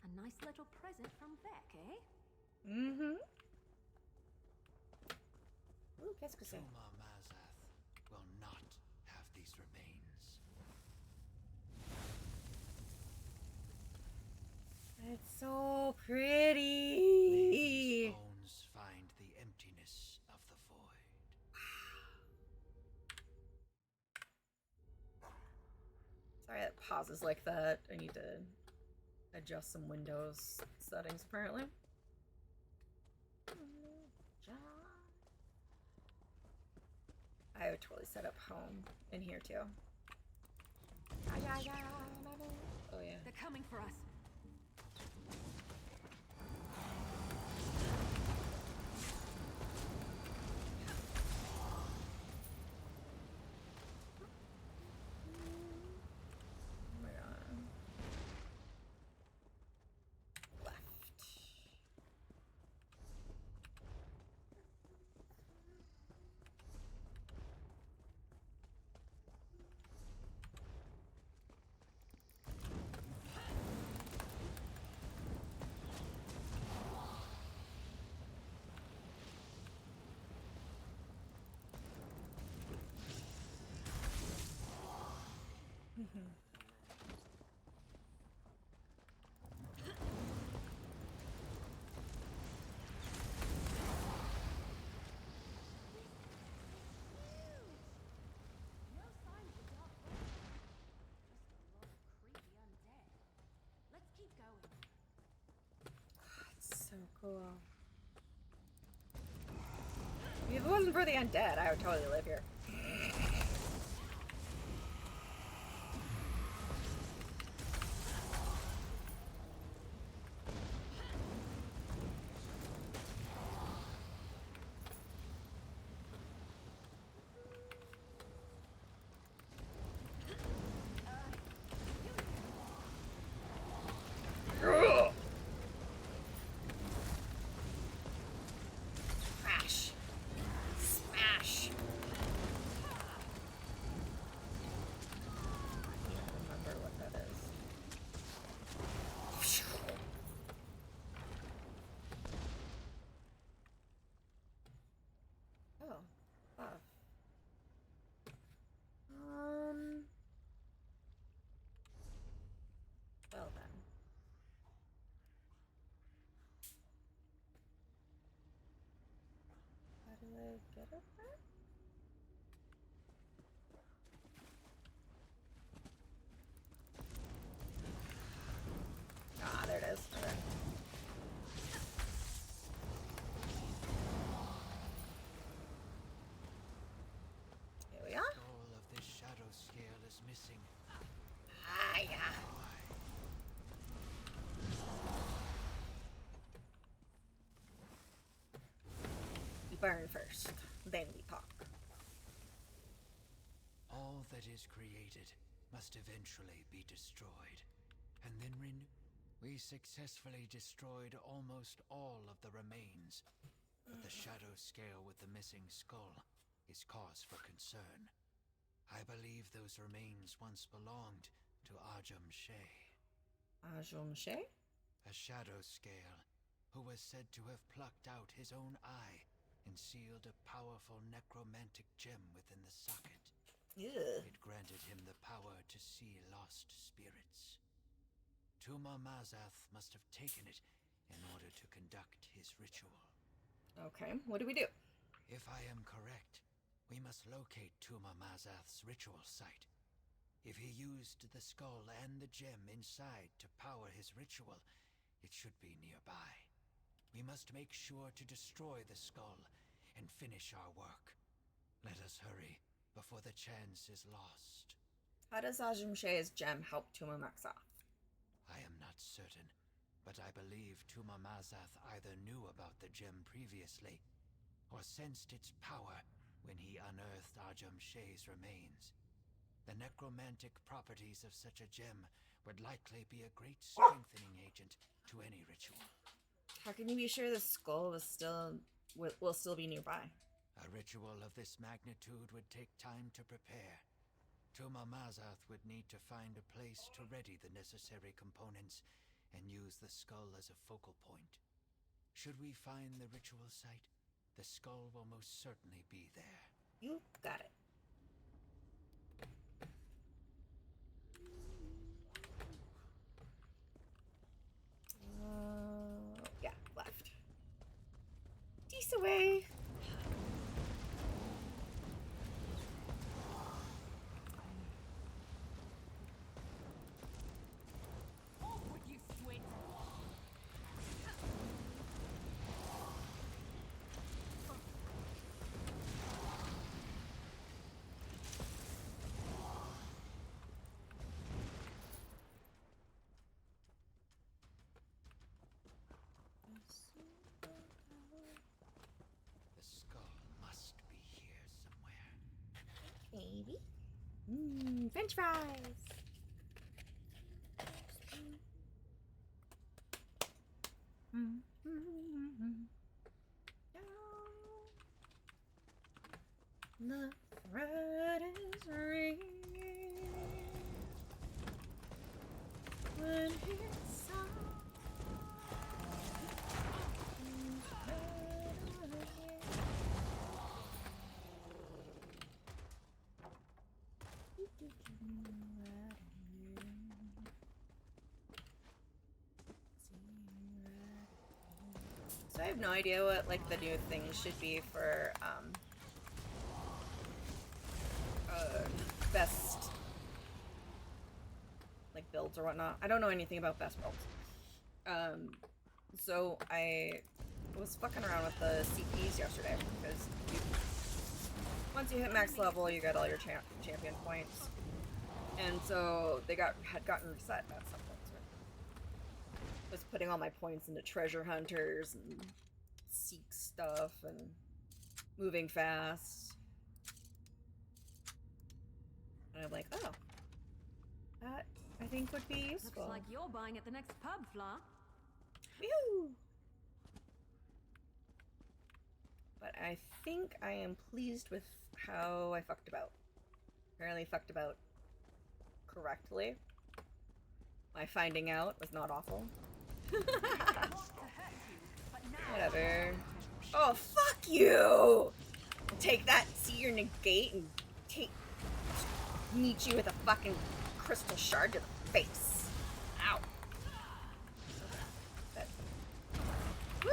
A nice little present from Beck, eh? Mm-hmm. Ooh, qu'est-ce que c'est? Tuma Mazath will not have these remains. It's so pretty. These bones find the emptiness of the void. Sorry that pauses like that. I need to adjust some Windows settings apparently. I would totally set up home in here too. Oh yeah. They're coming for us. So cool. If it wasn't for the undead, I would totally live here. get up there? Ah, there it is. Okay. Here we are. All of this shadow scale is missing. Ah, yeah. We burn first, then we talk. All that is created must eventually be destroyed. And then we successfully destroyed almost all of the remains. But the shadow scale with the missing skull is cause for concern. I believe those remains once belonged to Ajum Shay. Ajum Shay? A shadow scale who was said to have plucked out his own eye and sealed a powerful necromantic gem within the socket. Ugh. It granted him the power to see lost spirits. Tuma Mazath must have taken it in order to conduct his ritual. Okay, what do we do? If I am correct, we must locate Tuma Mazath's ritual site. If he used the skull and the gem inside to power his ritual, it should be nearby. We must make sure to destroy the skull and finish our work. Let us hurry before the chance is lost. How does Ajum Shay's gem help Tuma Mazath? I am not certain, but I believe Tuma Mazath either knew about the gem previously or sensed its power when he unearthed Ajum Shay's remains. The necromantic properties of such a gem would likely be a great strengthening agent to any ritual. How can you be sure the skull will still be nearby? A ritual of this magnitude would take time to prepare. Tuma Mazath would need to find a place to ready the necessary components and use the skull as a focal point. Should we find the ritual site, the skull will most certainly be there. You got it. Yeah, left. Decent way. The skull must be here somewhere. Maybe. French fries. The thread is real when it's So I have no idea what like the new things should be for best like builds or whatnot. I don't know anything about best builds. So I was fucking around with the CPs yesterday because once you hit max level, you get all your champion points, and so they had gotten reset at some point. So I was putting all my points into treasure hunters and seek stuff and moving fast. And I'm like, oh, that I think would be useful. Looks like you're buying at the next pub, Fla. Whew. But I think I am pleased with how I fucked about. Apparently fucked about correctly. My finding out was not awful. Whatever. Oh, fuck you! Take that, see your negate, and meet you with a fucking crystal shard to the face. Ow. Woo!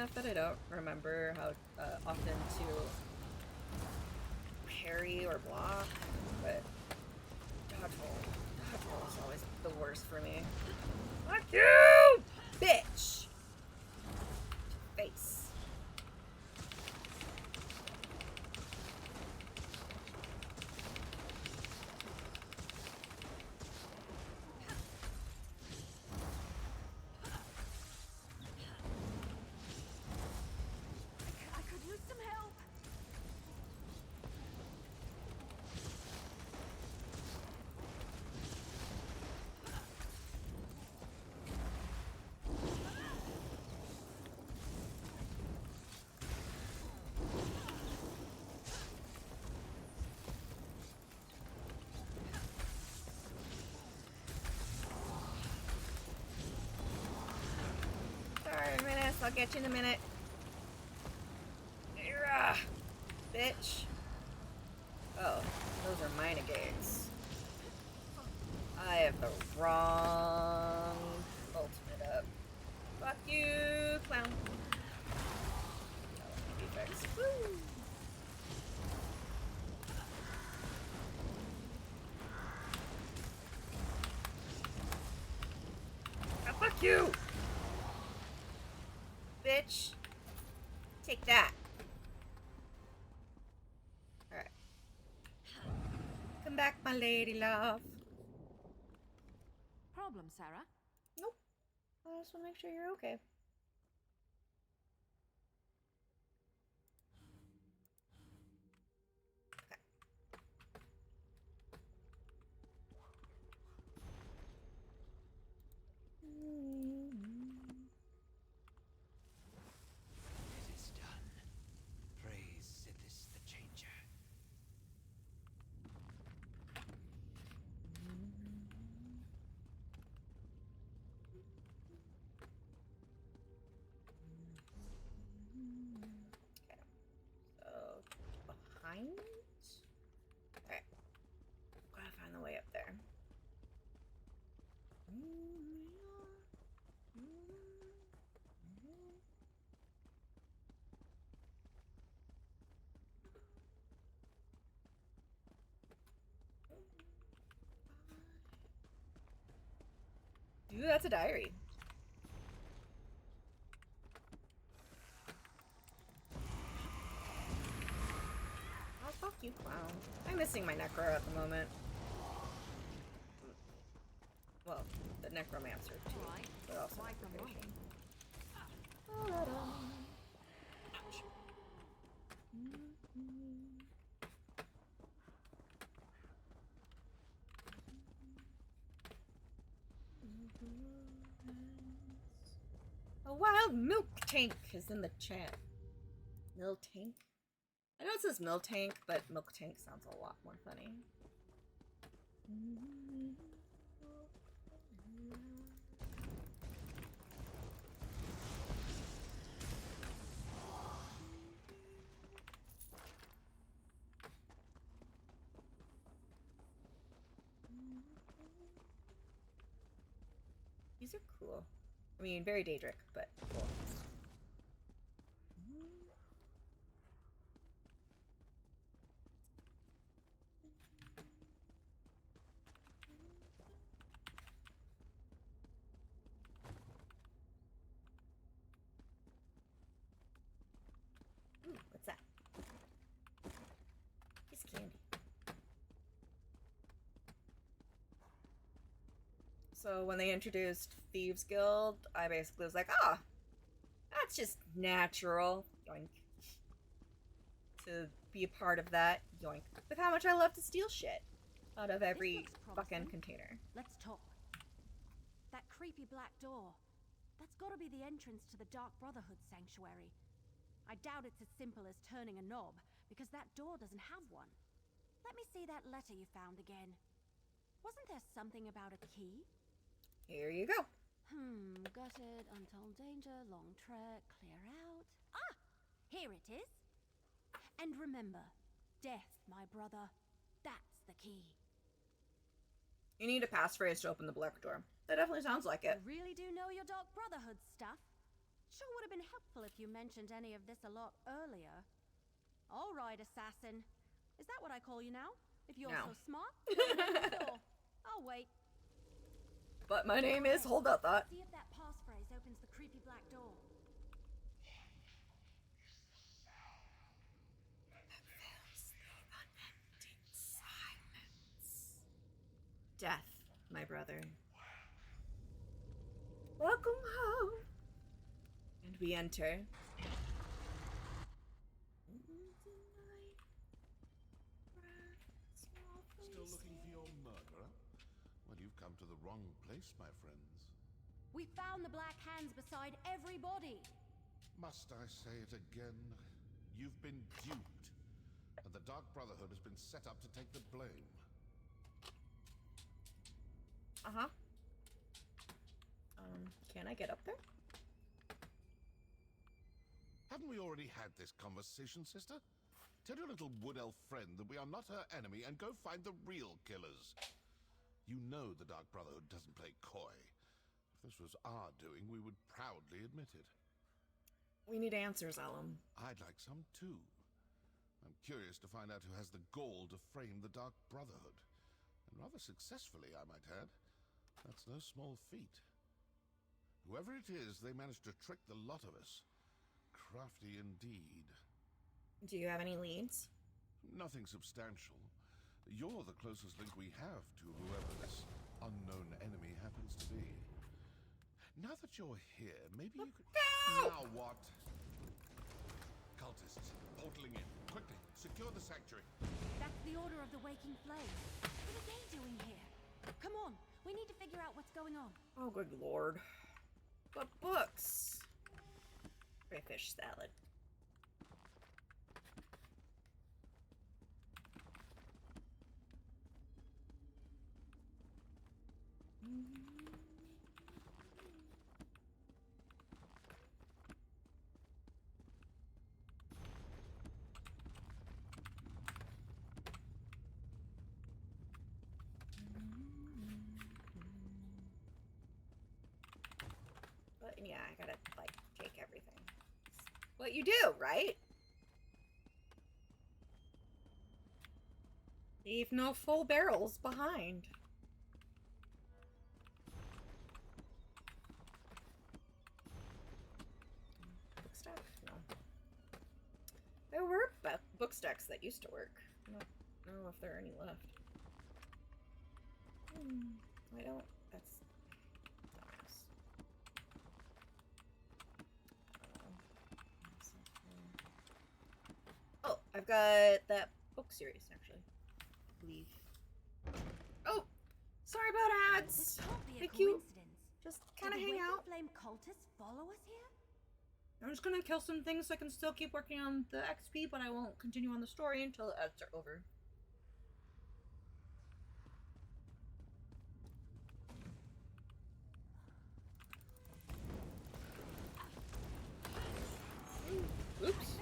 enough that I don't remember how often to parry or block, but dodge roll is always the worst for me. Fuck you, bitch! Face. I could use some help. Sorry, Menace. I'll get you in a minute. Ugh, bitch. Oh, those are my negates. I have the wrong ultimate up. Fuck you, clown. Defects. Woo! Ah, fuck you! Bitch. Take that. Alright. Come back, my lady love. Problem, Sarah? Nope. I just want to make sure you're okay. It is done. Praise Sithis the Changer. So, behind? Alright. Gotta find the way up there. Ooh, that's a diary. Oh, fuck you, clown. I'm missing my necro at the moment. Well, the necromancer too, but also necrovision. Ouch. A wild milk tank is in the chat. Milk tank? I know it says milk tank, but milk tank sounds a lot more funny. These are cool. I mean, very Daedric, but cool. Ooh, what's that? It's candy. So when they introduced Thieves Guild, I basically was like, ah, that's just natural. Yoink. To be a part of that, yoink. Look how much I love to steal shit out of every fucking container. Let's talk. That creepy black door. That's gotta be the entrance to the Dark Brotherhood sanctuary. I doubt it's as simple as turning a knob, because that door doesn't have one. Let me see that letter you found again. Wasn't there something about a key? Here you go. Gutted, untold danger, long trek, clear out. Ah! Here it is. And remember, death, my brother. That's the key. You need a passphrase to open the black door. That definitely sounds like it. You really do know your Dark Brotherhood stuff. Sure would have been helpful if you mentioned any of this a lot earlier. All right, assassin. Is that what I call you now? If you're No. so smart, open the door. I'll wait. But my name is Hold That Thought. See if that passphrase opens the creepy black door. Death, my brother. Welcome home. And we enter. Still looking for your murderer? Well, you've come to the wrong place, my friends. We found the black hands beside every body. Must I say it again? You've been duped. And the Dark Brotherhood has been set up to take the blame. Uh-huh. Can I get up there? Haven't we already had this conversation, sister? Tell your little wood elf friend that we are not her enemy and go find the real killers. You know the Dark Brotherhood doesn't play coy. If this was our doing, we would proudly admit it. We need answers, Alum. I'd like some too. I'm curious to find out who has the gall to frame the Dark Brotherhood. And rather successfully, I might add. That's no small feat. Whoever it is, they managed to trick the lot of us. Crafty indeed. Do you have any leads? Nothing substantial. You're the closest link we have to whoever this unknown enemy happens to be. Now that you're here, maybe you could... Now what? Cultists, portaling in. Quickly, secure the sanctuary. That's the Order of the Waking Flame. What are they doing here? Come on, we need to figure out what's going on. Oh, good lord. What books? Crayfish salad. But yeah, I gotta like take everything. What you do, right? Leave no full barrels behind. Book stack? No. There were book stacks that used to work. I don't know if there are any left. I don't. That's dumbass. Oh, I've got that book series actually. I believe. Oh, sorry about ads. This can't be a Thank you. coincidence. Just kind of Did the hang Waking out. Flame cultists follow us here? I'm just gonna kill some things so I can still keep working on the XP, but I won't continue on the story until the ads are over. Oops.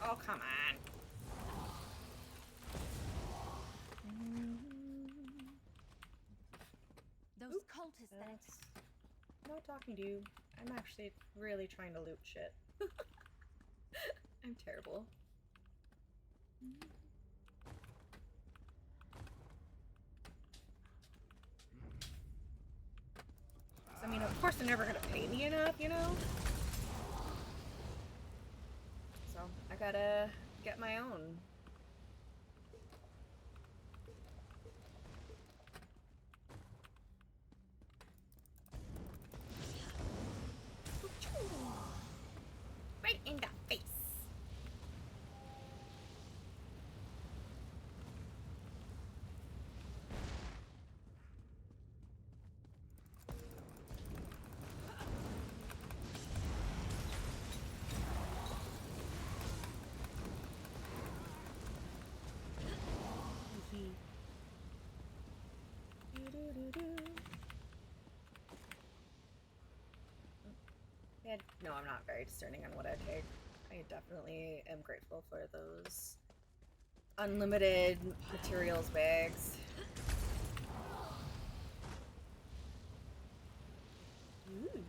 Oh, come on. Those cultists That's not talking to you. I'm actually really trying to loot shit. I'm terrible. I mean, of course they're never gonna pay me enough, you know? So, I gotta get my own. Right in the face. No, I'm not very discerning on what I take. I definitely am grateful for those unlimited materials bags. Ooh.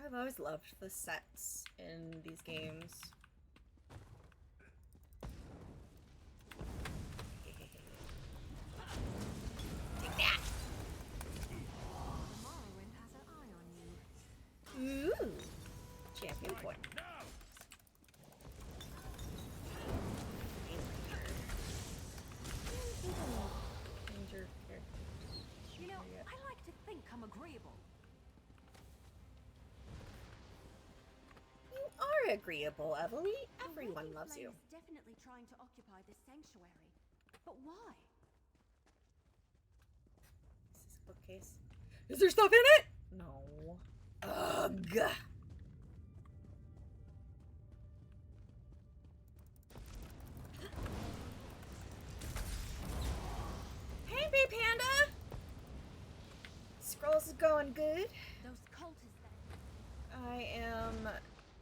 I've always loved the sets in these games. Take that! Morrowind has her eye on you. Ooh! Champion point. Danger characters. You know, I like to think I'm agreeable. You are agreeable, Evelyn. Everyone The loves you. Flame's definitely trying to occupy this sanctuary. But why? Is this a bookcase? Is there stuff in it? No. Ugh. Hey, Bee Panda! Scrolls is going good. Those cultists then. I am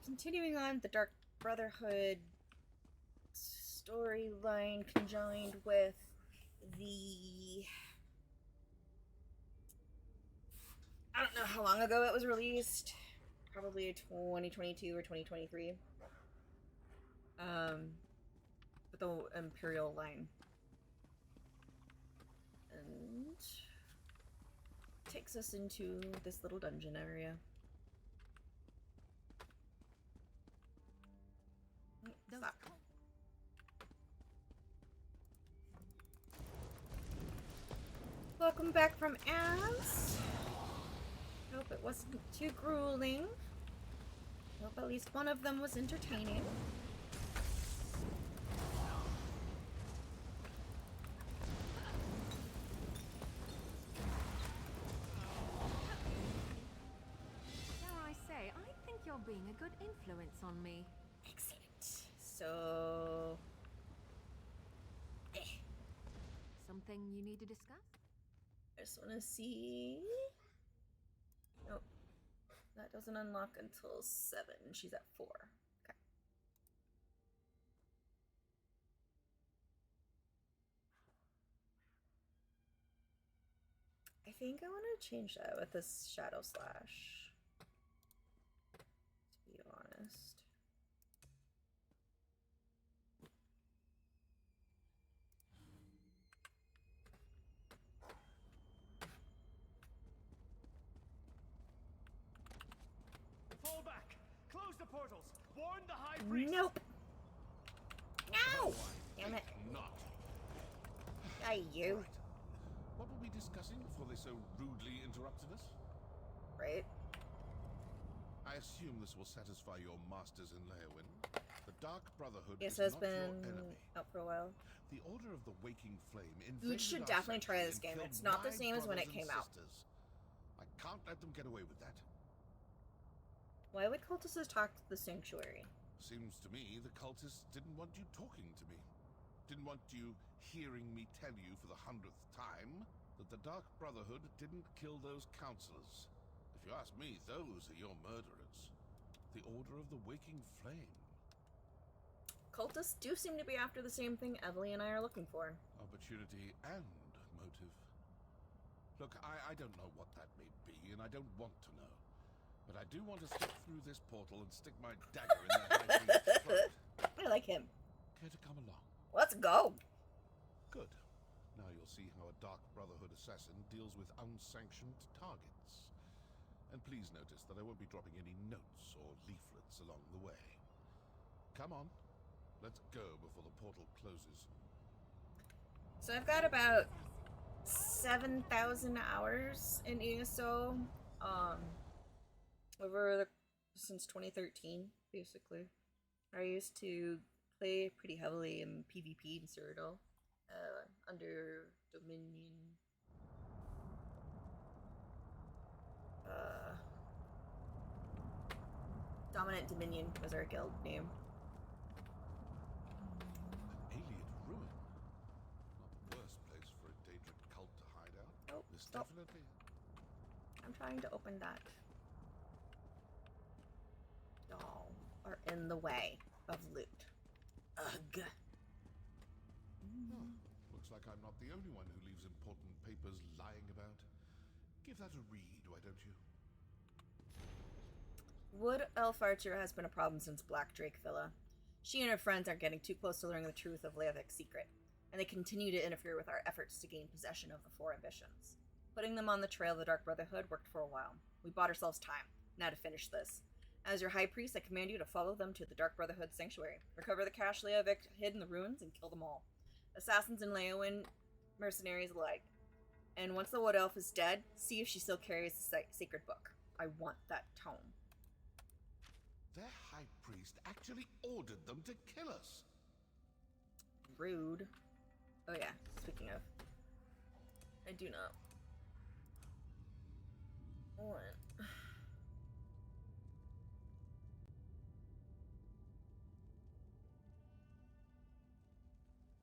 continuing on the Dark Brotherhood storyline conjoined with the... I don't know how long ago it was released. Probably 2022 or 2023. With the Imperial line. And takes us into this little dungeon area. Stop. Welcome back from ads. Hope it wasn't too grueling. Hope at least one of them was entertaining. Dare I say, I think you're being a good influence on me. Excellent. So... Something you need to discuss? I just want to see... Nope. That doesn't unlock until 7. She's at 4. Okay. I think I want to change that with this Shadow Slash. To be honest. Fall back! Close the portals! Warn the High Priest! Nope! No! Damn it. Not. Hey, you. Right. What were we discussing before they so rudely interrupted us? Right. I assume this will satisfy your masters in Leyawind. The Dark Brotherhood Yes, is it's not been your enemy. out for a while. The Order of the Waking Flame You invaded should our definitely try sanctuary this and game. killed It's not the my same as when it brothers and came out. sisters. I can't let them get away with that. Why would cultists talk to the sanctuary? Seems to me the cultists didn't want you talking to me. Didn't want you hearing me tell you for the 100th time that the Dark Brotherhood didn't kill those counselors. If you ask me, those are your murderers. The Order of the Waking Flame. Cultists do seem to be after the same thing Evelyn and I are looking for. Opportunity and motive. Look, I don't know what that may be, and I don't want to know. But I do want to step through this portal and stick my dagger in the High Priest's throat. I like him. Care to come along? Let's go! Good. Now you'll see how a Dark Brotherhood assassin deals with unsanctioned targets. And please notice that I won't be dropping any notes or leaflets along the way. Come on. Let's go before the portal closes. So I've got about 7,000 hours in ESO. Since 2013, basically. I used to play pretty heavily in PvP in Cyrodiil, under Dominion. Dominant Dominion was our guild name. Alien ruin. Not the worst place for a Daedric cult to hide out. Oh, This stop. definitely. I'm trying to open that. Y'all are in the way of loot. Ugh. Oh, looks like I'm not the only one who leaves important papers lying about. Give that a read, why don't you? Wood Elf Archer has been a problem since Black Drake Villa. She and her friends are getting too close to learning the truth of Leovik's secret, and they continue to interfere with our efforts to gain possession of the Four Ambitions. Putting them on the trail of the Dark Brotherhood worked for a while. We bought ourselves time. Now to finish this. As your High Priest, I command you to follow them to the Dark Brotherhood Sanctuary, recover the cache Leovik hid in the ruins, and kill them all. Assassins and Leowen mercenaries alike. And once the Wood Elf is dead, see if she still carries the sacred book. I want that tome. Their High Priest actually ordered them to kill us. Rude. Oh yeah, speaking of. I do not want...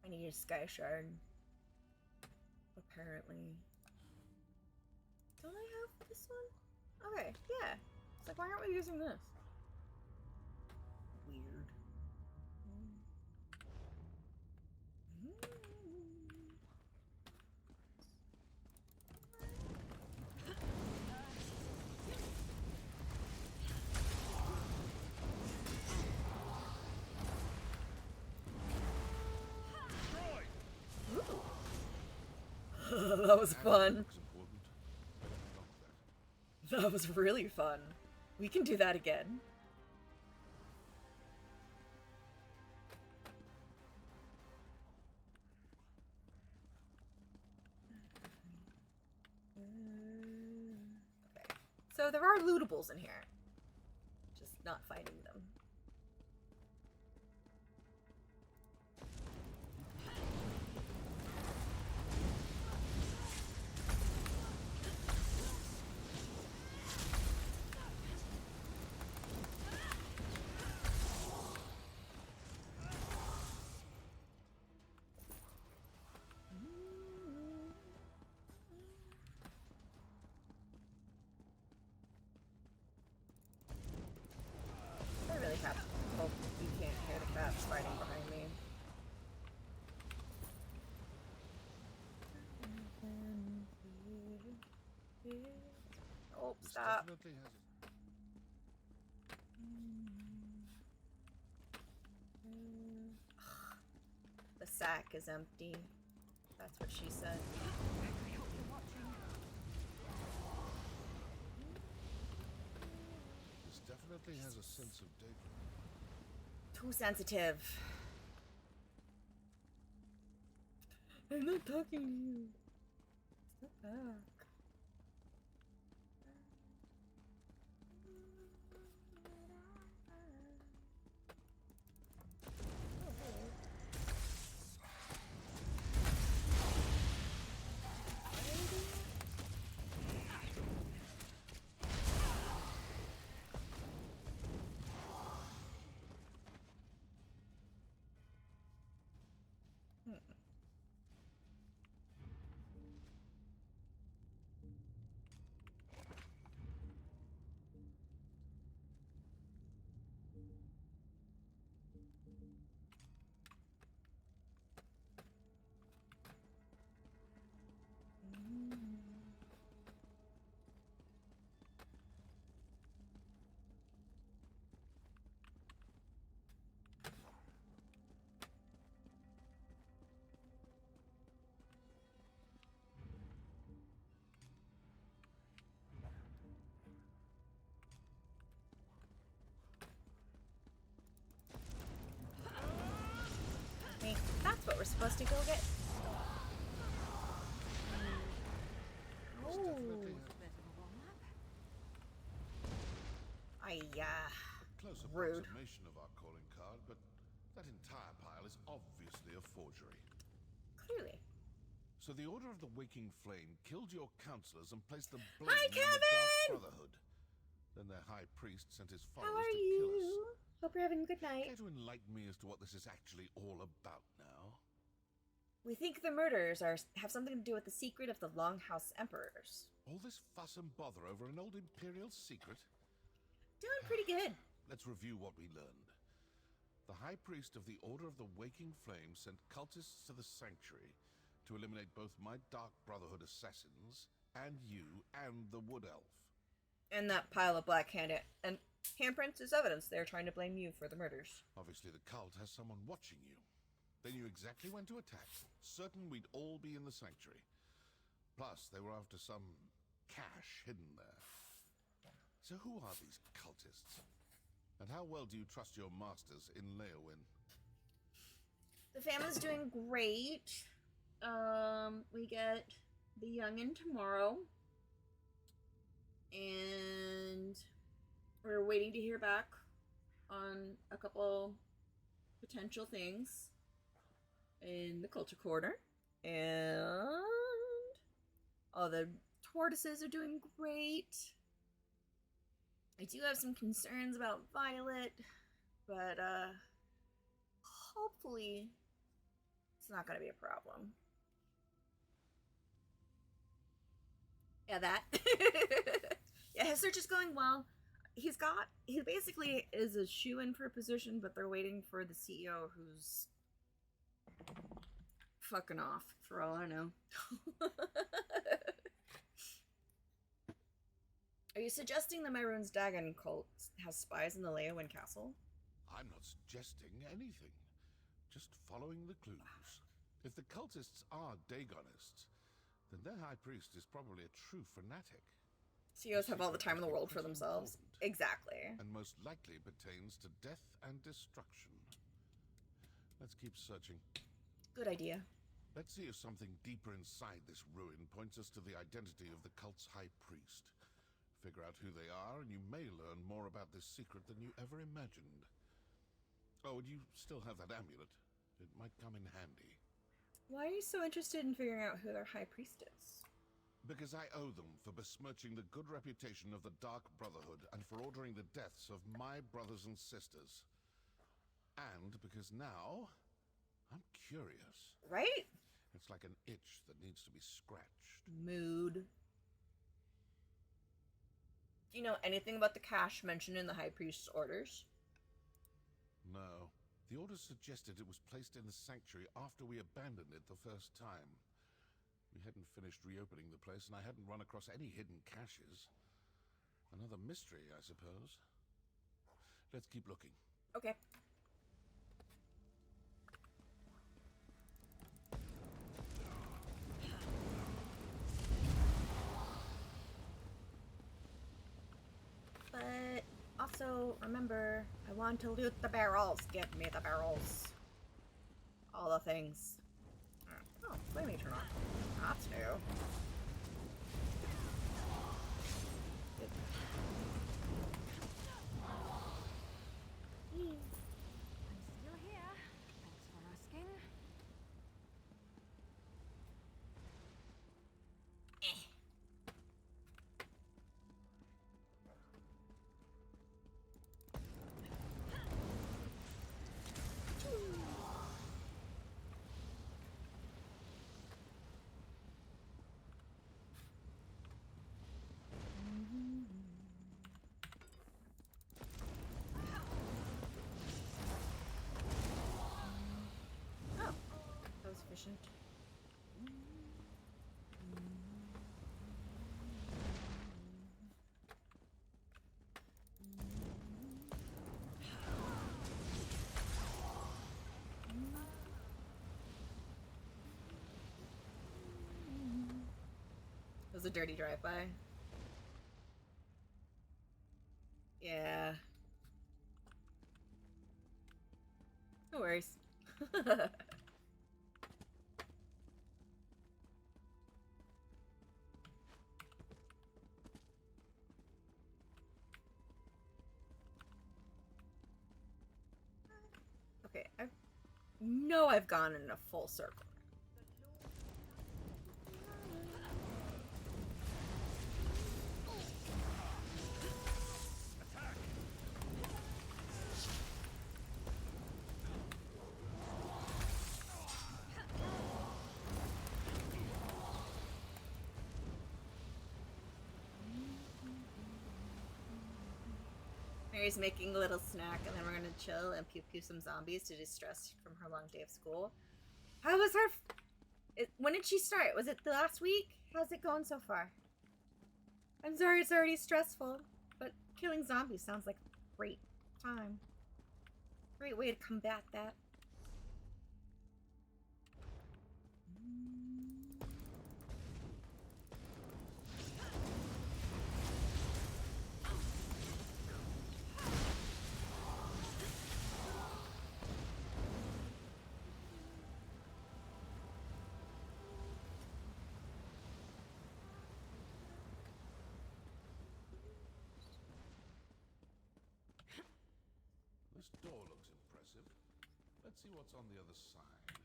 I need a Sky Shard. Apparently. Don't I have this one? Okay, yeah. It's like, why aren't we using this? Weird. That was fun. That was really fun. We can do that again. Okay. So there are lootables in here. Just not finding them. I really have to hope you can't hear the cats fighting behind me. Oh, stop. The sack is empty. That's what she said. This definitely has a sense of danger. Too sensitive. I'm not talking to you. Step back. That's what we're supposed to go get. Oh. Close Rude. approximation of our calling card, but that entire pile is obviously a forgery. Clearly. So the Order of the Waking Flame killed your counselors and placed the blame Hi, on the Dark Kevin! Brotherhood. Then their High Priest sent his How followers are to kill us. you? Hope you're having a good night. Care to enlighten me as to what this is actually all about now? We think the murderers have something to do with the secret of the Longhouse Emperors. All this fuss and bother over an old Imperial secret? Doing pretty good. Let's review what we learned. The High Priest of the Order of the Waking Flame sent cultists to the Sanctuary to eliminate both my Dark Brotherhood assassins and you and the Wood Elf. And that pile of black hand and Handprints is evidence. They're trying to blame you for the murders. Obviously, the cult has someone watching you. They knew exactly when to attack, certain we'd all be in the sanctuary. Plus, they were after some cache hidden there. So who are these cultists? And how well do you trust your masters in Leowyn? The family's doing great. We get the youngin' tomorrow. And we're waiting to hear back on a couple potential things in the Kultr Quarter. And all the tortoises are doing great. I do have some concerns about Violet, but hopefully it's not going to be a problem. Yeah, that. Yeah, his search is going well. He basically is a shoo-in for a position, but they're waiting for the CEO who's fucking off, for all I know. Are you suggesting the Myron's Dagon cult has spies in the Leowyn castle? I'm not suggesting anything. Just following the clues. If the cultists are Dagonists, then their high priest is probably a true fanatic. CEOs have all the time in the world for themselves. Exactly. And most likely pertains to death and destruction. Let's keep searching. Good idea. Let's see if something deeper inside this ruin points us to the identity of the cult's high priest. Figure out who they are, and you may learn more about this secret than you ever imagined. Oh, and you still have that amulet. It might come in handy. Why are you so interested in figuring out who their high priest is? Because I owe them for besmirching the good reputation of the Dark Brotherhood and for ordering the deaths of my brothers and sisters. And because now, I'm curious. Right? It's like an itch that needs to be scratched. Mood. Do you know anything about the cache mentioned in the High Priest's orders? No. The orders suggested it was placed in the sanctuary after we abandoned it the first time. We hadn't finished reopening the place, and I hadn't run across any hidden caches. Another mystery, I suppose. Let's keep looking. Okay. But also, remember, I want to loot the barrels. Give me the barrels. All the things. Oh, flaming turn on. That's new. I'm still here. Thanks for asking. Oh, that was efficient. It was a dirty drive-by. Yeah. No worries. Okay, I know I've gone in a full circle. Mary's making a little snack, and then we're gonna chill and pew pew some zombies to distress from her long day of school. How was her? When did she start? Was it the last week? How's it going so far? I'm sorry, it's already stressful, but killing zombies sounds like great time. Great way to combat that. This door looks impressive. Let's see what's on the other side.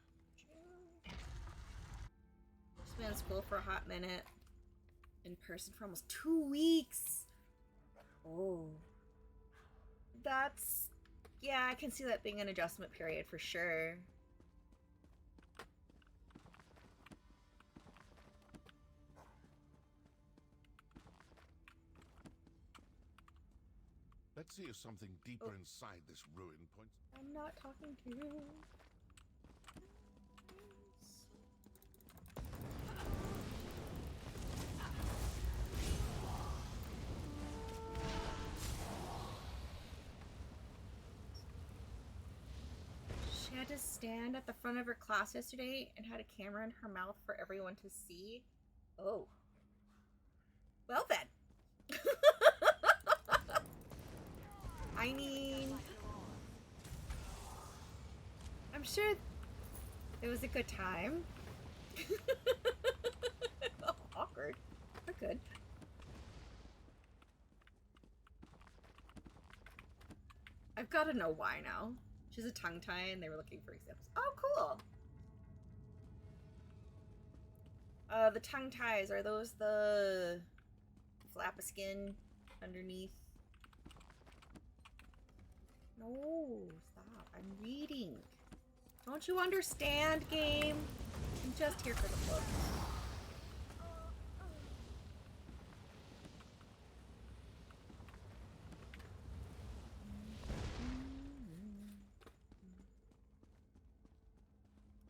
Just been in school for a hot minute. In person for almost 2 weeks. Oh. That's... Yeah, I can see that being an adjustment period for sure. Let's see if something deeper inside this ruin points. I'm not talking to you. She had to stand at the front of her class yesterday and had a camera in her mouth for everyone to see. Oh. Well then. I mean, I'm sure it was a good time. Oh, awkward. But good. I've got to know why now. She's a tongue tie and they were looking for examples. Oh, cool. The tongue ties, are those the flap of skin underneath? No, stop. I'm reading. Don't you understand, game? I'm just here for the book.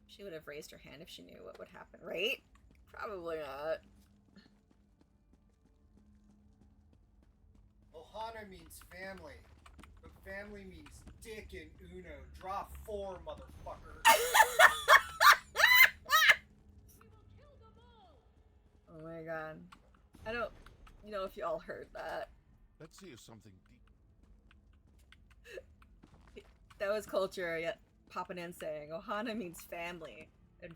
She would have raised her hand if she knew what would happen, right? Probably not. Ohana means family. But family means dick and Uno. Draw 4, motherfucker. Oh my god. I don't know if y'all heard that. Let's see if something deep. That was Kultr yet popping in saying Ohana means family. And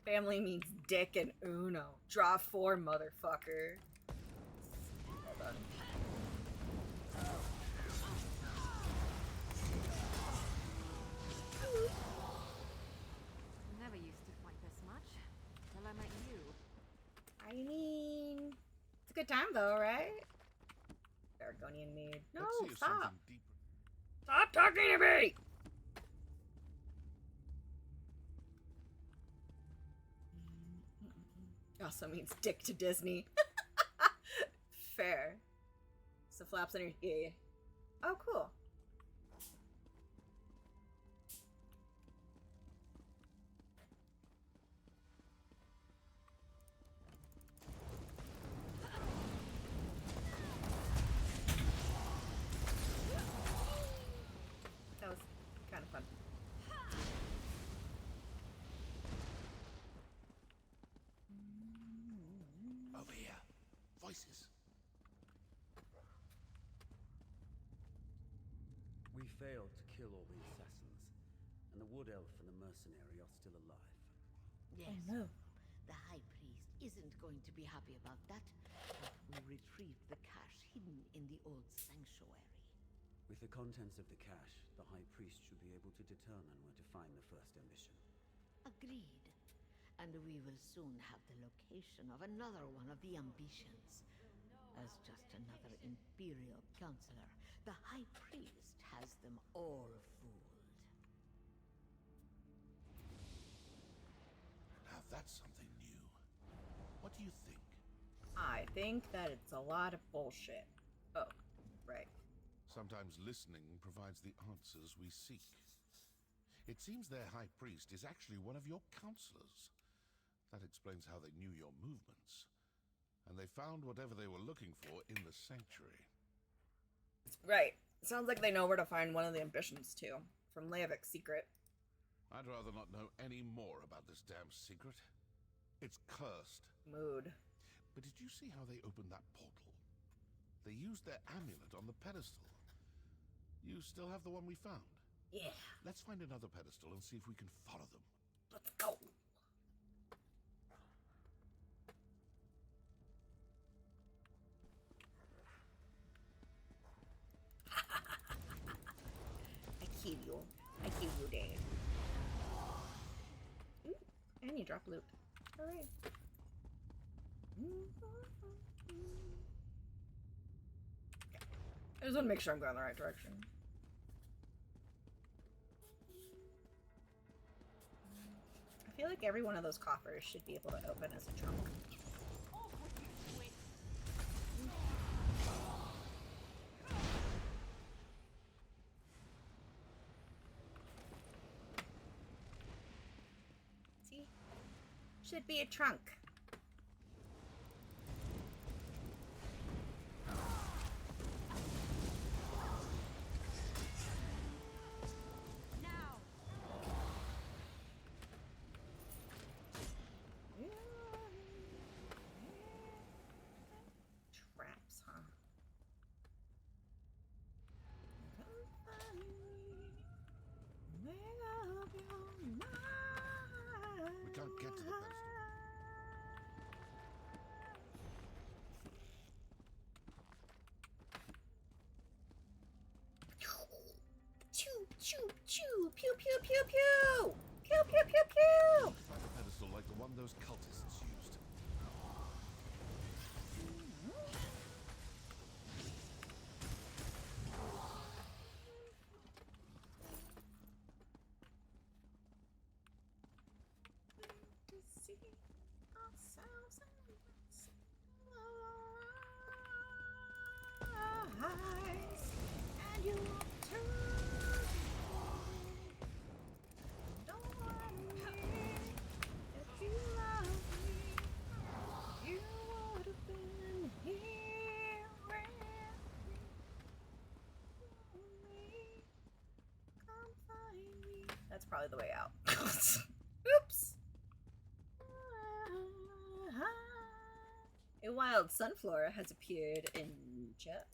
family means dick and Uno. Draw 4, motherfucker. Hold on. Never used to fight this much. Till I met you. I mean, it's a good time though, right? Argonian maid. No, stop. Stop talking to me! Also means dick to Disney. Fair. So flaps on your... Yeah. Oh, cool. That was kind of fun. Over here. Voices. We failed to kill all the assassins, and the Wood Elf and the mercenary are still alive. Yes. Oh no. The High Priest isn't going to be happy about that, but we retrieved the cache hidden in the old sanctuary. With the contents of the cache, the High Priest should be able to determine where to find the first ambition. Agreed. And we will soon have the location of another one of the ambitions. As just another Imperial counselor, the High Priest has them all fooled. Now that's something new. What do you think? I think that it's a lot of bullshit. Oh, right. Sometimes listening provides the answers we seek. It seems their high priest is actually one of your counselors. That explains how they knew your movements. And they found whatever they were looking for in the sanctuary. Right. Sounds like they know where to find one of the ambitions too, from Leovik's secret. I'd rather not know any more about this damn secret. It's cursed. Mood. But did you see how they opened that portal? They used their amulet on the pedestal. You still have the one we found? Yeah. Let's find another pedestal and see if we can follow them. Let's go. I kill you, Dad. Ooh, and you drop loot. Alright. I just want to make sure I'm going the right direction. I feel like every one of those coffers should be able to open as a trunk. See? Should be a trunk. Traps, huh? We can't get to the pedestal. Choo, choo, choo, pew, pew, pew, pew! Pew, pew, pew, pew! Find a pedestal like the one those cultists used. And you turn. Don't worry if you love me. You would have been here with me. Come find me. That's probably the way out. Oops. A wild sunflower has appeared in chat.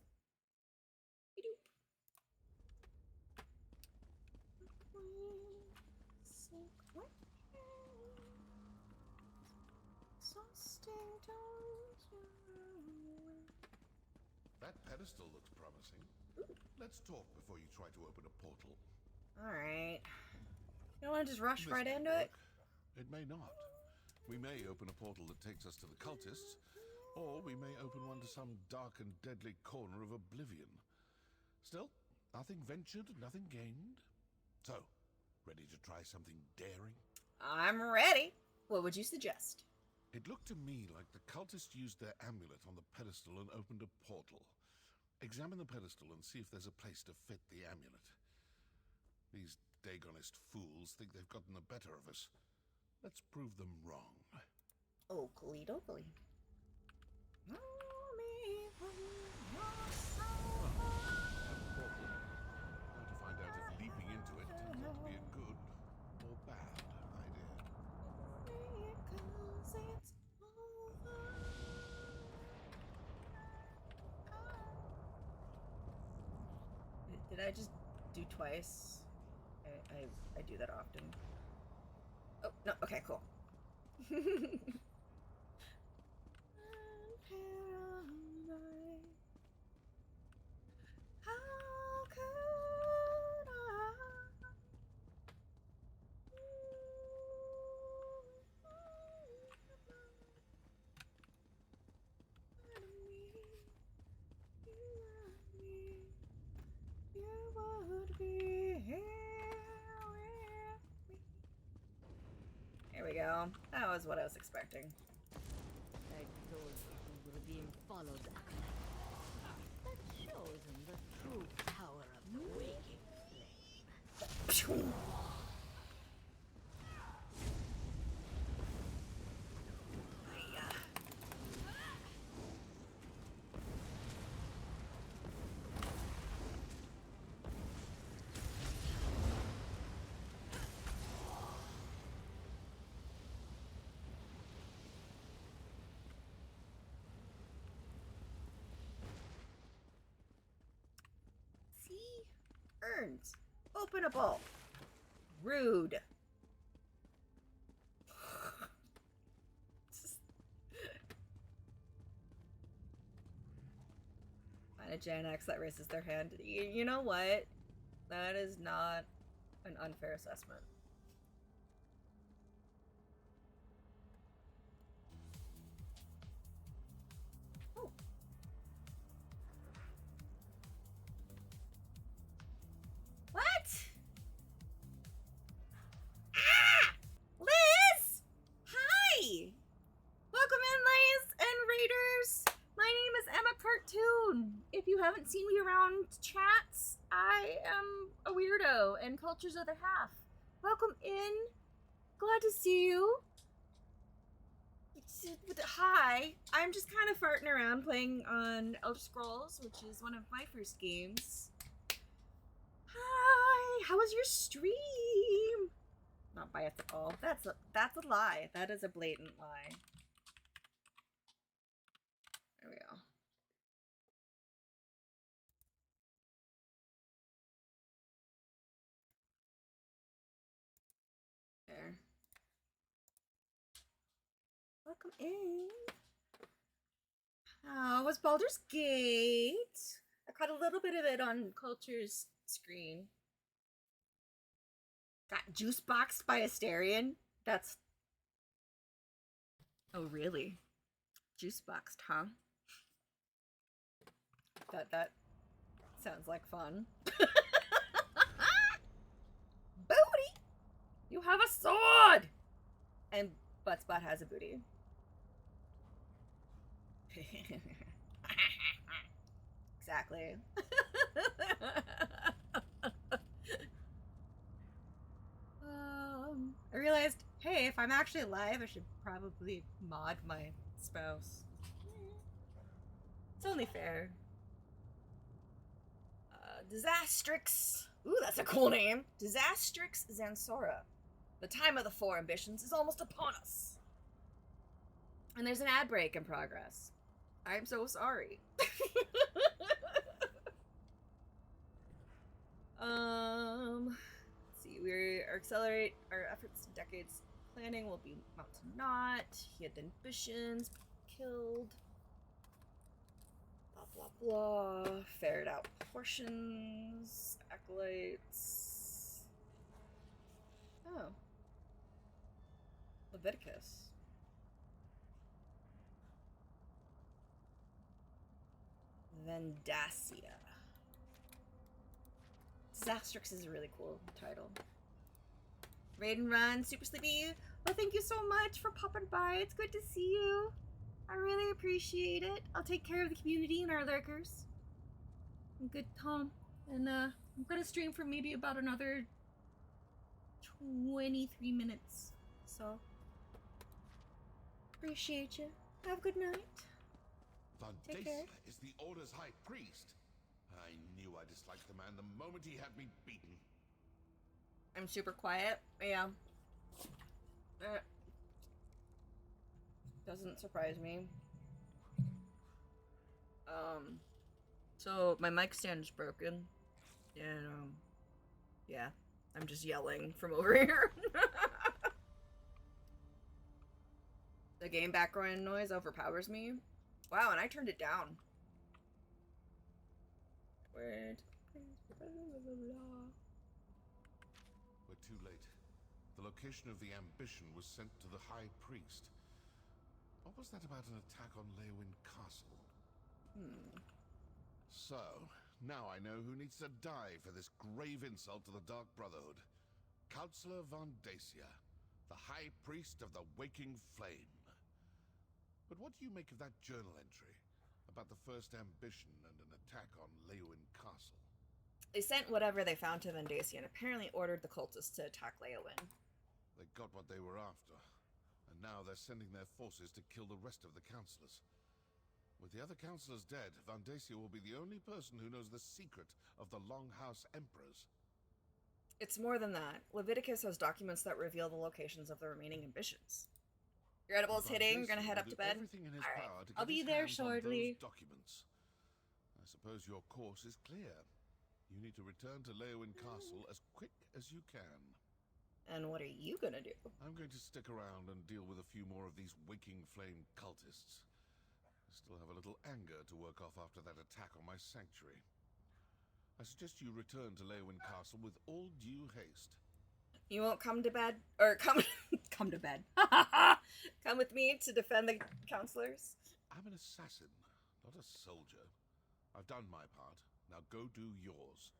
That pedestal looks promising. Let's talk before you try to open a portal. Alright. You don't want to just rush This right may into it? work. It may not. We may open a portal that takes us to the cultists, or we may open one to some dark and deadly corner of oblivion. Still, nothing ventured, nothing gained. So, ready to try something daring? I'm ready. What would you suggest? It looked to me like the cultists used their amulet on the pedestal and opened a portal. Examine the pedestal and see if there's a place to fit the amulet. These Dagonist fools think they've gotten the better of us. Let's prove them wrong. Oakley dokley. Now to find out if leaping into it turns out to be a good or bad idea. Did I just do twice? I do that often. Oh, no, okay, cool. How could There we go. That was what I was expecting. I told you we were being followed. That shows in the true power of the waking flame. turns. Openable. Rude. Find a Gen X that raises their hand. You know what? That is not an unfair assessment. Oh. What? Ah! Liz! Hi! Welcome in, Liz and Raiders! My name is Emma Cartoon. If you haven't seen me around chats, I am a weirdo and Kultr's other half. Welcome in. Glad to see you. Hi. I'm just kind of farting around playing on Elder Scrolls, which is one of my first games. Hi. How was your stream? Not biased at all. That's a lie. That is a blatant lie. There we go. There. Welcome in. How was Baldur's Gate? I caught a little bit of it on Kultr's screen. Got juice boxed by Asterion? That's... Oh, really? Juice boxed, huh? That sounds like fun. Booty! You have a sword! And Buttspot has a booty. Exactly. I realized, hey, if I'm actually live, I should probably mod my spouse. It's only fair. Disastrix. Ooh, that's a cool name. Disastrix Zansora. The time of the four ambitions is almost upon us. And there's an ad break in progress. I'm so sorry. Let's see. We accelerate our efforts in decades. Planning will be amount to naught. He had ambitions, killed. Blah blah blah. Ferret out portions. Acolytes. Oh. Leviticus. Vendacia. Disastrix is a really cool title. Raid and Run, Super Sleepy. Well, thank you so much for popping by. It's good to see you. I really appreciate it. I'll take care of the community and our lurkers. Good Tom. And I'm gonna stream for maybe about another 23 minutes. So appreciate you. Have a good night. Take care. Vandacia is the Order's High Priest. I knew I disliked the man the moment he had me beaten. I'm super quiet. Yeah. Doesn't surprise me. So my mic stand is broken. And, yeah. I'm just yelling from over here. The game background noise overpowers me. Wow, and I turned it down. Weird. We're too late. The location of the ambition was sent to the High Priest. What was that about an attack on Leowyn Castle? So, now I know who needs to die for this grave insult to the Dark Brotherhood. Counselor Vandacia, the High Priest of the Waking Flame. But what do you make of that journal entry about the first ambition and an attack on Leowyn Castle? They sent whatever they found to Vendacia and apparently ordered the cultists to attack Leowyn. They got what they were after, and now they're sending their forces to kill the rest of the councillors. With the other councillors dead, Vandacia will be the only person who knows the secret of the Longhouse Emperors. It's more than that. Leviticus has documents that reveal the locations of the remaining ambitions. Your edible's hitting. You're gonna head up to bed. Alright, I'll be there shortly. Documents. I suppose your course is clear. You need to return to Leowin Castle as quick as you can. And what are you gonna do? I'm going to stick around and deal with a few more of these waking flame cultists. I still have a little anger to work off after that attack on my sanctuary. I suggest you return to Leowin Castle with all due haste. You won't come to bed, or come come to bed. Come with me to defend the counselors. I'm an assassin, not a soldier. I've done my part. Now go do yours.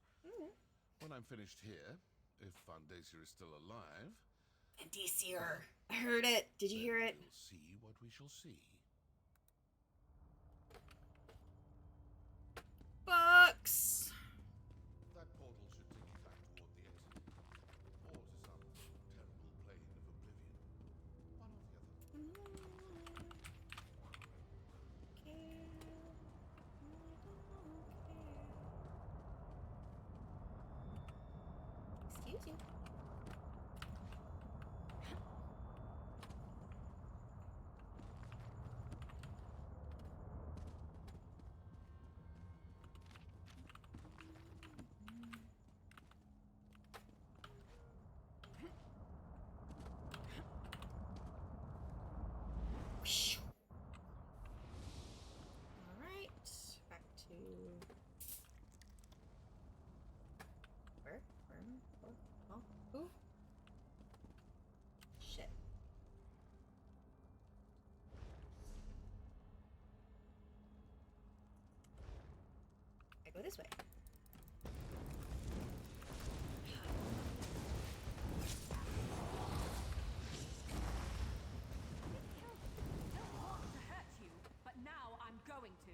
When I'm finished here, if Fandacia is still alive... Fandacia! I heard it! Did you hear it? We'll see what we shall see. Books! That portal should take you back toward the exit. Or to some terrible plane of oblivion. One or the other. Excuse you. Alright, back to... Where? Oh, who? Shit. I go this way. Don't want to hurt you, but now I'm going to.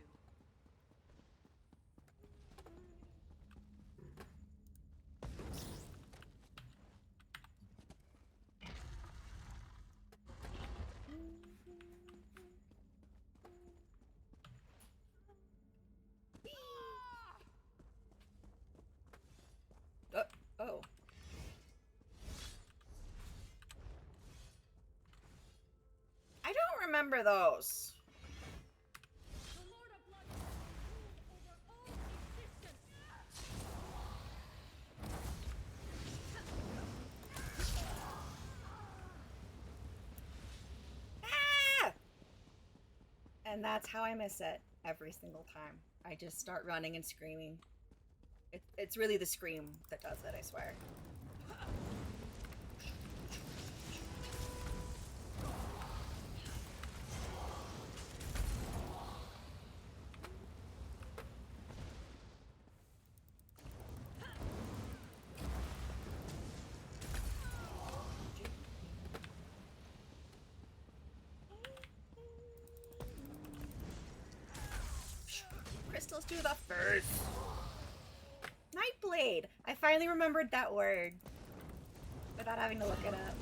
Oh. I don't remember those. Ah! And that's how I miss it every single time. I just start running and screaming. It's really the scream that does it, I swear. Crystals do the first. Nightblade! I finally remembered that word without having to look it up.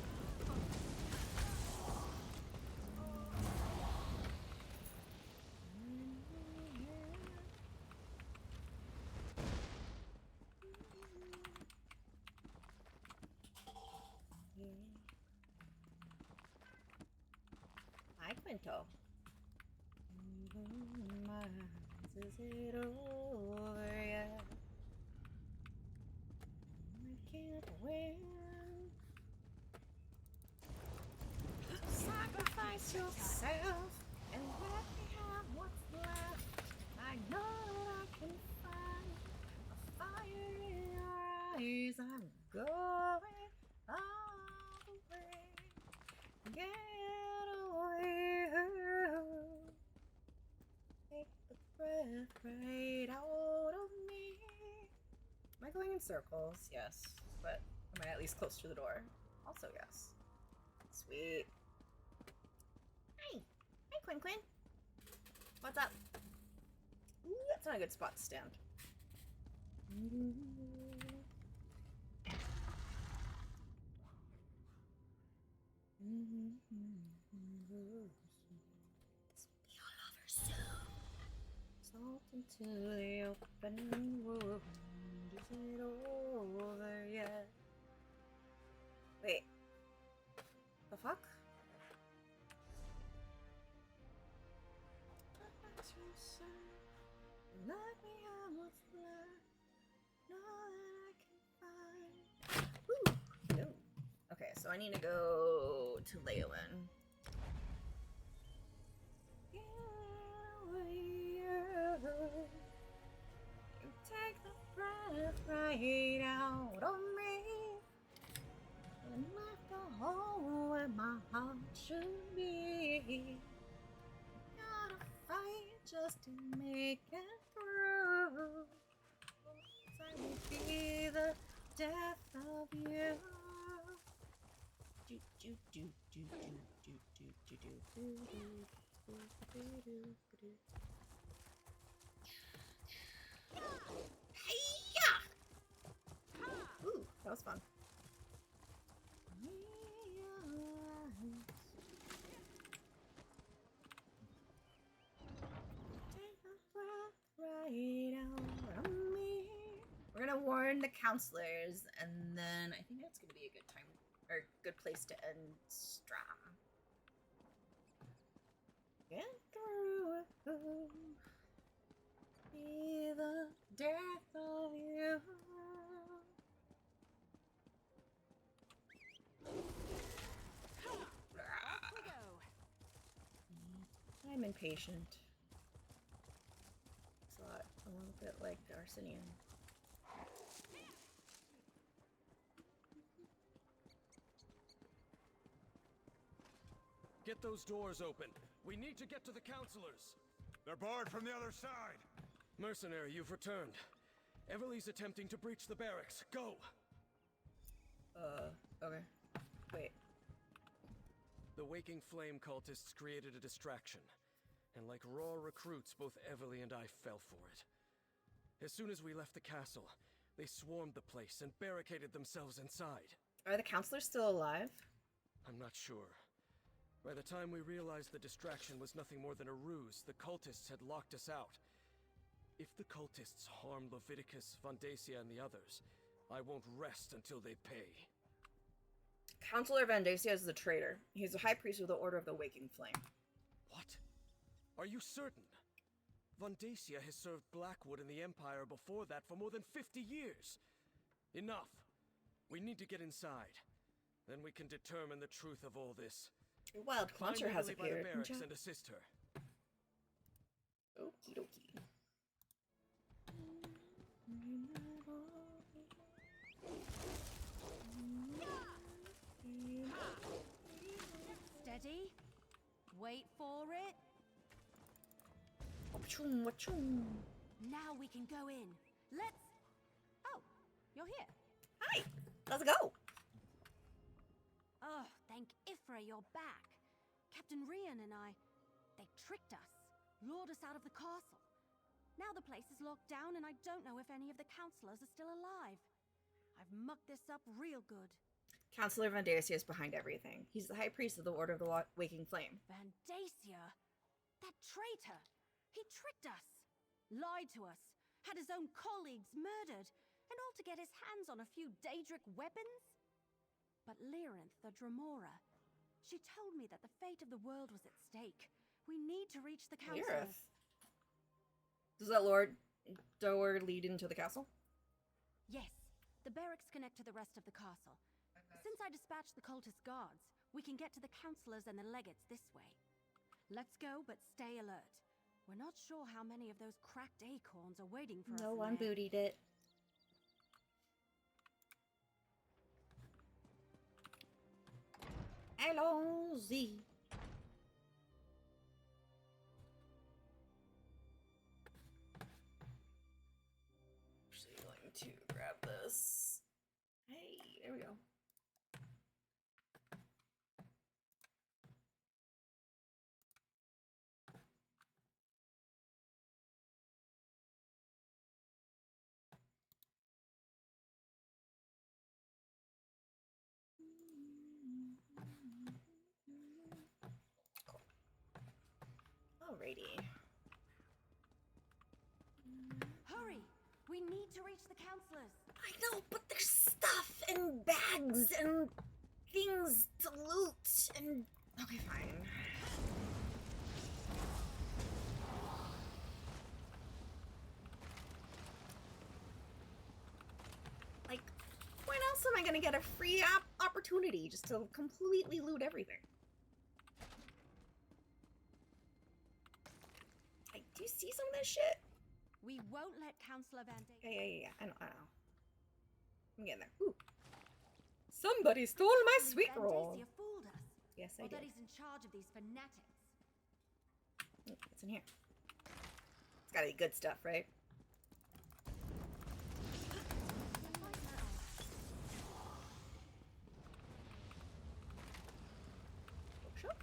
Hi, Quinto. Is it over yet? I can't win. Sacrifice yourself and let me have what's left. I know I can find a fire in your eyes. I'm going all the way. Get away. Take the breath right out of me. Am I going in circles? Yes. But am I at least close to the door? Also, yes. Sweet. Hi. Hi, Quinn Quinn. What's up? Ooh, that's not a good spot to stand. Be all over soon. Salt into the open wound. Is it over yet? Wait. The fuck? Let me have what's left. No, I need to go to Leolin. You take the breath right out of me and left the hole where my heart should be. Gotta fight just to make it through. I will be the death of you. Do do do do do do do do do do do do do. Hey-ya! Ooh, that was fun. Take a breath right out of me. We're gonna warn the counselors, and then I think that's gonna be a good time or good place to end Stram. Get through it. Be the death of you. I'm impatient. It's a little bit like Arsenian. Get those doors open. We need to get to the counselors. They're barred from the other side. Mercenary, you've returned. Everly's attempting to breach the barracks. Go! Okay. Wait. The Waking Flame cultists created a distraction. And like raw recruits, both Everly and I fell for it. As soon as we left the castle, they swarmed the place and barricaded themselves inside. Are the counselors still alive? I'm not sure. By the time we realized the distraction was nothing more than a ruse, the cultists had locked us out. If the cultists harm Leviticus, Vandacia, and the others, I won't rest until they pay. Counselor Vandacia is the traitor. He's the high priest of the Order of the Waking Flame. What? Are you certain? Vandacia has served Blackwood and the Empire before that for more than 50 years. Enough. We need to get inside. Then we can determine the truth of all this. A wild Kultr has Find Everly by the appeared. barracks and assist her. Okie dokie. Steady. Wait for it. Wachung, wachung. Now we can go in. Let's... Oh, you're here. Hi. Let's go. Oh, thank Ifra you're back. Captain Rian and I, they tricked us, lured us out of the castle. Now the place is locked down and I don't know if any of the counselors are still alive. I've mucked this up real good. Counselor Vandacia is behind everything. He's the high priest of the Order of the Waking Flame. Vandacia? That traitor! He tricked us, lied to us, had his own colleagues murdered, and all to get his hands on a few Daedric weapons? But Lyrinth, the Dremora, she told me that the fate of the world was at stake. We need to reach the council. Lyrinth? Does that door lead into the castle? Yes, the barracks connect to the rest of the castle. Since I dispatched the cultist guards, we can get to the counselors and the legates this way. Let's go, but stay alert. We're not sure how many of those cracked acorns are waiting for us. No one bootied it. Allons-y. Actually going to grab this. Hey, there we go. Alrighty. Hurry! We need to reach the counselors. I know, but there's stuff and bags and things to loot and... Okay, fine. Like, when else am I gonna get a free opportunity just to completely loot everything. Like, do you see some of this shit? We won't let Councillor Van Dayk. Yeah. I know. I'm getting there. Ooh. Somebody stole my sweet roll. Fooled us. Yes, I or did. that he's in charge of these fanatics. What's in here? It's gotta be good stuff, right? Bookshop?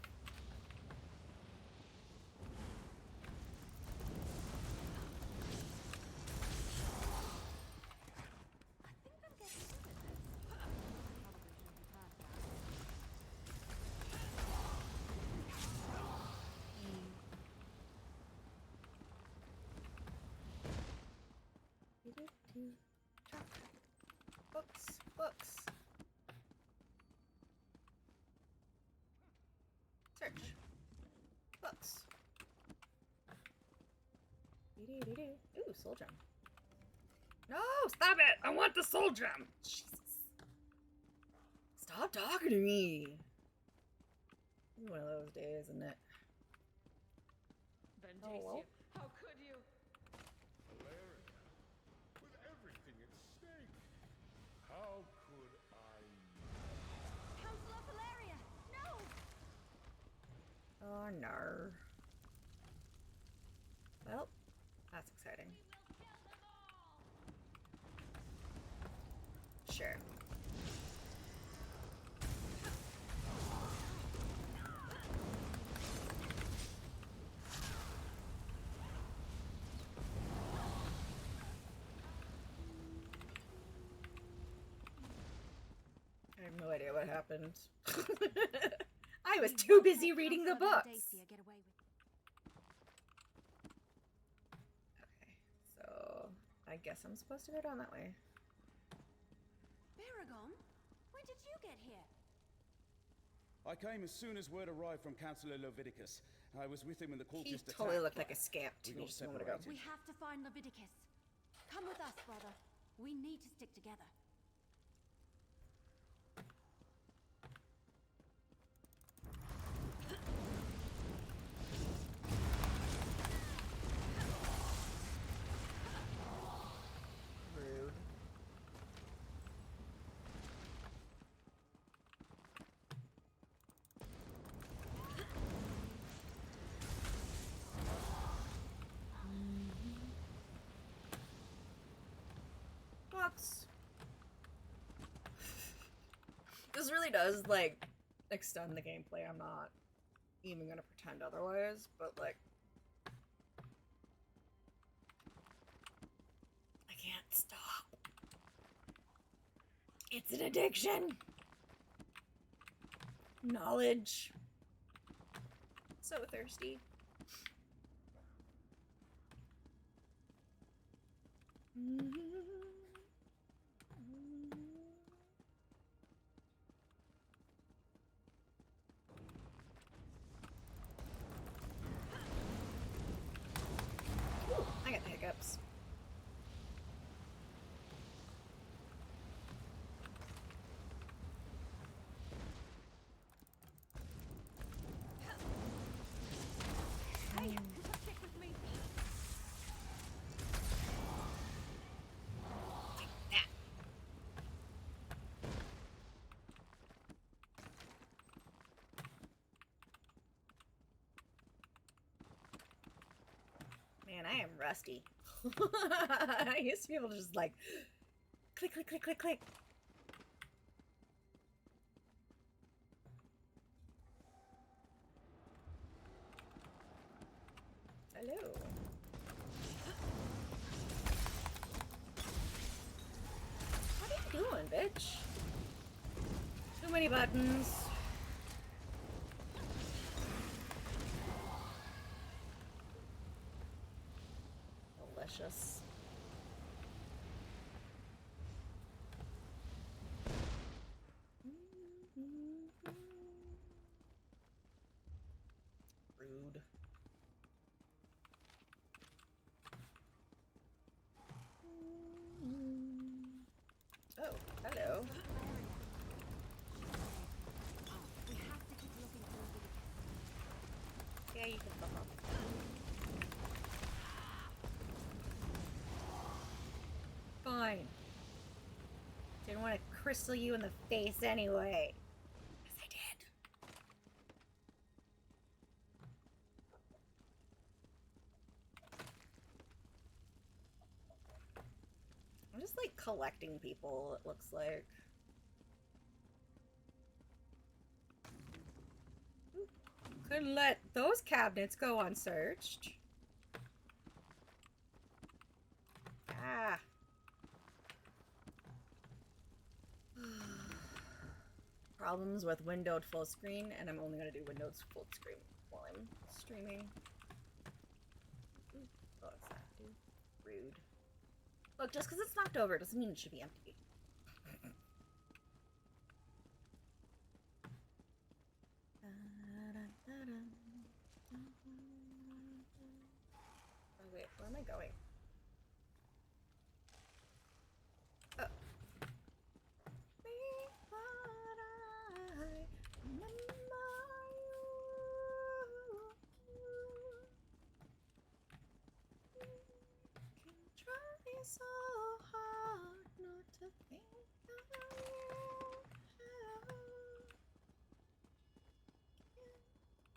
Books. Search. Books. Ooh, soul gem. No, stop it! I want the soul gem! Jesus. Stop talking to me! It's one of those days, isn't it? Oh, well. How could you? Valeria, with everything at stake, how could I not? Councillor Valeria! No! Oh, no. Well, that's exciting. Sure. I have no idea what happened. I was too busy reading the books. Okay, so I guess I'm supposed to go down that way. Baragon? When did you get here? I came as soon as word arrived from Councillor Leviticus. I was with him when the He cultists totally attacked, looked like but a scamp to we me got just a moment ago. separated. We have to find Leviticus. Come with us, brother. We need to stick together. Rude. Books. This really does, like, extend the gameplay. I'm not even gonna pretend otherwise, but, like, I can't stop. It's an addiction. Knowledge. So thirsty. Ooh, I got the hiccups. Hey, stick with me. Man, I am rusty. I used to be able to just like click, click, click, click, click. Hello. What are you doing, bitch? Too many buttons. Delicious. Rude. Oh, hello. didn't want to crystal you in the face anyway. Yes, I did. I'm just like collecting people, it looks like. Couldn't let those cabinets go unsearched. Ah. Problems with windowed full screen, and I'm only gonna do windowed full screen while I'm streaming. Ooh, what was that, dude? Rude. Look, just because it's knocked over doesn't mean it should be empty. Oh wait, where am I going? Oh. So hard not to think of you.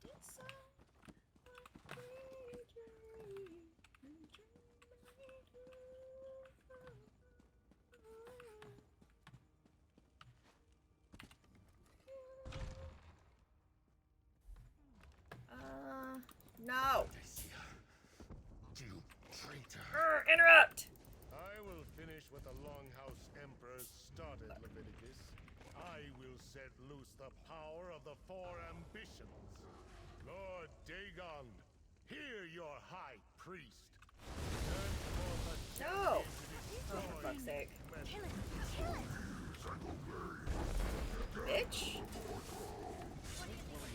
It's so no. You traitor. Interrupt. I will finish what the Longhouse Emperor started, Leviticus. I will set loose the power of the four ambitions. Lord Dagon, hear your high priest. No. Oh, for fuck's sake. Kill it. Kill it. Bitch.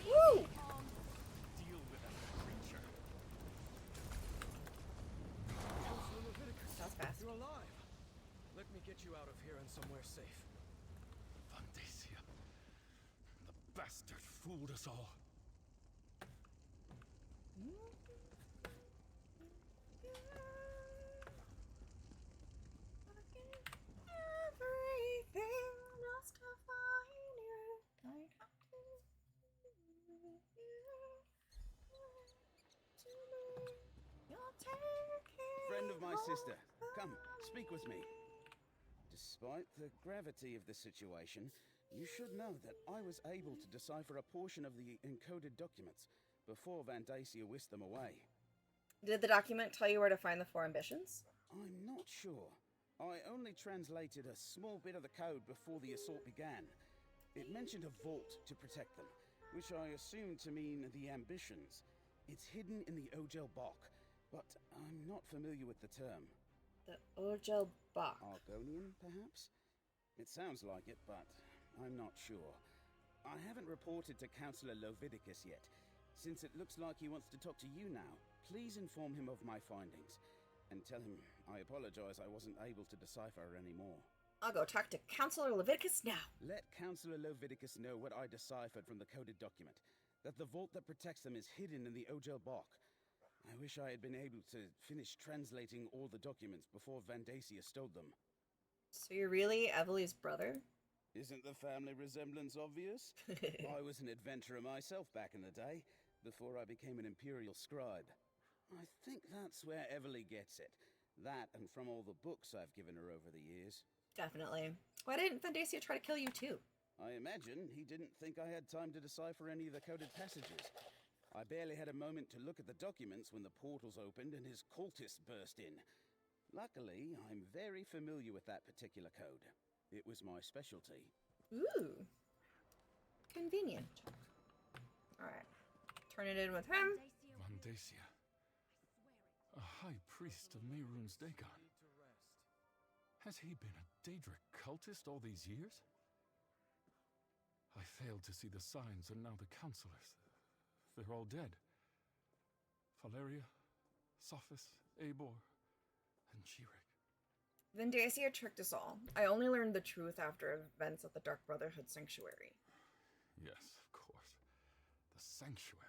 Woo. Deal with that creature. Counselor Leviticus, that was fast. You're alive. Let me get you out of here and somewhere safe. Vandacia. The bastard fooled us all. Everything else to find you. Friend of my sister, come, speak with me. Despite the gravity of the situation, you should know that I was able to decipher a portion of the encoded documents before Vandacia whisked them away. Did the document tell you where to find the four ambitions? I'm not sure. I only translated a small bit of the code before the assault began. It mentioned a vault to protect them, which I assumed to mean the ambitions. It's hidden in the Ogel Bok, but I'm not familiar with the term. The Ogel Bok. Argonian, perhaps? It sounds like it, but I'm not sure. I haven't reported to Councillor Leviticus yet. Since it looks like he wants to talk to you now, please inform him of my findings. And tell him I apologize I wasn't able to decipher anymore. I'll go talk to Councillor Leviticus now. Let Councillor Leviticus know what I deciphered from the coded document. That the vault that protects them is hidden in the Ogel Bok. I wish I had been able to finish translating all the documents before Vandacia stole them. So you're really Evely's brother? Isn't the family resemblance obvious? I was an adventurer myself back in the day, before I became an Imperial scribe. I think that's where Evely gets it. That and from all the books I've given her over the years. Definitely. Why didn't Vandacia try to kill you too? I imagine he didn't think I had time to decipher any of the coded passages. I barely had a moment to look at the documents when the portals opened and his cultists burst in. Luckily, I'm very familiar with that particular code. It was my specialty. Ooh. Convenient. Alright. Turn it in with him. Vandacia. A high priest of Mehrunes Dagon. Has he been a Daedric cultist all these years? I failed to see the signs, and now the counselors. They're all dead. Valeria, Sophis, Eivor, and Jirik. Vandacia tricked us all. I only learned the truth after events at the Dark Brotherhood Sanctuary. Yes, of course. The Sanctuary.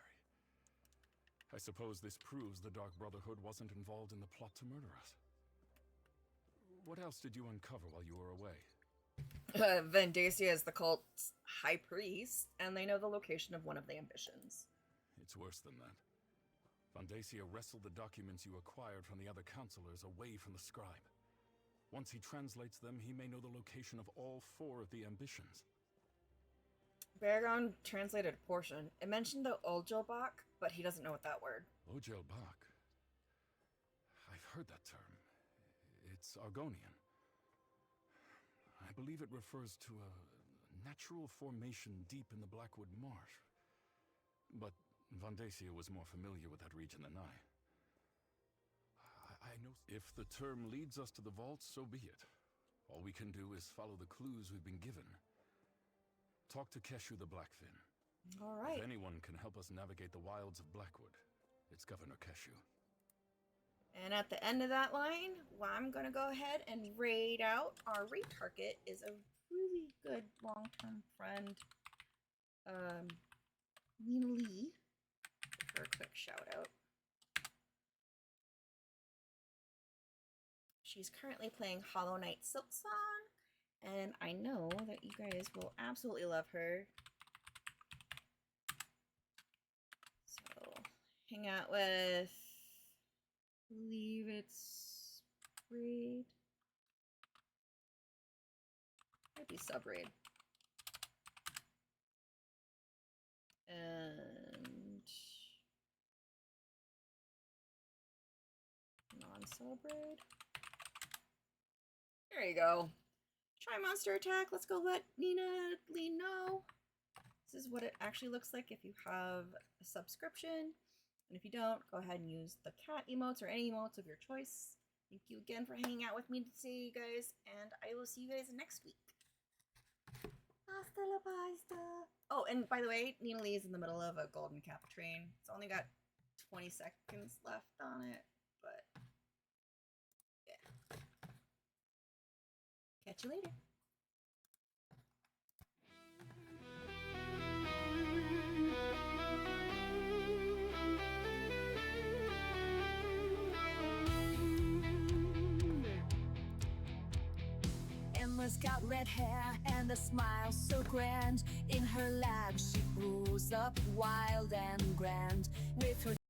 I suppose this proves the Dark Brotherhood wasn't involved in the plot to murder us. What else did you uncover while you were away? Vendacia is the cult's high priest, and they know the location of one of the ambitions. It's worse than that. Vendacia wrestled the documents you acquired from the other counselors away from the scribe. Once he translates them, he may know the location of all 4 of the ambitions. Baragon translated a portion. It mentioned the Ojelbach, but he doesn't know what that word. Ojelbach? I've heard that term. It's Argonian. I believe it refers to a natural formation deep in the Blackwood Marsh. But Vendacia was more familiar with that region than I. I know if the term leads us to the vault, so be it. All we can do is follow the clues we've been given. Talk to Keshu the Blackfin. All right. If anyone can help us navigate the wilds of Blackwood, it's Governor Keshu. And at the end of that line, well, I'm going to go ahead and raid out. Our raid target is a really good long-term friend, Nina Lee. Give her a quick shout-out. She's currently playing Hollow Knight Silksong, and I know that you guys will absolutely love her. So, hang out with, I believe it's raid. Might be sub-raid. And non-sub-raid. There you go. Try monster attack. Let's go let Nina Lee know. This is what it actually looks like if you have a subscription. And if you don't, go ahead and use the cat emotes or any emotes of your choice. Thank you again for hanging out with me today, you guys. And I will see you guys next week. Hasta la vista. Oh, and by the way, Nina Lee is in the middle of a golden cap train. It's only got 20 seconds left on it, but yeah. Catch you later. Emma's got red hair and a smile so grand. In her lab she grows up wild and grand with her